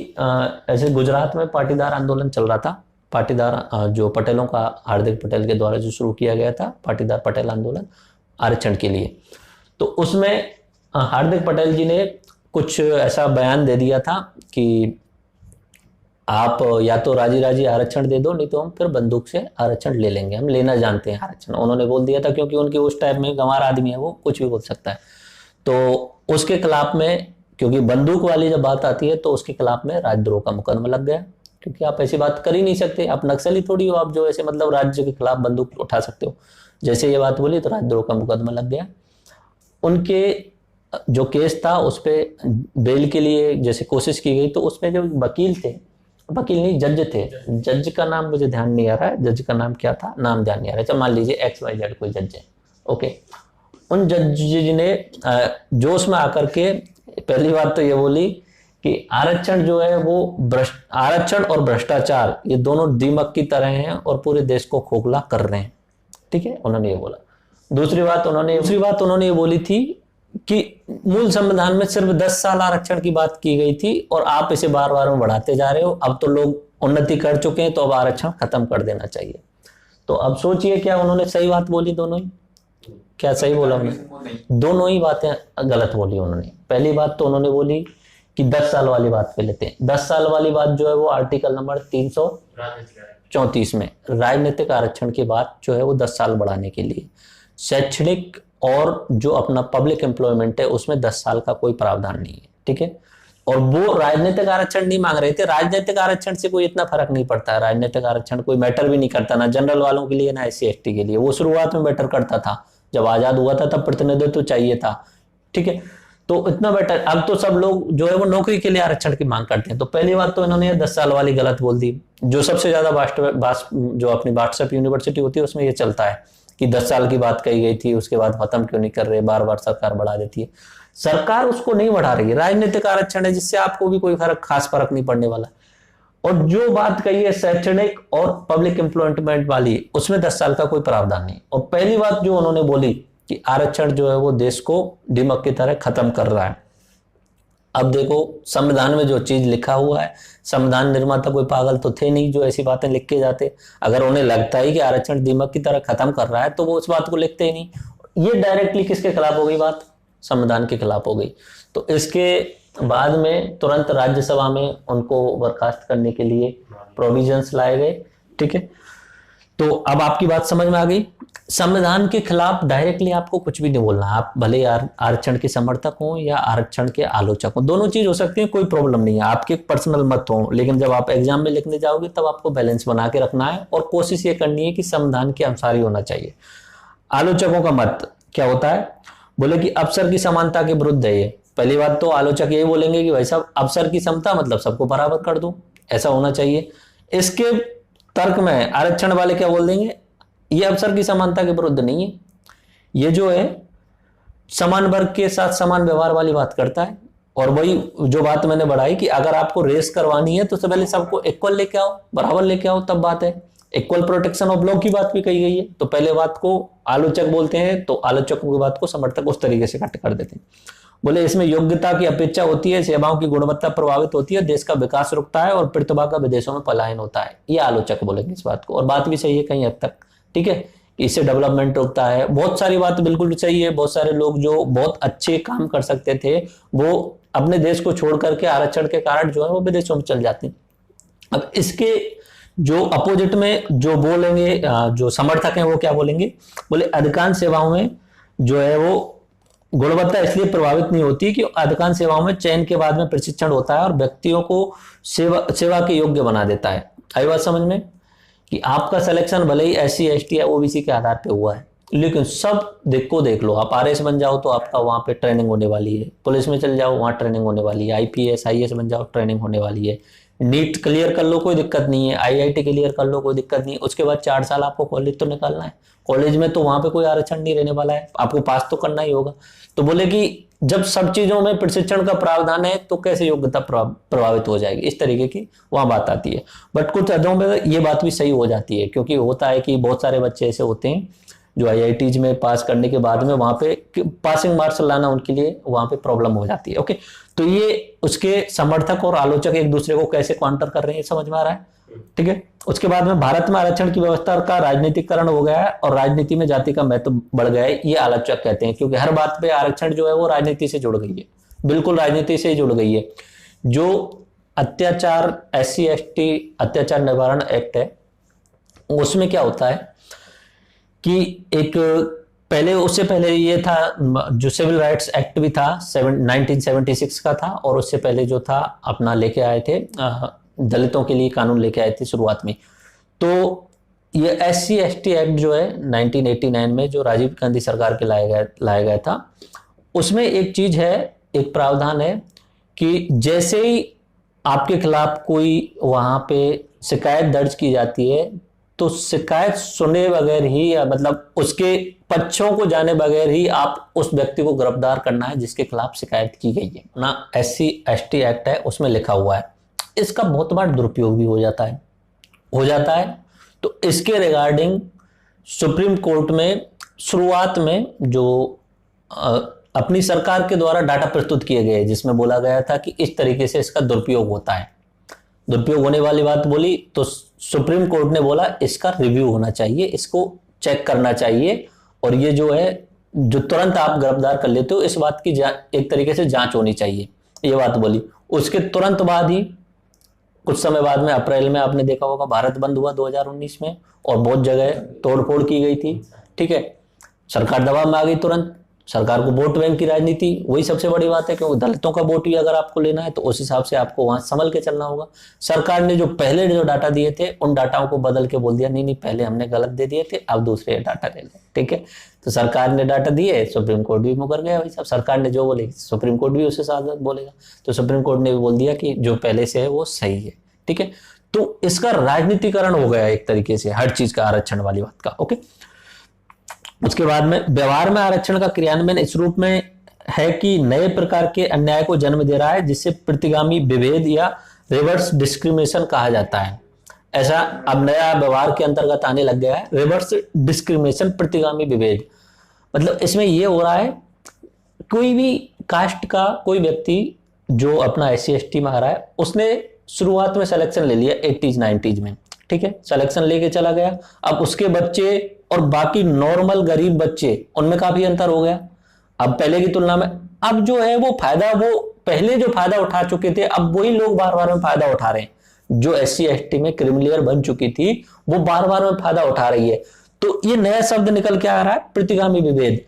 ऐसे गुजरात में पाटीदार आंदोलन चल रहा था, पाटीदार जो पटेलों का, हार्दिक पटेल के द्वारा जो शुरू किया गया था पाटीदार पटेल आंदोलन आरक्षण के लिए, तो उसमें हार्दिक पटेल जी ने कुछ ऐसा बयान दे दिया था कि आप या तो राजी राजी आरक्षण दे दो, नहीं तो हम फिर बंदूक से आरक्षण ले लेंगे, हम लेना जानते हैं आरक्षण, उन्होंने बोल दिया था। क्योंकि उनके उस टाइप में गंवार आदमी है, वो कुछ भी बोल सकता है। तो उसके खिलाफ में, क्योंकि बंदूक वाली जब बात आती है तो उसके खिलाफ में राजद्रोह का मुकदमा लग गया, क्योंकि आप ऐसी बात कर ही नहीं सकते, आप नक्सली थोड़ी हो, आप जो ऐसे मतलब राज्य के खिलाफ बंदूक उठा सकते हो। जैसे ये बात बोली तो राजद्रोह का मुकदमा लग गया। उनके जो केस था उस पर बेल के लिए जैसे कोशिश की गई, तो उसमें जो वकील थे, वकील नहीं जज थे, जज का नाम मुझे ध्यान नहीं आ रहा है, जज का नाम क्या था, नाम ध्यान नहीं आ रहा है, चलो मान लीजिए XYZ कोई जज है, ओके। उन जज जी ने जोश में आकर के पहली बात तो ये बोली कि आरक्षण जो है वो आरक्षण और भ्रष्टाचार ये दोनों दीमक की तरह हैं और पूरे देश को खोखला कर रहे हैं, ठीक है, उन्होंने ये बोला। दूसरी बात उन्होंने ये बोली थी कि मूल संविधान में सिर्फ 10 साल आरक्षण की बात की गई थी और आप इसे बार बार में बढ़ाते जा रहे हो, अब तो लोग उन्नति कर चुके हैं तो अब आरक्षण खत्म कर देना चाहिए। तो अब सोचिए क्या उन्होंने सही बात बोली, दोनों ही, क्या सही बोला उन्होंने? दोनों ही बातें गलत बोली उन्होंने। पहली बात तो उन्होंने बोली कि 10 साल वाली बात पे लेते हैं। 10 साल वाली बात जो है वो आर्टिकल नंबर 334 में राजनीतिक आरक्षण की बात जो है वो 10 साल बढ़ाने के लिए, शैक्षणिक और जो अपना पब्लिक एम्प्लॉयमेंट है उसमें 10 साल का कोई प्रावधान नहीं है, ठीक है। और वो राजनीतिक आरक्षण नहीं मांग रहे थे, राजनीतिक आरक्षण से कोई इतना फर्क नहीं पड़ता है, राजनीतिक आरक्षण कोई मैटर भी नहीं करता, ना जनरल वालों के लिए ना SC/ST के लिए। वो शुरुआत में मैटर करता था, जब आजाद हुआ था तब प्रतिनिधित्व चाहिए था, ठीक है, तो इतना बेटर। अब तो सब लोग जो है वो नौकरी के लिए आरक्षण की मांग करते हैं। तो पहली बात तो इन्होंने 10 साल वाली गलत बोल दी। जो सबसे ज्यादा जो अपनी व्हाट्सएप यूनिवर्सिटी होती है उसमें ये चलता है कि 10 साल की बात कही गई थी, उसके बाद खत्म क्यों नहीं कर रहे, बार बार सरकार बढ़ा देती है। सरकार उसको नहीं बढ़ा रही है, राजनीतिक आरक्षण है जिससे आपको भी कोई खास फर्क नहीं पड़ने वाला। और जो बात कही है शैक्षणिक और पब्लिक एम्प्लॉयमेंट वाली, उसमें 10 साल का कोई प्रावधान नहीं। और पहली बात जो उन्होंने बोली कि आरक्षण जो है वो देश को दीमक की तरह खत्म कर रहा है। अब देखो संविधान में जो चीज लिखा हुआ है, संविधान निर्माता कोई पागल तो थे नहीं जो ऐसी बातें लिख के जाते। अगर उन्हें लगता है कि आरक्षण दीमक की तरह खत्म कर रहा है तो वो उस बात को लिखते ही नहीं। ये डायरेक्टली किसके खिलाफ हो गई बात? संविधान के खिलाफ हो गई। तो इसके बाद में तुरंत राज्यसभा में उनको बर्खास्त करने के लिए प्रोविजंस लाए गए। ठीक है, तो अब आपकी बात समझ में आ गई। संविधान के खिलाफ डायरेक्टली आपको कुछ भी नहीं बोलना, आप भले आरक्षण के समर्थक हो या आरक्षण के आलोचक हो, दोनों चीज हो सकती है, कोई प्रॉब्लम नहीं है, आपके पर्सनल मत हो, लेकिन जब आप एग्जाम में लिखने जाओगे तब आपको बैलेंस बना के रखना है और कोशिश ये करनी है कि संविधान के अनुसार ही होना चाहिए। आलोचकों का मत क्या होता है, बोले कि अवसर की समानता के विरुद्ध है ये। पहली बात तो आलोचक यही बोलेंगे कि भाई साहब अवसर की समता मतलब सबको बराबर कर दो, ऐसा होना चाहिए। इसके तर्क में आरक्षण वाले क्या बोल देंगे, ये अवसर की समानता के विरुद्ध नहीं है, ये जो है समान वर्ग के साथ समान व्यवहार वाली बात करता है। और वही जो बात मैंने बढ़ाई कि अगर आपको रेस करवानी है तो सबसे पहले सबको इक्वल लेके आओ, बराबर लेके आओ, तब बात है। इक्वल प्रोटेक्शन ऑफ लॉ की बात भी कही गई है, तो पहले बात को आलोचक बोलते हैं तो आलोचकों की बात को समर्थक उस तरीके से कट कर देते हैं। बोले इसमें योग्यता की अपेक्षा होती है, सेवाओं की गुणवत्ता प्रभावित होती है, देश का विकास रुकता है और प्रतिभा का विदेशों में पलायन होता है। ये आलोचक बोलेंगे इस बात को, और बात भी सही है कहीं हद तक। ठीक है, इससे डेवलपमेंट रुकता है, बहुत सारी बात बिल्कुल सही है। बहुत सारे लोग जो बहुत अच्छे काम कर सकते थे वो अपने देश को छोड़ करके आरक्षण के कारण जो है वो विदेशों में चल जाते हैं। अब इसके जो अपोजिट में जो बोलेंगे, जो समर्थक हैं वो क्या बोलेंगे, बोले अधिकांश सेवाओं में जो है वो गुणवत्ता इसलिए प्रभावित नहीं होती कि अधिकांश सेवाओं में चयन के बाद में प्रशिक्षण होता है और व्यक्तियों को सेवा के योग्य बना देता है। आई बात समझ में, कि आपका सिलेक्शन भले ही SC ST या OBC के आधार पे हुआ है, लेकिन सब देख लो, आप RS बन जाओ तो आपका वहां पे ट्रेनिंग होने वाली है, पुलिस में चल जाओ वहां ट्रेनिंग होने वाली है, IPS IAS बन जाओ ट्रेनिंग होने वाली है, नीट क्लियर कर लो कोई दिक्कत नहीं है, IIT क्लियर कर लो कोई दिक्कत नहीं है, उसके बाद 4 साल आपको कॉलेज तो निकालना है, कॉलेज में तो वहां पे कोई आरक्षण नहीं रहने वाला है, आपको पास तो करना ही होगा। तो बोले कि जब सब चीजों में प्रशिक्षण का प्रावधान है तो कैसे योग्यता प्रभावित हो जाएगी, इस तरीके की वहां बात आती है। बट कुछ हदों में ये बात भी सही हो जाती है, क्योंकि होता है कि बहुत सारे बच्चे ऐसे होते हैं जो IITs में पास करने के बाद में वहां पे पासिंग मार्क्स लाना उनके लिए वहां पे प्रॉब्लम हो जाती है। ओके, तो ये उसके समर्थक और आलोचक एक दूसरे को कैसे काउंटर कर रहे हैं समझ में आ रहा है। ठीक है, उसके बाद में भारत में आरक्षण की व्यवस्था का राजनीतिकरण हो गया है और राजनीति में जाति का महत्व बढ़ गया है, ये आलोचक कहते हैं, क्योंकि हर बात पे आरक्षण जो है वो राजनीति से जुड़ गई है, बिल्कुल राजनीति से ही जुड़ गई है। जो अत्याचार SC ST अत्याचार निवारण एक्ट है उसमें क्या होता है कि एक पहले, उससे पहले ये था जो सिविल राइट्स एक्ट भी था 1976 का था, और उससे पहले जो था अपना लेके आए थे दलितों के लिए कानून लेके आए थे शुरुआत में। तो ये SC ST एक्ट जो है 1989 में जो राजीव गांधी सरकार के लाया गया था, उसमें एक चीज है, एक प्रावधान है कि जैसे ही आपके खिलाफ कोई वहां पे शिकायत दर्ज की जाती है तो शिकायत सुने बगैर ही, मतलब उसके पक्षों को जाने बगैर ही आप उस व्यक्ति को गिरफ्तार करना है जिसके खिलाफ शिकायत की गई है ना। SC ST एक्ट है उसमें लिखा हुआ है। इसका बहुत बार दुरुपयोग भी हो जाता है। तो इसके रिगार्डिंग सुप्रीम कोर्ट में शुरुआत में जो अपनी सरकार के द्वारा डाटा प्रस्तुत किए गए जिसमें बोला गया था कि इस तरीके से इसका दुरुपयोग होता है, दुरुपयोग होने वाली बात बोली, तो सुप्रीम कोर्ट ने बोला इसका रिव्यू होना चाहिए, इसको चेक करना चाहिए, और ये जो है जो तुरंत आप गिरफ्तार कर लेते हो इस बात की एक तरीके से जांच होनी चाहिए, ये बात बोली। उसके तुरंत बाद ही कुछ समय बाद में अप्रैल में आपने देखा होगा भारत बंद हुआ 2019 में, और बहुत जगह तोड़फोड़ की गई थी। ठीक है, सरकार दबाव में आ गई तुरंत, सरकार को वोट बैंक की राजनीति, वही सबसे बड़ी बात है, क्योंकि दलितों का वोट भी अगर आपको लेना है तो उस हिसाब से आपको वहां संभल के चलना होगा। सरकार ने जो पहले जो डाटा दिए थे उन डाटाओं को बदल के बोल दिया नहीं पहले हमने गलत दे दिए थे, अब दूसरे डाटा ले लें। ठीक है, तो सरकार ने डाटा दिए, सुप्रीम कोर्ट भी मुकर गया, भाई साहब सरकार ने जो बोलेगी सुप्रीम कोर्ट भी उसके साथ बोलेगा, तो सुप्रीम कोर्ट ने भी बोल दिया कि जो पहले से है वो सही है। ठीक है, तो इसका राजनीतिकरण हो गया एक तरीके से हर चीज का, आरक्षण वाली बात का। ओके, उसके बाद में व्यवहार में आरक्षण का क्रियान्वयन इस रूप में है कि नए प्रकार के अन्याय को जन्म दे रहा है जिसे प्रतिगामी विभेद या रिवर्स डिस्क्रिमिनेशन कहा जाता है। ऐसा अब नया व्यवहार के अंतर्गत आने लग गया है, रिवर्स डिस्क्रिमिनेशन, प्रतिगामी विभेद। मतलब इसमें यह हो रहा है कोई भी कास्ट का कोई व्यक्ति जो अपना SC ST में आ रहा है उसने शुरुआत में सिलेक्शन ले लिया 80s 90s में। ठीक है, सिलेक्शन लेके चला गया, अब उसके बच्चे और बाकी नॉर्मल गरीब बच्चे उनमें काफी अंतर हो गया अब पहले की तुलना में। अब जो है वो फायदा वो पहले जो फायदा उठा चुके थे अब वही लोग बार बार में फायदा उठा रहे हैं। जो SC ST में क्रिमिलेयर बन चुकी थी वो बार बार में फायदा उठा रही है। तो ये नया शब्द निकल के आ रहा है प्रतिगामी विभेद।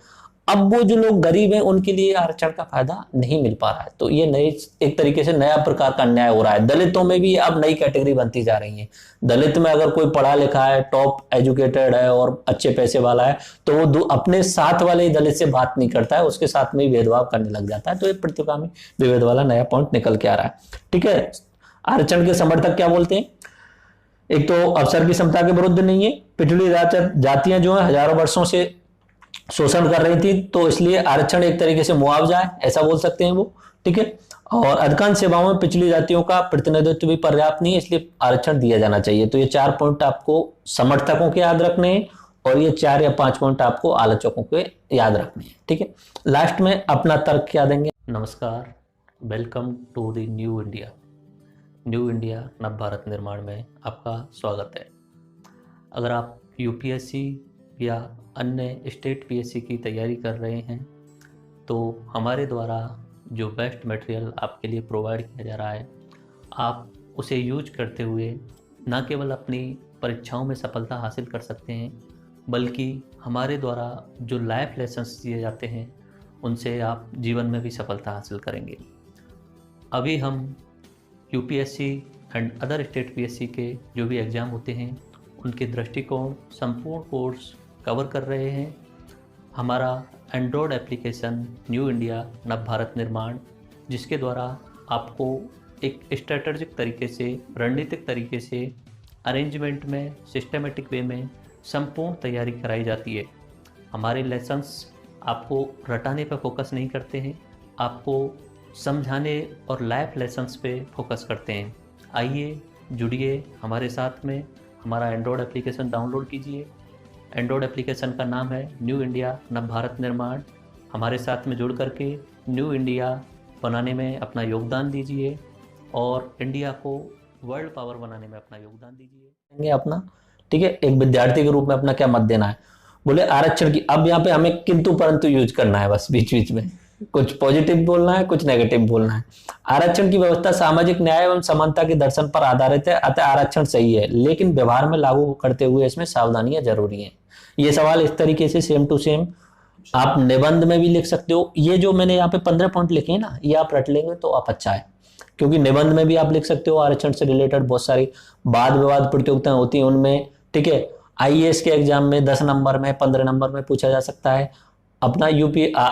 अब वो जो लोग गरीब हैं उनके लिए आरक्षण का फायदा नहीं मिल पा रहा है। तो ये नए एक तरीके से नया प्रकार का अन्याय हो रहा है। दलितों में भी अब नई कैटेगरी बनती जा रही है। दलित में अगर कोई पढ़ा लिखा है, टॉप एजुकेटेड है और अच्छे पैसे वाला है तो वो अपने साथ वाले दलित से बात नहीं करता है, उसके साथ में भेदभाव करने लग जाता है। तो ये प्रतिगामी विभेद वाला नया पॉइंट निकल के आ रहा है। ठीक है, आरक्षण के समर्थक क्या बोलते हैं? एक तो अवसर की समता के विरुद्ध नहीं है, पिछड़ी जातियां जो है हजारों वर्षों से शोषण कर रही थी तो इसलिए आरक्षण एक तरीके से मुआवजा है, ऐसा बोल सकते हैं वो। ठीक है, और अधिकांश सेवाओं में पिछड़ी जातियों का प्रतिनिधित्व भी पर्याप्त नहीं है, इसलिए आरक्षण दिया जाना चाहिए। तो ये 4 पॉइंट आपको समर्थकों के याद रखने हैं और ये 4 या 5 पॉइंट आपको आलोचकों के याद रखने हैं। ठीक है, लास्ट में अपना तर्क क्या देंगे? नमस्कार, welcome to the new India. New India नव भारत निर्माण में आपका स्वागत है। अगर आप UPSC या अन्य स्टेट PSC की तैयारी कर रहे हैं तो हमारे द्वारा जो बेस्ट मटेरियल आपके लिए प्रोवाइड किया जा रहा है आप उसे यूज करते हुए न केवल अपनी परीक्षाओं में सफलता हासिल कर सकते हैं बल्कि हमारे द्वारा जो लाइफ लेसन्स दिए जाते हैं उनसे आप जीवन में भी सफलता हासिल करेंगे। अभी हम UPSC and other state PSC के जो भी एग्ज़ाम होते हैं उनके दृष्टिकोण संपूर्ण कोर्स कवर कर रहे हैं। हमारा एंड्रॉयड एप्लीकेशन न्यू इंडिया नव भारत निर्माण, जिसके द्वारा आपको एक स्ट्रेटजिक तरीके से, रणनीतिक तरीके से, अरेंजमेंट में, सिस्टमेटिक वे में संपूर्ण तैयारी कराई जाती है। हमारे लेसन्स आपको रटाने पर फोकस नहीं करते हैं, आपको समझाने और लाइफ लेसन्स पे फोकस करते हैं। आइए जुड़िए हमारे साथ में। हमारा एंड्रॉयड एप्लीकेशन डाउनलोड कीजिए। एंड्रॉयड एप्लीकेशन का नाम है न्यू इंडिया नव भारत निर्माण। हमारे साथ में जुड़ करके न्यू इंडिया बनाने में अपना योगदान दीजिए और इंडिया को वर्ल्ड पावर बनाने में अपना योगदान दीजिए अपना। ठीक है, एक विद्यार्थी के रूप में अपना क्या मत देना है? बोले आरक्षण की, अब यहाँ पे हमें किंतु परंतु यूज करना है, बस बीच बीच में कुछ पॉजिटिव बोलना है, कुछ नेगेटिव बोलना है। आरक्षण की व्यवस्था सामाजिक न्याय एवं समानता के दर्शन पर आधारित है, अतः आरक्षण सही है, लेकिन व्यवहार में लागू करते हुए इसमें सावधानियां जरूरी हैं। ये सवाल इस तरीके से सेम टू सेम आप निबंध में भी लिख सकते हो। ये जो मैंने यहाँ पे 15 पॉइंट लिखे हैं ना, ये आप रट लेंगे तो आप अच्छा है, क्योंकि निबंध में भी आप लिख सकते हो। आरक्षण से रिलेटेड बहुत सारी वाद विवाद प्रतियोगिताएं होती हैं उनमें। ठीक है, IAS के एग्जाम में 10 नंबर में, 15 नंबर में पूछा जा सकता है। अपना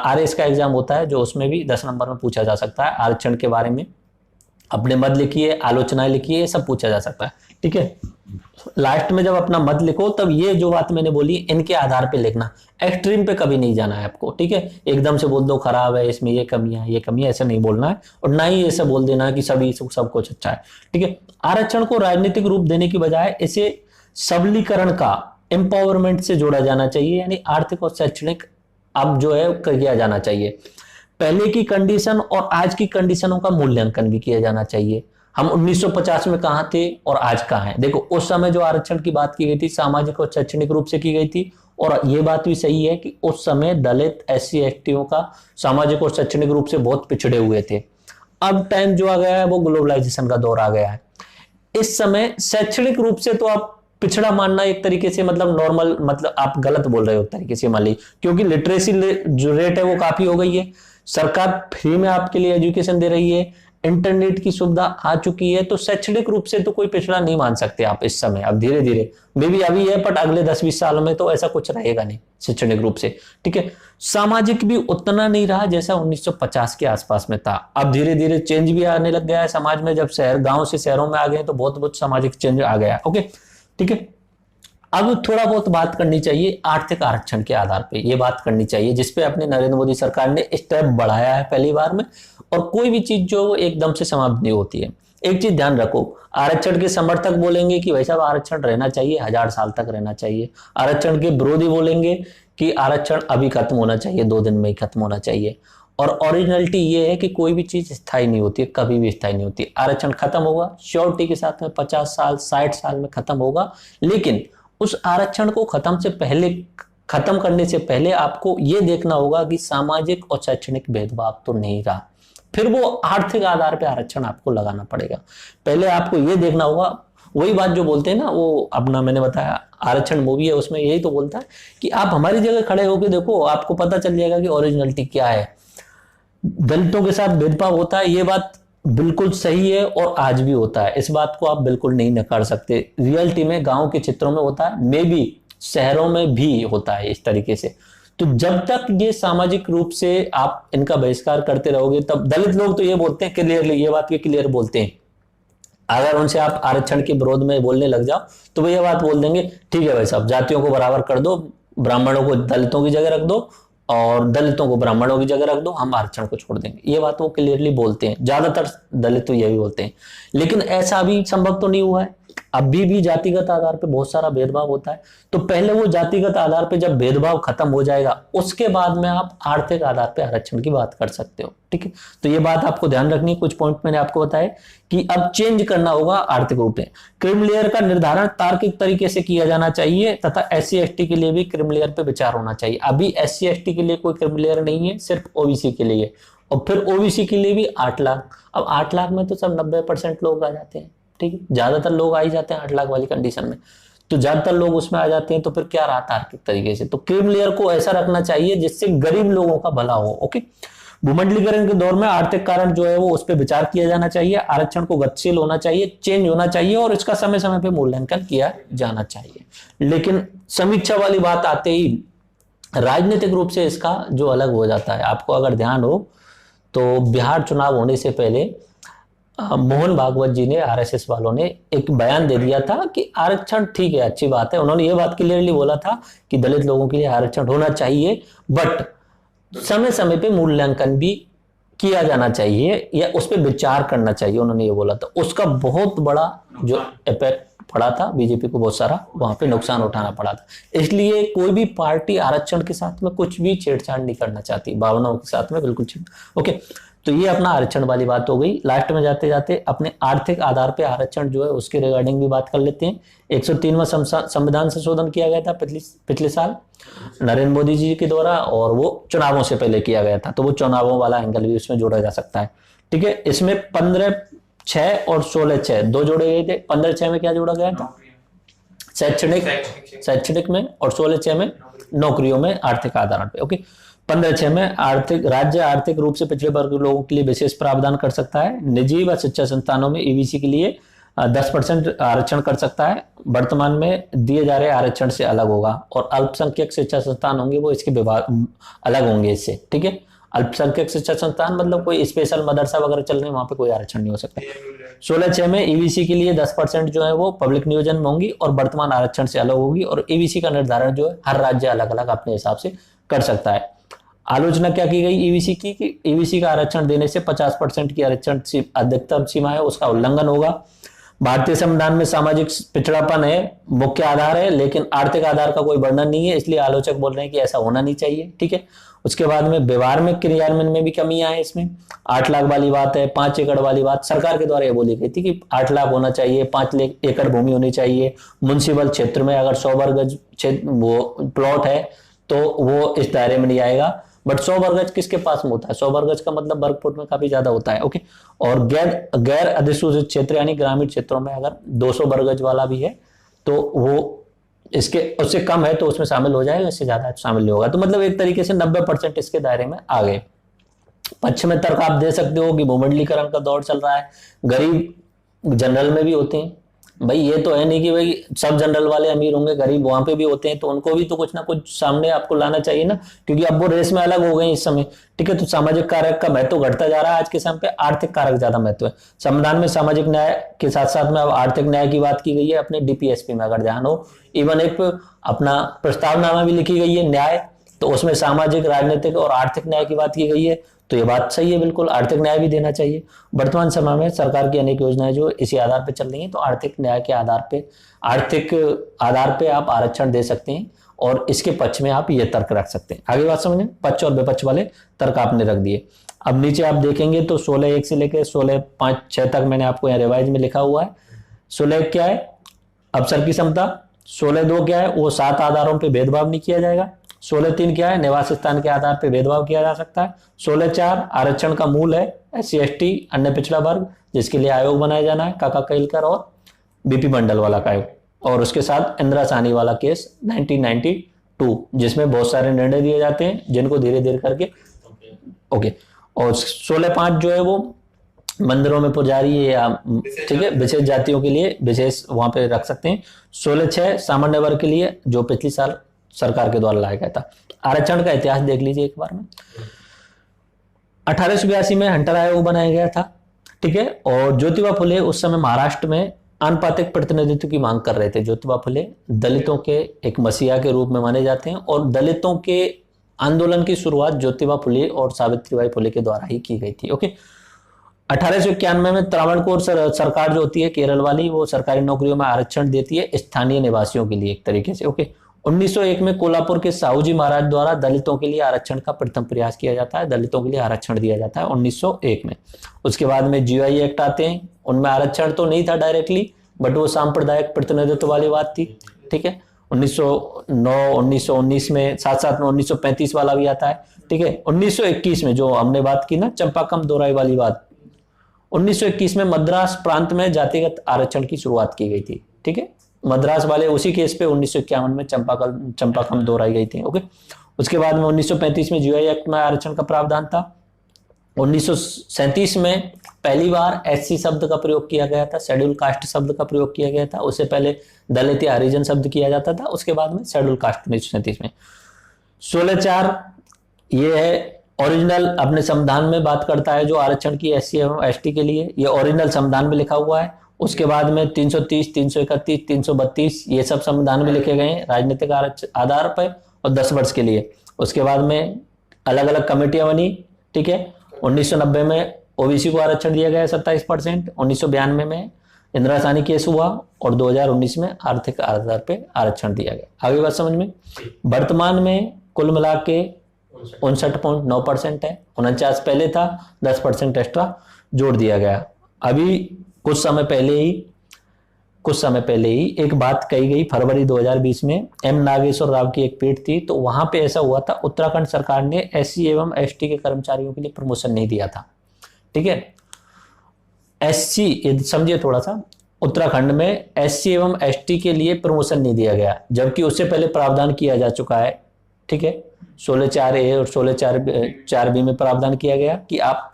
RS का एग्जाम होता है जो उसमें भी 10 नंबर में पूछा जा सकता है। आरक्षण के बारे में अपने मत लिखिए, आलोचनाएं लिखिए, ये सब पूछा जा सकता है। ठीक है, लास्ट में जब अपना मत लिखो तब ये जो बात मैंने बोली इनके आधार पे लिखना, एक्सट्रीम पे कभी नहीं जाना है आपको। ठीक है, एकदम से बोल दो खराब है, इसमें ये कमियां ये कमियां, ऐसे नहीं बोलना है और ना ही ऐसे बोल देना है कि सभी सब कुछ अच्छा है। ठीक है, आरक्षण को राजनीतिक रूप देने की बजाय इसे सबलीकरण का, एम्पावरमेंट से जोड़ा जाना चाहिए, यानी आर्थिक और शैक्षणिक अब जो है किया जाना चाहिए। पहले की कंडीशन और आज की कंडीशनों का मूल्यांकन भी किया जाना चाहिए। हम 1950 में कहां थे और आज कहां हैं। देखो उस समय जो आरक्षण की बात की गई थी सामाजिक और शैक्षणिक रूप से की गई थी, और ये बात भी सही है कि उस समय दलित SC STों का सामाजिक और शैक्षणिक रूप से बहुत पिछड़े हुए थे। अब टाइम जो आ गया है वो ग्लोबलाइजेशन का दौर आ गया है। इस समय शैक्षणिक रूप से तो आप पिछड़ा मानना एक तरीके से मतलब नॉर्मल, मतलब आप गलत बोल रहे हो एक तरीके से मान ली, क्योंकि लिटरेसी जो रेट है वो काफी हो गई है। सरकार फ्री में आपके लिए एजुकेशन दे रही है, इंटरनेट की सुविधा आ चुकी है, तो शैक्षणिक रूप से तो कोई पिछड़ा नहीं मान सकते आप इस समय। अब धीरे धीरे मे भी अभी है, बट अगले 10-20 सालों में तो ऐसा कुछ रहेगा नहीं शैक्षणिक रूप से। ठीक है, सामाजिक भी उतना नहीं रहा जैसा 1950 के आसपास में था। अब धीरे धीरे चेंज भी आने लग गया है समाज में। जब शहर गांव से शहरों में आ गए तो बहुत सामाजिक चेंज आ गया। ओके, ठीक है, अब थोड़ा बहुत बात करनी चाहिए आर्थिक आरक्षण के आधार पे। ये बात करनी चाहिए जिसपे अपने नरेंद्र मोदी सरकार ने स्टेप बढ़ाया है पहली बार में। और कोई भी चीज जो एकदम से समाप्त नहीं होती है। एक चीज ध्यान रखो, आरक्षण के समर्थक बोलेंगे कि भाई साहब आरक्षण रहना चाहिए, 1000 साल तक रहना चाहिए। आरक्षण के विरोधी बोलेंगे कि आरक्षण अभी खत्म होना चाहिए, 2 दिन में ही खत्म होना चाहिए। और ओरिजिनलिटी ये है कि कोई भी चीज स्थायी नहीं होती है, कभी भी स्थायी नहीं होती। आरक्षण खत्म होगा श्योरिटी के साथ में 50 साल 60 साल में खत्म होगा, लेकिन उस आरक्षण को खत्म करने से पहले आपको यह देखना होगा कि सामाजिक और शैक्षणिक भेदभाव तो नहीं रहा। फिर वो आर्थिक आधार पे आरक्षण आपको लगाना पड़ेगा। पहले आपको ये देखना होगा, वही बात जो बोलते हैं ना, वो अपना मैंने बताया आरक्षण मूवी है, उसमें यही तो बोलता है कि आप हमारी जगह खड़े होकर देखो, आपको पता चल जाएगा कि ओरिजिनलिटी क्या है। दलितों के साथ भेदभाव होता है, ये बात बिल्कुल सही है और आज भी होता है, इस बात को आप बिल्कुल नहीं नकार सकते। रियलिटी में गांव के क्षेत्रों में होता है, मे बी शहरों में भी होता है इस तरीके से। तो जब तक ये सामाजिक रूप से आप इनका बहिष्कार करते रहोगे, तब दलित लोग तो ये बोलते हैं क्लियरली, ये बात के क्लियर बोलते हैं, अगर उनसे आप आरक्षण के विरोध में बोलने लग जाओ तो वो ये बात बोल देंगे, ठीक है भाई साहब, जातियों को बराबर कर दो, ब्राह्मणों को दलितों की जगह रख दो और दलितों को ब्राह्मणों की जगह रख दो, हम आरक्षण को छोड़ देंगे। ये बात वो क्लियरली बोलते हैं, ज्यादातर दलित तो यही बोलते हैं। लेकिन ऐसा अभी संभव तो नहीं हुआ है, अभी भी जातिगत आधार पे बहुत सारा भेदभाव होता है। तो पहले वो जातिगत आधार पे जब भेदभाव खत्म हो जाएगा, उसके बाद में आप आर्थिक आधार पे आरक्षण की बात कर सकते हो, ठीक है। तो ये बात आपको ध्यान रखनी है, कुछ पॉइंट मैंने आपको बताए कि अब चेंज करना होगा आर्थिक रूप में। क्रीम लेयर का निर्धारण तार्किक तरीके से किया जाना चाहिए तथा SC ST के लिए भी क्रीम लेयर पे विचार होना चाहिए। अभी SC ST के लिए कोई क्रीम लेयर नहीं है, सिर्फ OBC के लिए, और फिर OBC के लिए भी 8 लाख। अब 8 लाख में तो सब 90% लोग आ जाते हैं, ठीक है, ज्यादातर लोग आ ही जाते हैं 8 लाख वाली कंडीशन में, तो ज्यादातर लोग उसमें आ जाते हैं। तो फिर क्या रहा तार्किक तरीके से, तो क्रीम लेयर को ऐसा रखना चाहिए जिससे गरीब लोगों का भला हो, ओके। भूमंडलीकरण के दौर में आर्थिक कारण जो है वो उस पर विचार किया जाना चाहिए, आरक्षण को गतिशील होना चाहिए, चेंज होना चाहिए और इसका समय समय पे मूल्यांकन किया जाना चाहिए। लेकिन समीक्षा वाली बात आते ही राजनीतिक रूप से इसका जो अलग हो जाता है। आपको अगर ध्यान हो तो बिहार चुनाव होने से पहले मोहन भागवत जी ने, RSS वालों ने एक बयान दे दिया था कि आरक्षण ठीक है, अच्छी बात है। उन्होंने ये बात क्लियरली बोला था कि दलित लोगों के लिए आरक्षण होना चाहिए, बट समय समय पे मूल्यांकन भी किया जाना चाहिए या उस पर विचार करना चाहिए, उन्होंने ये बोला था। उसका बहुत बड़ा जो इफेक्ट पड़ा था, बीजेपी को बहुत सारा वहां पे नुकसान उठाना पड़ा था। इसलिए कोई भी पार्टी आरक्षण के साथ में कुछ भी छेड़छाड़ नहीं करना चाहती, भावनाओं के साथ में बिल्कुल छेड़, ओके। तो ये अपना आरक्षण वाली बात हो गई। लास्ट में जाते जाते अपने आर्थिक आधार पे आरक्षण जो है उसके रिगार्डिंग भी बात कर लेते हैं। 103वां संविधान संशोधन किया गया था पिछले साल नरेंद्र मोदी जी के द्वारा, और वो चुनावों से पहले किया गया था, तो वो चुनावों वाला एंगल भी उसमें जोड़ा जा सकता है, ठीक है। इसमें 15/6 और 16/6 दो जोड़े गए थे। 15/6 में क्या जोड़ा गया था, शैक्षणिक में, और 16/6 में नौकरियों में आर्थिक आधार पे, ओके। 15/6 में राज्य आर्थिक रूप से पिछड़े वर्ग के लोगों के लिए विशेष प्रावधान कर सकता है। निजी व शिक्षा संस्थानों में EBC के लिए 10% आरक्षण कर सकता है, वर्तमान में दिए जा रहे आरक्षण से अलग होगा। और अल्पसंख्यक शिक्षा संस्थान होंगे वो इसके विभाग अलग होंगे इससे, ठीक है। अल्पसंख्यक शिक्षा संस्थान मतलब कोई स्पेशल मदरसा वगैरह चल रहे हैं, वहां पे कोई आरक्षण नहीं हो सकता। 16/6 में EBC के लिए 10% जो है वो पब्लिक नियोजन में होंगी और वर्तमान आरक्षण से अलग होगी। और EBC का निर्धारण जो है हर राज्य अलग अलग अपने हिसाब से कर सकता है। आलोचना क्या की गई EBC की, कि EBC का आरक्षण देने से 50% की आरक्षण अधिकतम सीमा है उसका उल्लंघन होगा। भारतीय संविधान में सामाजिक पिछड़ापन है मुख्य आधार है, लेकिन आर्थिक आधार का कोई वर्णन नहीं है, इसलिए आलोचक बोल रहे हैं कि ऐसा होना नहीं चाहिए, ठीक है। उसके बाद में व्यवहार में क्रियान्वयन में भी कमियां है इसमें। 8 लाख वाली बात है, 5 एकड़ वाली बात सरकार के द्वारा ये बोली गई थी कि 8 लाख होना चाहिए, 5 एकड़ भूमि होनी चाहिए। म्युनिसिपल क्षेत्र में अगर 100 वर्ग गज वो प्लॉट है तो वो इस दायरे में नहीं आएगा, बट 100 वर्ग गज किसके पास में होता है, 100 वर्ग गज का मतलब वर्ग फुट में काफी ज्यादा होता है, ओके। और गैर अधिसूचित क्षेत्र यानी ग्रामीण क्षेत्रों में अगर 200 वर्ग गज वाला भी है तो वो इसके उससे कम है तो उसमें शामिल हो जाएगा, इससे ज्यादा शामिल नहीं होगा। तो मतलब एक तरीके से 90% इसके दायरे में आ गए। पक्ष में तर्क आप दे सकते हो कि भूमंडलीकरण का दौर चल रहा है, गरीब जनरल में भी होते हैं। भाई ये तो है नहीं कि भाई सब जनरल वाले अमीर होंगे, गरीब वहां पे भी होते हैं, तो उनको भी तो कुछ ना कुछ सामने आपको लाना चाहिए ना, क्योंकि अब वो रेस में अलग हो गए इस समय, ठीक है। तो सामाजिक कारक का महत्व घटता जा रहा है आज के समय पे, आर्थिक कारक ज्यादा महत्व है। संविधान में सामाजिक न्याय के साथ साथ में अब आर्थिक न्याय की बात की गई है अपने DPSP में, अगर ध्यान हो। इवन एक अपना प्रस्तावनामा भी लिखी गई है न्याय, तो उसमें सामाजिक, राजनीतिक और आर्थिक न्याय की बात की गई है। तो ये बात सही है, बिल्कुल आर्थिक न्याय भी देना चाहिए। वर्तमान समय में सरकार की अनेक योजनाएं जो इसी आधार पे चल रही हैं, तो आर्थिक न्याय के आधार पे, आर्थिक आधार पे आप आरक्षण दे सकते हैं और इसके पक्ष में आप ये तर्क रख सकते हैं। आगे बात समझें, पक्ष और विपक्ष वाले तर्क आपने रख दिए। अब नीचे आप देखेंगे तो 16(1) से लेकर 16(5)(6) तक मैंने आपको यहाँ रिवाइज में लिखा हुआ है। 16(1) क्या है, अवसर की समता। 16(2) क्या है, वो 7 आधारों पर भेदभाव नहीं किया जाएगा। 16(3) क्या है, निवास स्थान के आधार पर भेदभाव किया जा सकता है। 16(4) आरक्षण का मूल है SC/ST अन्य पिछड़ा वर्ग, जिसके लिए आयोग बनाया जाना है, काका कइलकर और बीपी मंडल वाला का आयोग, और उसके साथ इंदिरा साहनी वाला केस 1992, जिसमें बहुत सारे निर्णय दिए जाते हैं जिनको धीरे धीरे करके ओके। और 16(5) जो है वो मंदिरों में पुजारी या ठीक है विशेष जातियों के लिए विशेष वहां पे रख सकते हैं। 16(6) सामान्य वर्ग के लिए, जो पिछली साल सरकार के द्वारा लाया गया था। आरक्षण का इतिहास देख लीजिए एक बार में। 1882 में हंटर आयोग बनाया गया था, ठीक है। और ज्योतिबा फुले उस समय महाराष्ट्र में आनुपातिक प्रतिनिधित्व की मांग कर रहे थे। ज्योतिबा फुले दलितों के एक मसीहा के रूप में माने जाते हैं, और दलितों के आंदोलन की शुरुआत ज्योतिबा फुले और सावित्रीबाई फुले के द्वारा ही की गई थी। ओके। 1891 में त्रावणकोर सरकार जो होती है केरल वाली, वो सरकारी नौकरियों में आरक्षण देती है स्थानीय निवासियों के लिए एक तरीके से। ओके। 1901 में कोल्हापुर के साहूजी महाराज द्वारा दलितों के लिए आरक्षण का प्रथम प्रयास किया जाता है, दलितों के लिए आरक्षण दिया जाता है 1901 में। उसके बाद में GI एक्ट आते हैं, उनमें आरक्षण तो नहीं था डायरेक्टली, बट वो सांप्रदायिक प्रतिनिधित्व वाली बात थी, ठीक है। 1909 1919 में, साथ साथ में 1935 वाला भी आता है, ठीक है। 1921 में जो हमने बात की ना चंपाकम दोराई वाली बात, 1921 में मद्रास प्रांत में जातिगत आरक्षण की शुरुआत की गई थी, ठीक है। मद्रास वाले उसी केस पे 1951 में चंपाकम दोहराई गई थी। ओके। उसके बाद में 1935 में GI एक्ट में आरक्षण का प्रावधान था। 1937 में पहली बार SC शब्द का प्रयोग किया गया था, शेड्यूल कास्ट शब्द का प्रयोग किया गया था। उससे पहले दलित या हरिजन शब्द किया जाता था, उसके बाद में शेड्यूल कास्ट 1937 में। 16(4) ये है ओरिजिनल, अपने संविधान में बात करता है जो आरक्षण की SC एवं ST के लिए, ये ओरिजिनल संविधान में लिखा हुआ है। उसके बाद में 330, 331, 332 ये सब संविधान में लिखे गए हैं राजनीतिक आधार पर और 10 वर्ष के लिए। उसके बाद में अलग अलग कमेटियां बनी, ठीक है। 1990 में OBC को आरक्षण दिया गया 27%, 1992 में इंदिरा साहनी केस हुआ और 2019 में आर्थिक आधार पर आरक्षण दिया गया। आगे बात समझ में। वर्तमान में कुल मिला के 59.9% है, 49 पहले था, 10% एक्स्ट्रा जोड़ दिया गया। अभी कुछ समय पहले ही एक बात कही गई फरवरी 2020 में, M नागेश्वर राव की एक पीठ थी, तो वहां पे ऐसा हुआ था उत्तराखंड सरकार ने SC एवं ST के कर्मचारियों के लिए प्रमोशन नहीं दिया था, ठीक है। SC समझिए थोड़ा सा, उत्तराखंड में SC एवं ST के लिए प्रमोशन नहीं दिया गया, जबकि उससे पहले प्रावधान किया जा चुका है, ठीक है। 16(4)A और 16(4)B में प्रावधान किया गया कि आप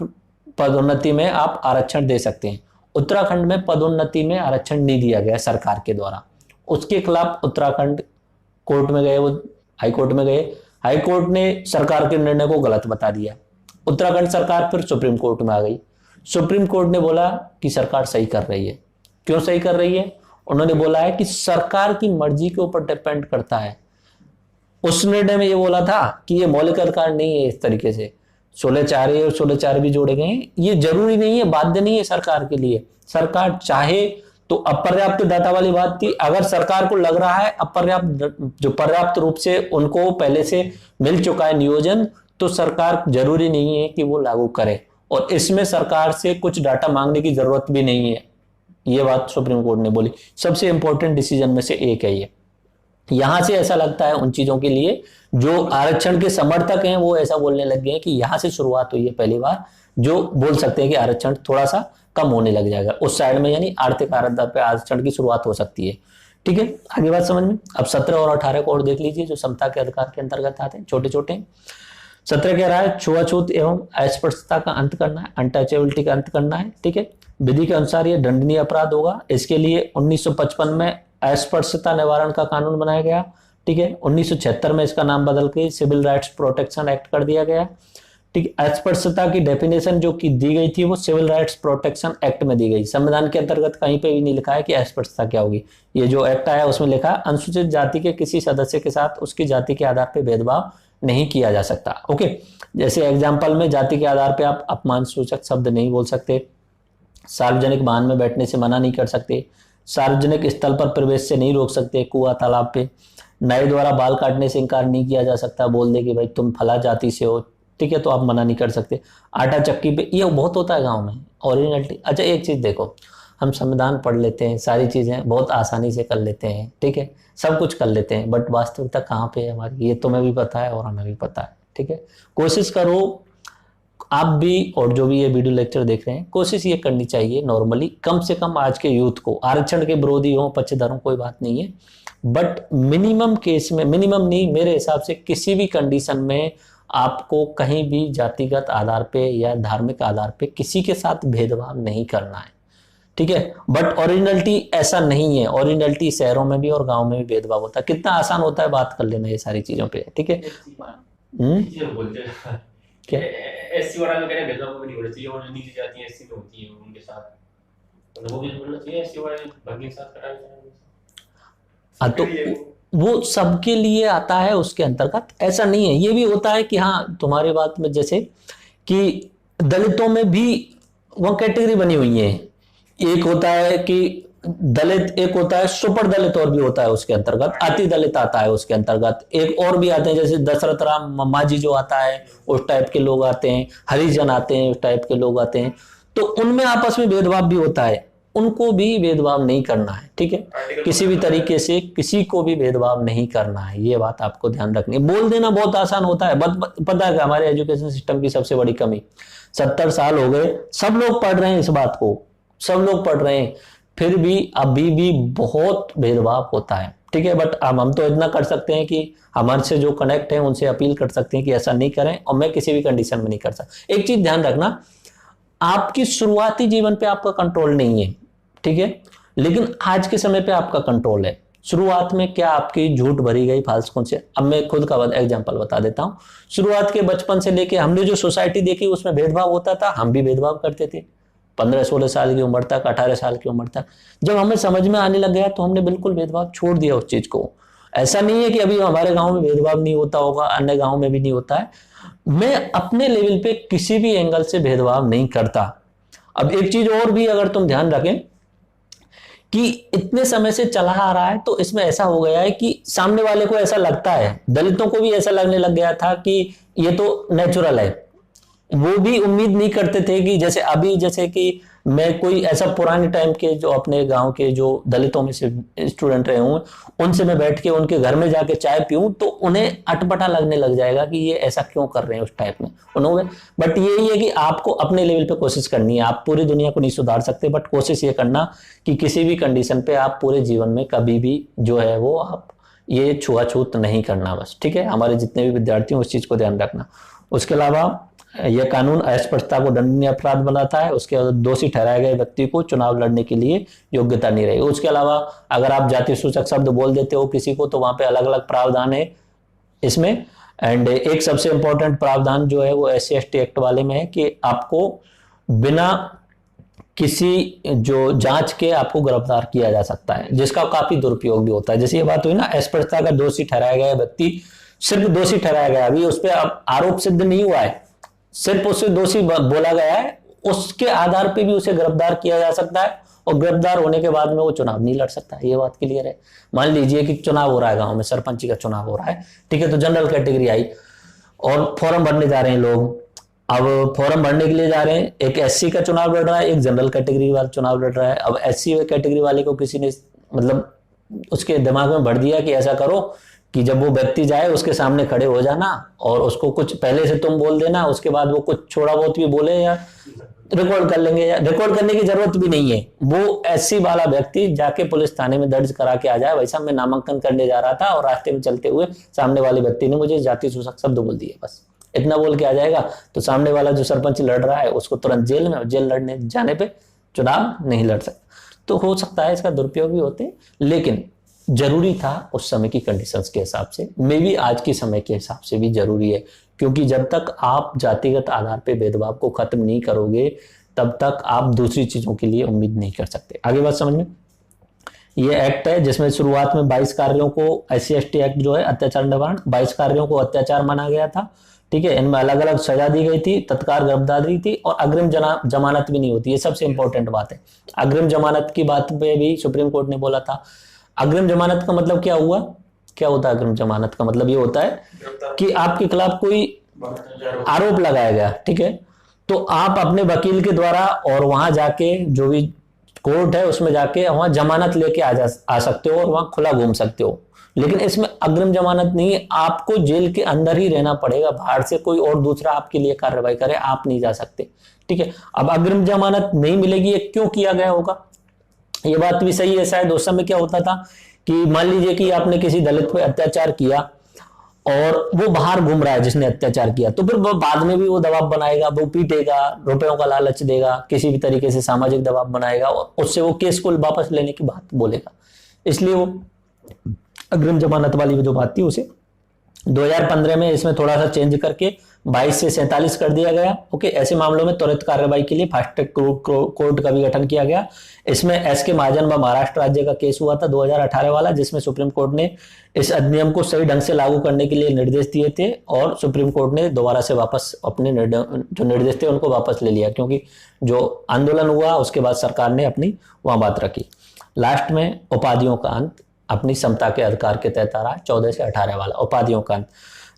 पदोन्नति में आप आरक्षण दे सकते हैं। उत्तराखंड में पदोन्नति में आरक्षण नहीं दिया गया सरकार के द्वारा। उसके खिलाफ उत्तराखंड कोर्ट में गए, वो हाई कोर्ट में गए, हाई कोर्ट ने सरकार के निर्णय को गलत बता दिया। उत्तराखंड सरकार फिर सुप्रीम कोर्ट में आ गई। सुप्रीम कोर्ट ने बोला कि सरकार सही कर रही है। क्यों सही कर रही है? उन्होंने बोला है कि सरकार की मर्जी के ऊपर डिपेंड करता है। उस निर्णय में ये बोला था कि ये मौलिक अधिकार नहीं है, इस तरीके से 16(4)A और 16(4)B जोड़े गए हैं, ये जरूरी नहीं है, बाध्य नहीं है सरकार के लिए। सरकार चाहे तो अपर्याप्त डाटा वाली बात थी, अगर सरकार को लग रहा है पर्याप्त रूप से उनको पहले से मिल चुका है नियोजन, तो सरकार जरूरी नहीं है कि वो लागू करे, और इसमें सरकार से कुछ डाटा मांगने की जरूरत भी नहीं है। ये बात सुप्रीम कोर्ट ने बोली। सबसे इंपॉर्टेंट डिसीजन में से एक है ये। यहां से ऐसा लगता है उन चीजों के लिए जो आरक्षण के समर्थक हैं वो ऐसा बोलने लग गए हैं कि यहां से शुरुआत हुई है पहली बार, जो बोल सकते हैं कि आरक्षण थोड़ा सा कम होने लग जाएगा उस साइड में, यानी आर्थिक आधार पे आरक्षण की शुरुआत हो सकती है। ठीक है, आगे बात समझ में। अब 17 और 18 को और देख लीजिए जो समता के अधिकार के अंतर्गत आते हैं, छोटे छोटे। 17 कह रहा है छुआछूत एवं अस्पृश्यता का अंत करना है, अनटचेबिलिटी का अंत करना है। ठीक है, विधि के अनुसार यह दंडनीय अपराध होगा। इसके लिए 1955 में अस्पृश्यता निवारण का कानून बनाया गया। ठीक है, 1976 में इसका नाम बदल के सिविल राइट्स प्रोटेक्शन एक्ट कर दिया गया। ठीक, अस्पृश्यता की डेफिनेशन जो की दी गई थी वो सिविल राइट्स प्रोटेक्शन एक्ट में दी गई। संविधान के अंतर्गत कहीं पे भी नहीं लिखा है कि अस्पृश्यता क्या होगी। ये जो एक्ट आया उसमें लिखा है अनुसूचित जाति के किसी सदस्य के साथ उसकी जाति के आधार पर भेदभाव नहीं किया जा सकता। ओके, जैसे एग्जाम्पल में जाति के आधार पर आप अपमान सूचक शब्द नहीं बोल सकते, सार्वजनिक वाहन में बैठने से मना नहीं कर सकते, सार्वजनिक स्थल पर प्रवेश से नहीं रोक सकते, कुआं तालाब पे, नाई द्वारा बाल काटने से इनकार नहीं किया जा सकता, बोल दे कि भाई तुम फला जाति से हो, ठीक है, तो आप मना नहीं कर सकते। आटा चक्की पे, ये बहुत होता है गांव में ओरिजिनलिटी। अच्छा एक चीज देखो, हम संविधान पढ़ लेते हैं, सारी चीज़ें बहुत आसानी से कर लेते हैं, ठीक है, सब कुछ कर लेते हैं, बट वास्तविकता कहाँ पे है हमारी, ये तुम्हें भी पता है और हमें भी पता है, ठीक है। कोशिश करो आप भी, और जो भी ये वीडियो लेक्चर देख रहे हैं, कोशिश ये करनी चाहिए नॉर्मली, कम से कम आज के यूथ को, आरक्षण के विरोधी हो, पक्षधर हो, कोई बात नहीं है, बट मिनिमम केस में, मिनिमम नहीं, मेरे हिसाब से किसी भी कंडीशन में आपको कहीं भी जातिगत आधार पे या धार्मिक आधार पे किसी के साथ भेदभाव नहीं करना है, ठीक है। बट ओरिजिनलिटी ऐसा नहीं है, ओरिजिनलिटी शहरों में भी और गांव में भी भेदभाव होता है। कितना आसान होता है बात कर लेना ये सारी चीजों पे, ठीक है। क्या एससी वाला में कह रहे हैं भेदभाव नहीं होना चाहिए, और नीचे जाती है एससी में होती है उनके साथ, मतलब वो भी बोलना चाहिए एससी वाले भर्ती के साथ कराना चाहिए। हाँ, तो वो सबके लिए आता है उसके अंतर्गत, ऐसा नहीं है। ये भी होता है कि हाँ तुम्हारी बात में जैसे कि दलितों में भी वो कैटेगरी बनी हुई है, एक होता है कि दलित, एक होता है सुपर दलित, और भी होता है उसके अंतर्गत अति दलित आता है उसके अंतर्गत, एक और भी आते हैं जैसे दशरथ राम मांझी जो आता है, उस टाइप के लोग आते हैं, हरिजन आते हैं, उस टाइप के लोग आते हैं, तो उनमें आपस में भेदभाव भी होता है, उनको भी भेदभाव नहीं करना है, ठीक है। किसी भी तरीके से किसी को भी भेदभाव नहीं करना है, ये बात आपको ध्यान रखनी है। बोल देना बहुत आसान होता है, पता है कि हमारे एजुकेशन सिस्टम की सबसे बड़ी कमी, 70 साल हो गए, सब लोग पढ़ रहे हैं इस बात को, सब लोग पढ़ रहे हैं, फिर भी अभी भी बहुत भेदभाव होता है, ठीक है। बट हम तो इतना कर सकते हैं कि हमारे से जो कनेक्ट है उनसे अपील कर सकते हैं कि ऐसा नहीं करें, और मैं किसी भी कंडीशन में नहीं कर सकता। एक चीज ध्यान रखना, आपकी शुरुआती जीवन पे आपका कंट्रोल नहीं है, ठीक है, लेकिन आज के समय पे आपका कंट्रोल है। शुरुआत में क्या आपकी झूठ भरी गई फाल्स से, अब मैं खुद का एग्जांपल बता देता हूं। शुरुआत के बचपन से लेके हमने जो सोसाइटी देखी उसमें भेदभाव होता था, हम भी भेदभाव करते थे, 15-16 साल की उम्र तक, 18 साल की उम्र तक। जब हमें समझ में आने लग गया तो हमने बिल्कुल भेदभाव छोड़ दिया उस चीज को। ऐसा नहीं है कि अभी हमारे गांव में भेदभाव नहीं होता होगा, अन्य गांव में भी नहीं होता है। मैं अपने लेवल पे किसी भी एंगल से भेदभाव नहीं करता। अब एक चीज और भी अगर तुम ध्यान रखें कि इतने समय से चला आ रहा है, तो इसमें ऐसा हो गया है कि सामने वाले को ऐसा लगता है, दलितों को भी ऐसा लगने लग गया था कि ये तो नेचुरल है। वो भी उम्मीद नहीं करते थे कि जैसे अभी, जैसे कि मैं कोई ऐसा पुराने टाइम के जो अपने गांव के जो दलितों में से स्टूडेंट रहे हूं, उनसे मैं बैठ के उनके घर में जाके चाय पीऊं तो उन्हें अटपटा लगने लग जाएगा कि ये ऐसा क्यों कर रहे हैं उस टाइप में उन्होंने। बट यही है कि आपको अपने लेवल पे कोशिश करनी है। आप पूरी दुनिया को नहीं सुधार सकते, बट कोशिश ये करना कि किसी भी कंडीशन पे आप पूरे जीवन में कभी भी जो है वो आप ये छुआछूत नहीं करना, बस, ठीक है। हमारे जितने भी विद्यार्थी हैं उस चीज को ध्यान रखना। उसके अलावा यह कानून अस्पष्टता को दंडनीय अपराध बनाता है। उसके दोषी ठहराए गए व्यक्ति को चुनाव लड़ने के लिए योग्यता नहीं रहेगी। उसके अलावा अगर आप जाति सूचक शब्द बोल देते हो किसी को तो वहां पे अलग अलग प्रावधान है इसमें। एंड एक सबसे इंपॉर्टेंट प्रावधान जो है वो SC/ST एक्ट वाले में है कि आपको बिना किसी जो जांच के आपको गिरफ्तार किया जा सकता है, जिसका काफी दुरुपयोग भी होता है। जैसे ये बात हुई ना, अस्पष्टता का दोषी ठहराया गया व्यक्ति सिर्फ दोषी ठहराया गया, अभी उस पर आरोप सिद्ध नहीं हुआ है, सिर्फ उसे दोषी बोला गया है, उसके आधार पे भी उसे गिरफ्तार किया जा सकता है, और गिरफ्तार होने के बाद में वो चुनाव नहीं लड़ सकता। ये बात क्लियर है। मान लीजिए कि चुनाव हो रहा है गांव में, सरपंची का चुनाव हो रहा है, ठीक है, तो जनरल कैटेगरी आई और फॉर्म भरने जा रहे हैं लोग। अब फॉर्म भरने के लिए जा रहे हैं, एक SC का चुनाव लड़ रहा है, एक जनरल कैटेगरी वाला चुनाव लड़ रहा है। अब SC कैटेगरी वाले को किसी ने मतलब उसके दिमाग में भर दिया कि ऐसा करो कि जब वो व्यक्ति जाए उसके सामने खड़े हो जाना और उसको कुछ पहले से तुम बोल देना, उसके बाद वो कुछ थोड़ा बहुत भी बोले या रिकॉर्ड कर लेंगे, या रिकॉर्ड करने की जरूरत भी नहीं है। वो SC वाला व्यक्ति जाके पुलिस थाने में दर्ज करा के आ जाए, वैसा मैं नामांकन करने जा रहा था और रास्ते में चलते हुए सामने वाले व्यक्ति ने मुझे जाति सूचक शब्द बोल दिए, बस इतना बोल के आ जाएगा, तो सामने वाला जो सरपंच लड़ रहा है उसको तुरंत जेल में, जेल लड़ने जाने पे चुनाव नहीं लड़ सकता। तो हो सकता है इसका दुरुपयोग भी होते, लेकिन जरूरी था उस समय की कंडीशंस के हिसाब से, मे भी आज के समय के हिसाब से भी जरूरी है, क्योंकि जब तक आप जातिगत आधार पे भेदभाव को खत्म नहीं करोगे तब तक आप दूसरी चीजों के लिए उम्मीद नहीं कर सकते। आगे बात समझ में, ये एक्ट है जिसमें शुरुआत में 22 कार्यों को SC/ST एक्ट जो है अत्याचार निवारण, 22 कार्यों को अत्याचार माना गया था, ठीक है। इनमें अलग अलग सजा दी गई थी, तत्काल गिरफ्तारी थी और अग्रिम जमानत भी नहीं होती। ये सबसे इंपॉर्टेंट बात है। अग्रिम जमानत की बात पे भी सुप्रीम कोर्ट ने बोला था। अग्रिम जमानत का मतलब क्या हुआ, क्या होता है अग्रिम जमानत का मतलब? ये होता है कि आपके खिलाफ कोई आरोप लगाया गया, ठीक है, तो आप अपने वकील के द्वारा और वहां जाके जो भी कोर्ट है उसमें जाके वहां जमानत लेके आ सकते हो और वहां खुला घूम सकते हो, लेकिन इसमें अग्रिम जमानत नहीं है, आपको जेल के अंदर ही रहना पड़ेगा, बाहर से कोई और दूसरा आपके लिए कार्रवाई करे आप नहीं जा सकते। ठीक है, अब अग्रिम जमानत नहीं मिलेगी, ये क्यों किया गया होगा, ये बात भी सही है। शायद उस समय क्या होता था कि मान लीजिए कि आपने किसी दलित पर अत्याचार किया और वो बाहर घूम रहा है जिसने अत्याचार किया, तो फिर वो बाद में भी वो दबाव बनाएगा, वो पीटेगा, रुपयों का लालच देगा, किसी भी तरीके से सामाजिक दबाव बनाएगा और उससे वो केस को वापस लेने की बात बोलेगा। इसलिए वो अग्रिम जमानत वाली जो बात थी उसे 2015 में इसमें थोड़ा सा चेंज करके 22 से 47 कर दिया गया। ओके, ऐसे मामलों में त्वरित कार्रवाई के लिए फास्ट ट्रैक कोर्ट का भी गठन किया गया। इसमें एस के महाजन व महाराष्ट्र राज्य का केस हुआ था 2018 वाला, जिसमें सुप्रीम कोर्ट ने इस अधिनियम को सही ढंग से लागू करने के लिए निर्देश दिए थे और सुप्रीम कोर्ट ने दोबारा से वापस अपने जो निर्देश थे उनको वापस ले लिया, क्योंकि जो आंदोलन हुआ उसके बाद सरकार ने अपनी वहां बात रखी। लास्ट में उपाधियों का अंत अपनी समता के अधिकार के तहत आ रहा है 14 से 18 वाला उपाधियों का अंत।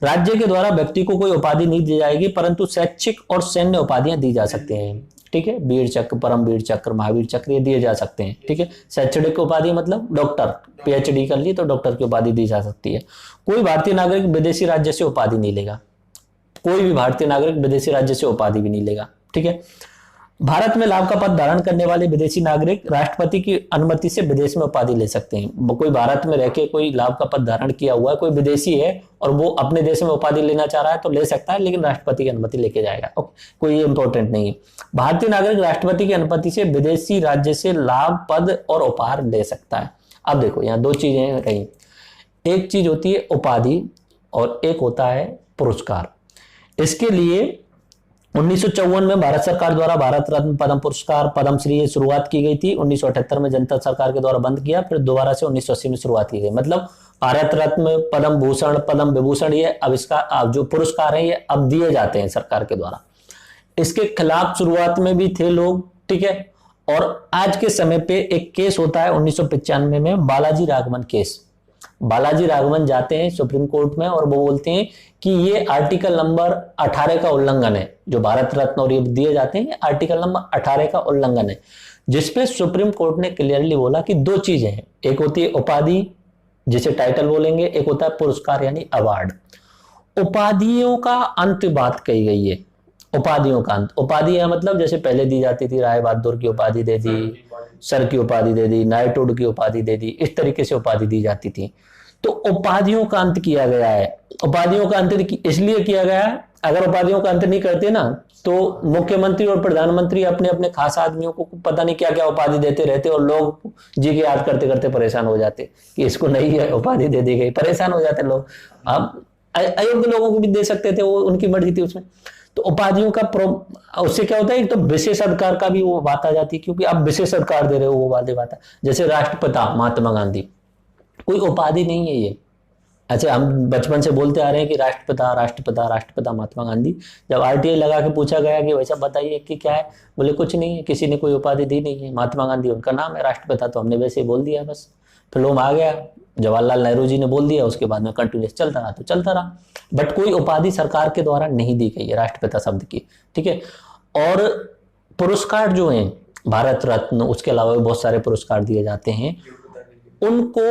राज्य के द्वारा व्यक्ति को कोई उपाधि नहीं दी जाएगी, परंतु शैक्षिक और सैन्य उपाधियां दी जा सकती हैं। ठीक है, वीर चक्र, परमवीर चक्र, महावीर चक्र ये दिए जा सकते हैं। ठीक है, शैक्षणिक उपाधि मतलब डॉक्टर, पीएचडी कर ली तो डॉक्टर की उपाधि दी जा सकती है। कोई भारतीय नागरिक विदेशी राज्य से उपाधि नहीं लेगा, कोई भी भारतीय नागरिक विदेशी राज्य से उपाधि भी नहीं लेगा। ठीक है, भारत में लाभ का पद धारण करने वाले विदेशी नागरिक राष्ट्रपति की अनुमति से विदेश में उपाधि ले सकते हैं। कोई भारत में रहकर कोई लाभ का पद धारण किया हुआ है, कोई विदेशी है और वो अपने देश में उपाधि लेना चाह रहा है तो ले सकता है, लेकिन राष्ट्रपति की अनुमति लेके जाएगा। कोई ये इंपॉर्टेंट नहीं है। भारतीय नागरिक राष्ट्रपति की अनुमति से विदेशी राज्य से लाभ, पद और उपहार ले सकता है। अब देखो यहाँ दो चीजें रही, एक चीज होती है उपाधि और एक होता है पुरस्कार। इसके लिए 1954 में भारत सरकार द्वारा भारत रत्न, पद्म पुरस्कार, पद्मश्री शुरुआत की गई थी। 1978 में जनता सरकार के द्वारा बंद किया, फिर दोबारा से 1980 में शुरुआत की गई। मतलब भारत रत्न, पद्म भूषण, पद्म विभूषण ये आविष्कार जो पुरस्कार है ये अब दिए जाते हैं सरकार के द्वारा। इसके खिलाफ शुरुआत में भी थे लोग। ठीक है, और आज के समय पे एक केस होता है 1995 में बालाजी राघवन केस। बालाजी राघवन जाते हैं सुप्रीम कोर्ट में और वो बोलते हैं कि ये आर्टिकल नंबर 18 का उल्लंघन है, जो भारत रत्न और ये दिए जाते हैं आर्टिकल नंबर 18 का उल्लंघन है, जिसपे सुप्रीम कोर्ट ने क्लियरली बोला कि दो चीजें हैं, एक होती है उपाधि जिसे टाइटल बोलेंगे, एक होता है पुरस्कार यानी अवार्ड। उपाधियों का अंत बात कही गई है, उपाधियों का अंत। उपाधि है मतलब जैसे पहले दी जाती थी, राय बहादुर की उपाधि दे दी, सर की उपाधि दे दी, नाइटहुड की उपाधि दे दी, इस तरीके से उपाधि दी जाती थी। तो उपाधियों का अंत किया गया है। उपाधियों का अंत इसलिए किया गया है, अगर उपाधियों का अंत नहीं करते ना तो मुख्यमंत्री और प्रधानमंत्री अपने अपने खास आदमियों को पता नहीं क्या क्या उपाधि देते रहते और लोग जी के याद करते करते परेशान हो जाते कि इसको नहीं है उपाधि दे दी गई, परेशान हो जाते लोग। अब अयोग्य लोगों को भी दे सकते थे, वो उनकी मर्जी थी उसमें। तो उपाधियों का उससे क्या होता है, एक तो विशेष अधिकार का भी वो बात आ जाती है, क्योंकि आप विशेष अधिकार दे रहे हो, वो वाली बात है। जैसे राष्ट्रपिता महात्मा गांधी, कोई उपाधि नहीं है ये। अच्छा, हम बचपन से बोलते आ रहे हैं कि राष्ट्रपिता राष्ट्रपिता राष्ट्रपिता महात्मा गांधी। जब आरटीआई लगा के पूछा गया कि वैसा बताइए कि क्या है, बोले कुछ नहीं है, किसी ने कोई उपाधि दी नहीं है, महात्मा गांधी उनका नाम है, राष्ट्रपिता तो हमने वैसे ही बोल दिया बस। फिर लोग आ गया, जवाहरलाल नेहरू जी ने बोल दिया, उसके बाद में कंटिन्यूस चलता रहा तो चलता रहा, बट कोई उपाधि सरकार के द्वारा नहीं दी गई है राष्ट्रपिता शब्द की। ठीक है, और पुरस्कार जो है भारत रत्न, उसके अलावा भी बहुत सारे पुरस्कार दिए जाते हैं, उनको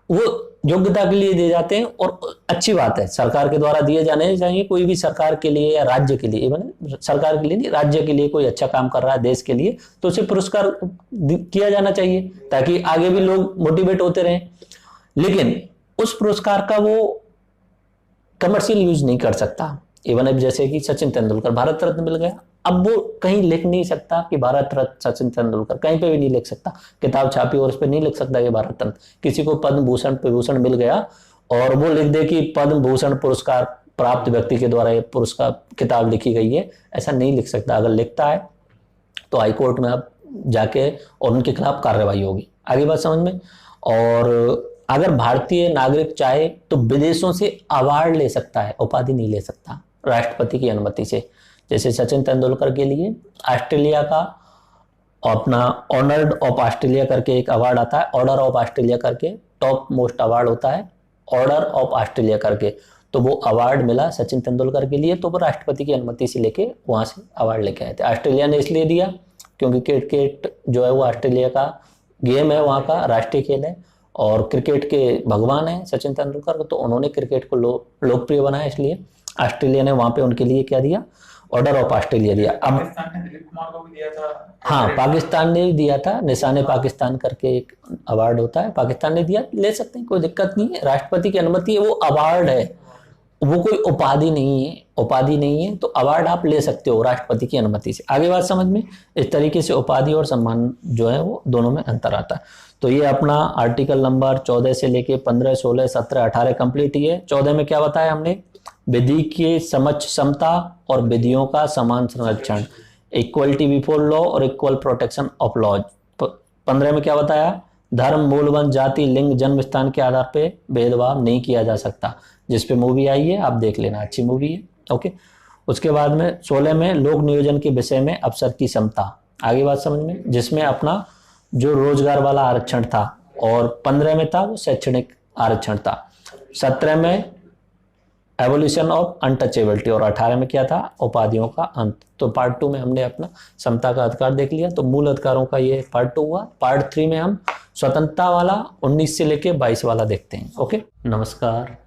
वो योग्यता के लिए दिए जाते हैं। और अच्छी बात है, सरकार के द्वारा दिए जाने चाहिए। कोई भी सरकार के लिए या राज्य के लिए, इवन सरकार के लिए नहीं, राज्य के लिए कोई अच्छा काम कर रहा है देश के लिए, तो उसे पुरस्कार किया जाना चाहिए ताकि आगे भी लोग मोटिवेट होते रहें। लेकिन उस पुरस्कार का वो कमर्शियल यूज नहीं कर सकता। इवन अब जैसे कि सचिन तेंदुलकर भारत रत्न मिल गया, अब वो कहीं लिख नहीं सकता कि भारत रत्न सचिन तेंदुलकर, कहीं पे भी नहीं लिख सकता, किताब छापी और उस पर नहीं लिख सकता कि भारत रत्न। किसी को पद्म भूषण विभूषण मिल गया और वो लिख दे कि पद्म भूषण पुरस्कार प्राप्त व्यक्ति के द्वारा ये पुरस्कार किताब लिखी गई है, ऐसा नहीं लिख सकता। अगर लिखता है तो हाईकोर्ट में आप जाके और उनके खिलाफ कार्रवाई होगी। आगे बात समझ में। और अगर भारतीय नागरिक चाहे तो विदेशों से अवार्ड ले सकता है, उपाधि नहीं ले सकता राष्ट्रपति की अनुमति से। जैसे सचिन तेंदुलकर के लिए ऑस्ट्रेलिया का अपना ऑनर्ड ऑफ ऑस्ट्रेलिया करके एक अवार्ड आता है, ऑर्डर ऑफ ऑस्ट्रेलिया करके टॉप मोस्ट अवार्ड होता है, ऑर्डर ऑफ ऑस्ट्रेलिया करके। तो वो अवार्ड मिला सचिन तेंदुलकर के लिए, तो वो राष्ट्रपति की अनुमति से लेके वहां से अवार्ड लेके आए थे। ऑस्ट्रेलिया ने इसलिए दिया क्योंकि क्रिकेट जो है वो ऑस्ट्रेलिया का गेम है, वहाँ का राष्ट्रीय खेल है और क्रिकेट के भगवान हैं सचिन तेंदुलकर, तो उन्होंने क्रिकेट को लोकप्रिय बनाया, इसलिए ऑस्ट्रेलिया ने वहाँ पे उनके लिए क्या दिया, ऑर्डर ऑफ ऑस्ट्रेलिया दिया। अब पाकिस्तान ने दिलीप कुमार को भी दिया था। हाँ, पाकिस्तान ने भी दिया था, निशाने पाकिस्तान करके एक अवार्ड होता है, पाकिस्तान ने दिया, ले सकते हैं, कोई दिक्कत नहीं है, राष्ट्रपति की अनुमति है, वो अवार्ड है, वो कोई उपाधि नहीं है, उपाधि नहीं है, तो अवार्ड आप ले सकते हो राष्ट्रपति की अनुमति से। आगे बात समझ में, इस तरीके से उपाधि और सम्मान जो है वो दोनों में अंतर आता है। तो ये अपना आर्टिकल नंबर 14 से लेके 15, 16, 17, 18 कंप्लीट ही है। 14 में क्या बताया हमने, विधि के समक्ष समता और विधियों का समान संरक्षण, इक्वलिटी बिफोर लॉ और इक्वल प्रोटेक्शन ऑफ लॉज। 15 में क्या बताया, धर्म, मूलवंश, जाति, लिंग, जन्म स्थान के आधार पे भेदभाव नहीं किया जा सकता, जिस पे मूवी आई है आप देख लेना, अच्छी मूवी है। ओके, उसके बाद में 16 में लोक नियोजन के विषय में अवसर की समता, आगे बात समझ में, जिसमें अपना जो रोजगार वाला आरक्षण था, और 15 में था वो शैक्षणिक आरक्षण था। 17 में एवोल्यूशन ऑफ अनटचेबिलिटी और 18 में क्या था, उपाधियों का अंत। तो पार्ट 2 में हमने अपना समता का अधिकार देख लिया, तो मूल अधिकारों का ये पार्ट 2 हुआ। पार्ट 3 में हम स्वतंत्रता वाला 19 से लेके 22 वाला देखते हैं। ओके, नमस्कार,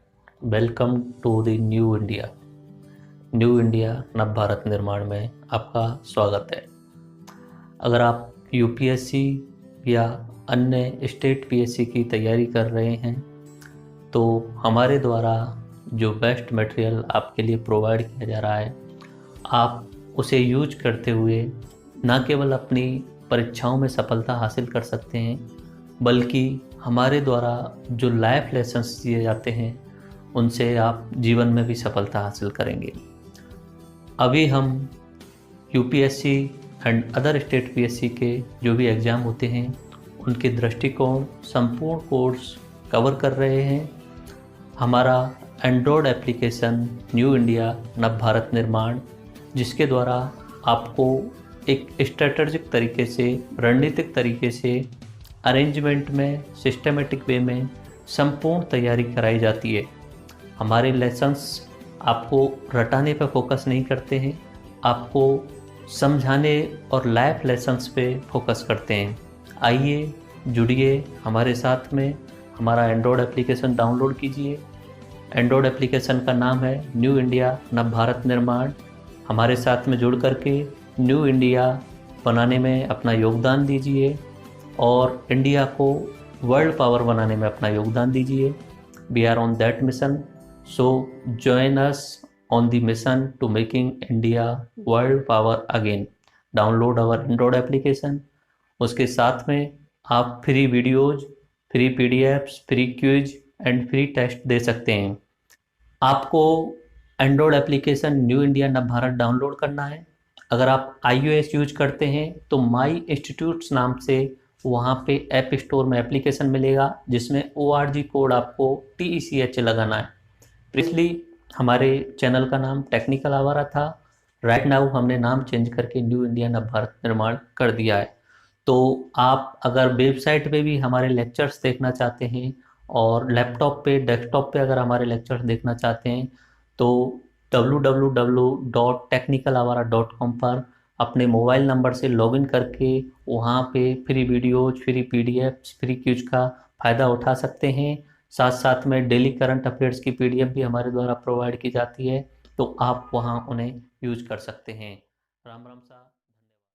welcome to the new India. New India नव भारत निर्माण में आपका स्वागत है। अगर आप यूपीएससी या अन्य स्टेट पीएससी की तैयारी कर रहे हैं तो हमारे द्वारा जो बेस्ट मटेरियल आपके लिए प्रोवाइड किया जा रहा है, आप उसे यूज करते हुए न केवल अपनी परीक्षाओं में सफलता हासिल कर सकते हैं, बल्कि हमारे द्वारा जो लाइफ लेसन्स दिए जाते हैं उनसे आप जीवन में भी सफलता हासिल करेंगे। अभी हम UPSC and other state PSC के जो भी एग्ज़ाम होते हैं उनके दृष्टिकोण संपूर्ण कोर्स कवर कर रहे हैं। हमारा एंड्रॉयड एप्लीकेशन न्यू इंडिया नव भारत निर्माण, जिसके द्वारा आपको एक स्ट्रेटजिक तरीके से, रणनीतिक तरीके से, अरेंजमेंट में, सिस्टमेटिक वे में संपूर्ण तैयारी कराई जाती है। हमारे लेसन्स आपको रटाने पर फोकस नहीं करते हैं, आपको समझाने और लाइफ लेसन्स पे फोकस करते हैं। आइए जुड़िए हमारे साथ में, हमारा एंड्रॉयड एप्लीकेशन डाउनलोड कीजिए। एंड्रॉयड एप्लीकेशन का नाम है न्यू इंडिया नव भारत निर्माण। हमारे साथ में जुड़ करके न्यू इंडिया बनाने में अपना योगदान दीजिए और इंडिया को वर्ल्ड पावर बनाने में अपना योगदान दीजिए। We are on that mission, so join us on the mission to making India world power again. Download our Android application। उसके साथ में आप free videos, free PDFs, free quiz and free test दे सकते हैं। आपको एंड्रॉयड एप्लीकेशन न्यू इंडिया नव Bharat download करना है। अगर आप iOS यूज करते हैं तो माई इंस्टीट्यूट्स नाम से वहाँ पे ऐप स्टोर में एप्लीकेशन मिलेगा, जिसमें ORG कोड आपको TECH लगाना है। प्रीवियसली हमारे चैनल का नाम टेक्निकल आवारा था, राइट नाउ हमने नाम चेंज करके न्यू इंडिया नव भारत निर्माण कर दिया है। तो आप अगर वेबसाइट पे भी हमारे लेक्चर्स देखना चाहते हैं और लैपटॉप पे, डेस्कटॉप पे अगर हमारे लेक्चर्स देखना चाहते हैं तो www.technicalavara.com पर अपने मोबाइल नंबर से लॉगिन करके वहाँ पे free videos, free PDFs, free quiz का फ़ायदा उठा सकते हैं। साथ साथ में डेली करंट अफेयर्स की पीडीएफ भी हमारे द्वारा प्रोवाइड की जाती है, तो आप वहाँ उन्हें यूज कर सकते हैं। राम राम साहब।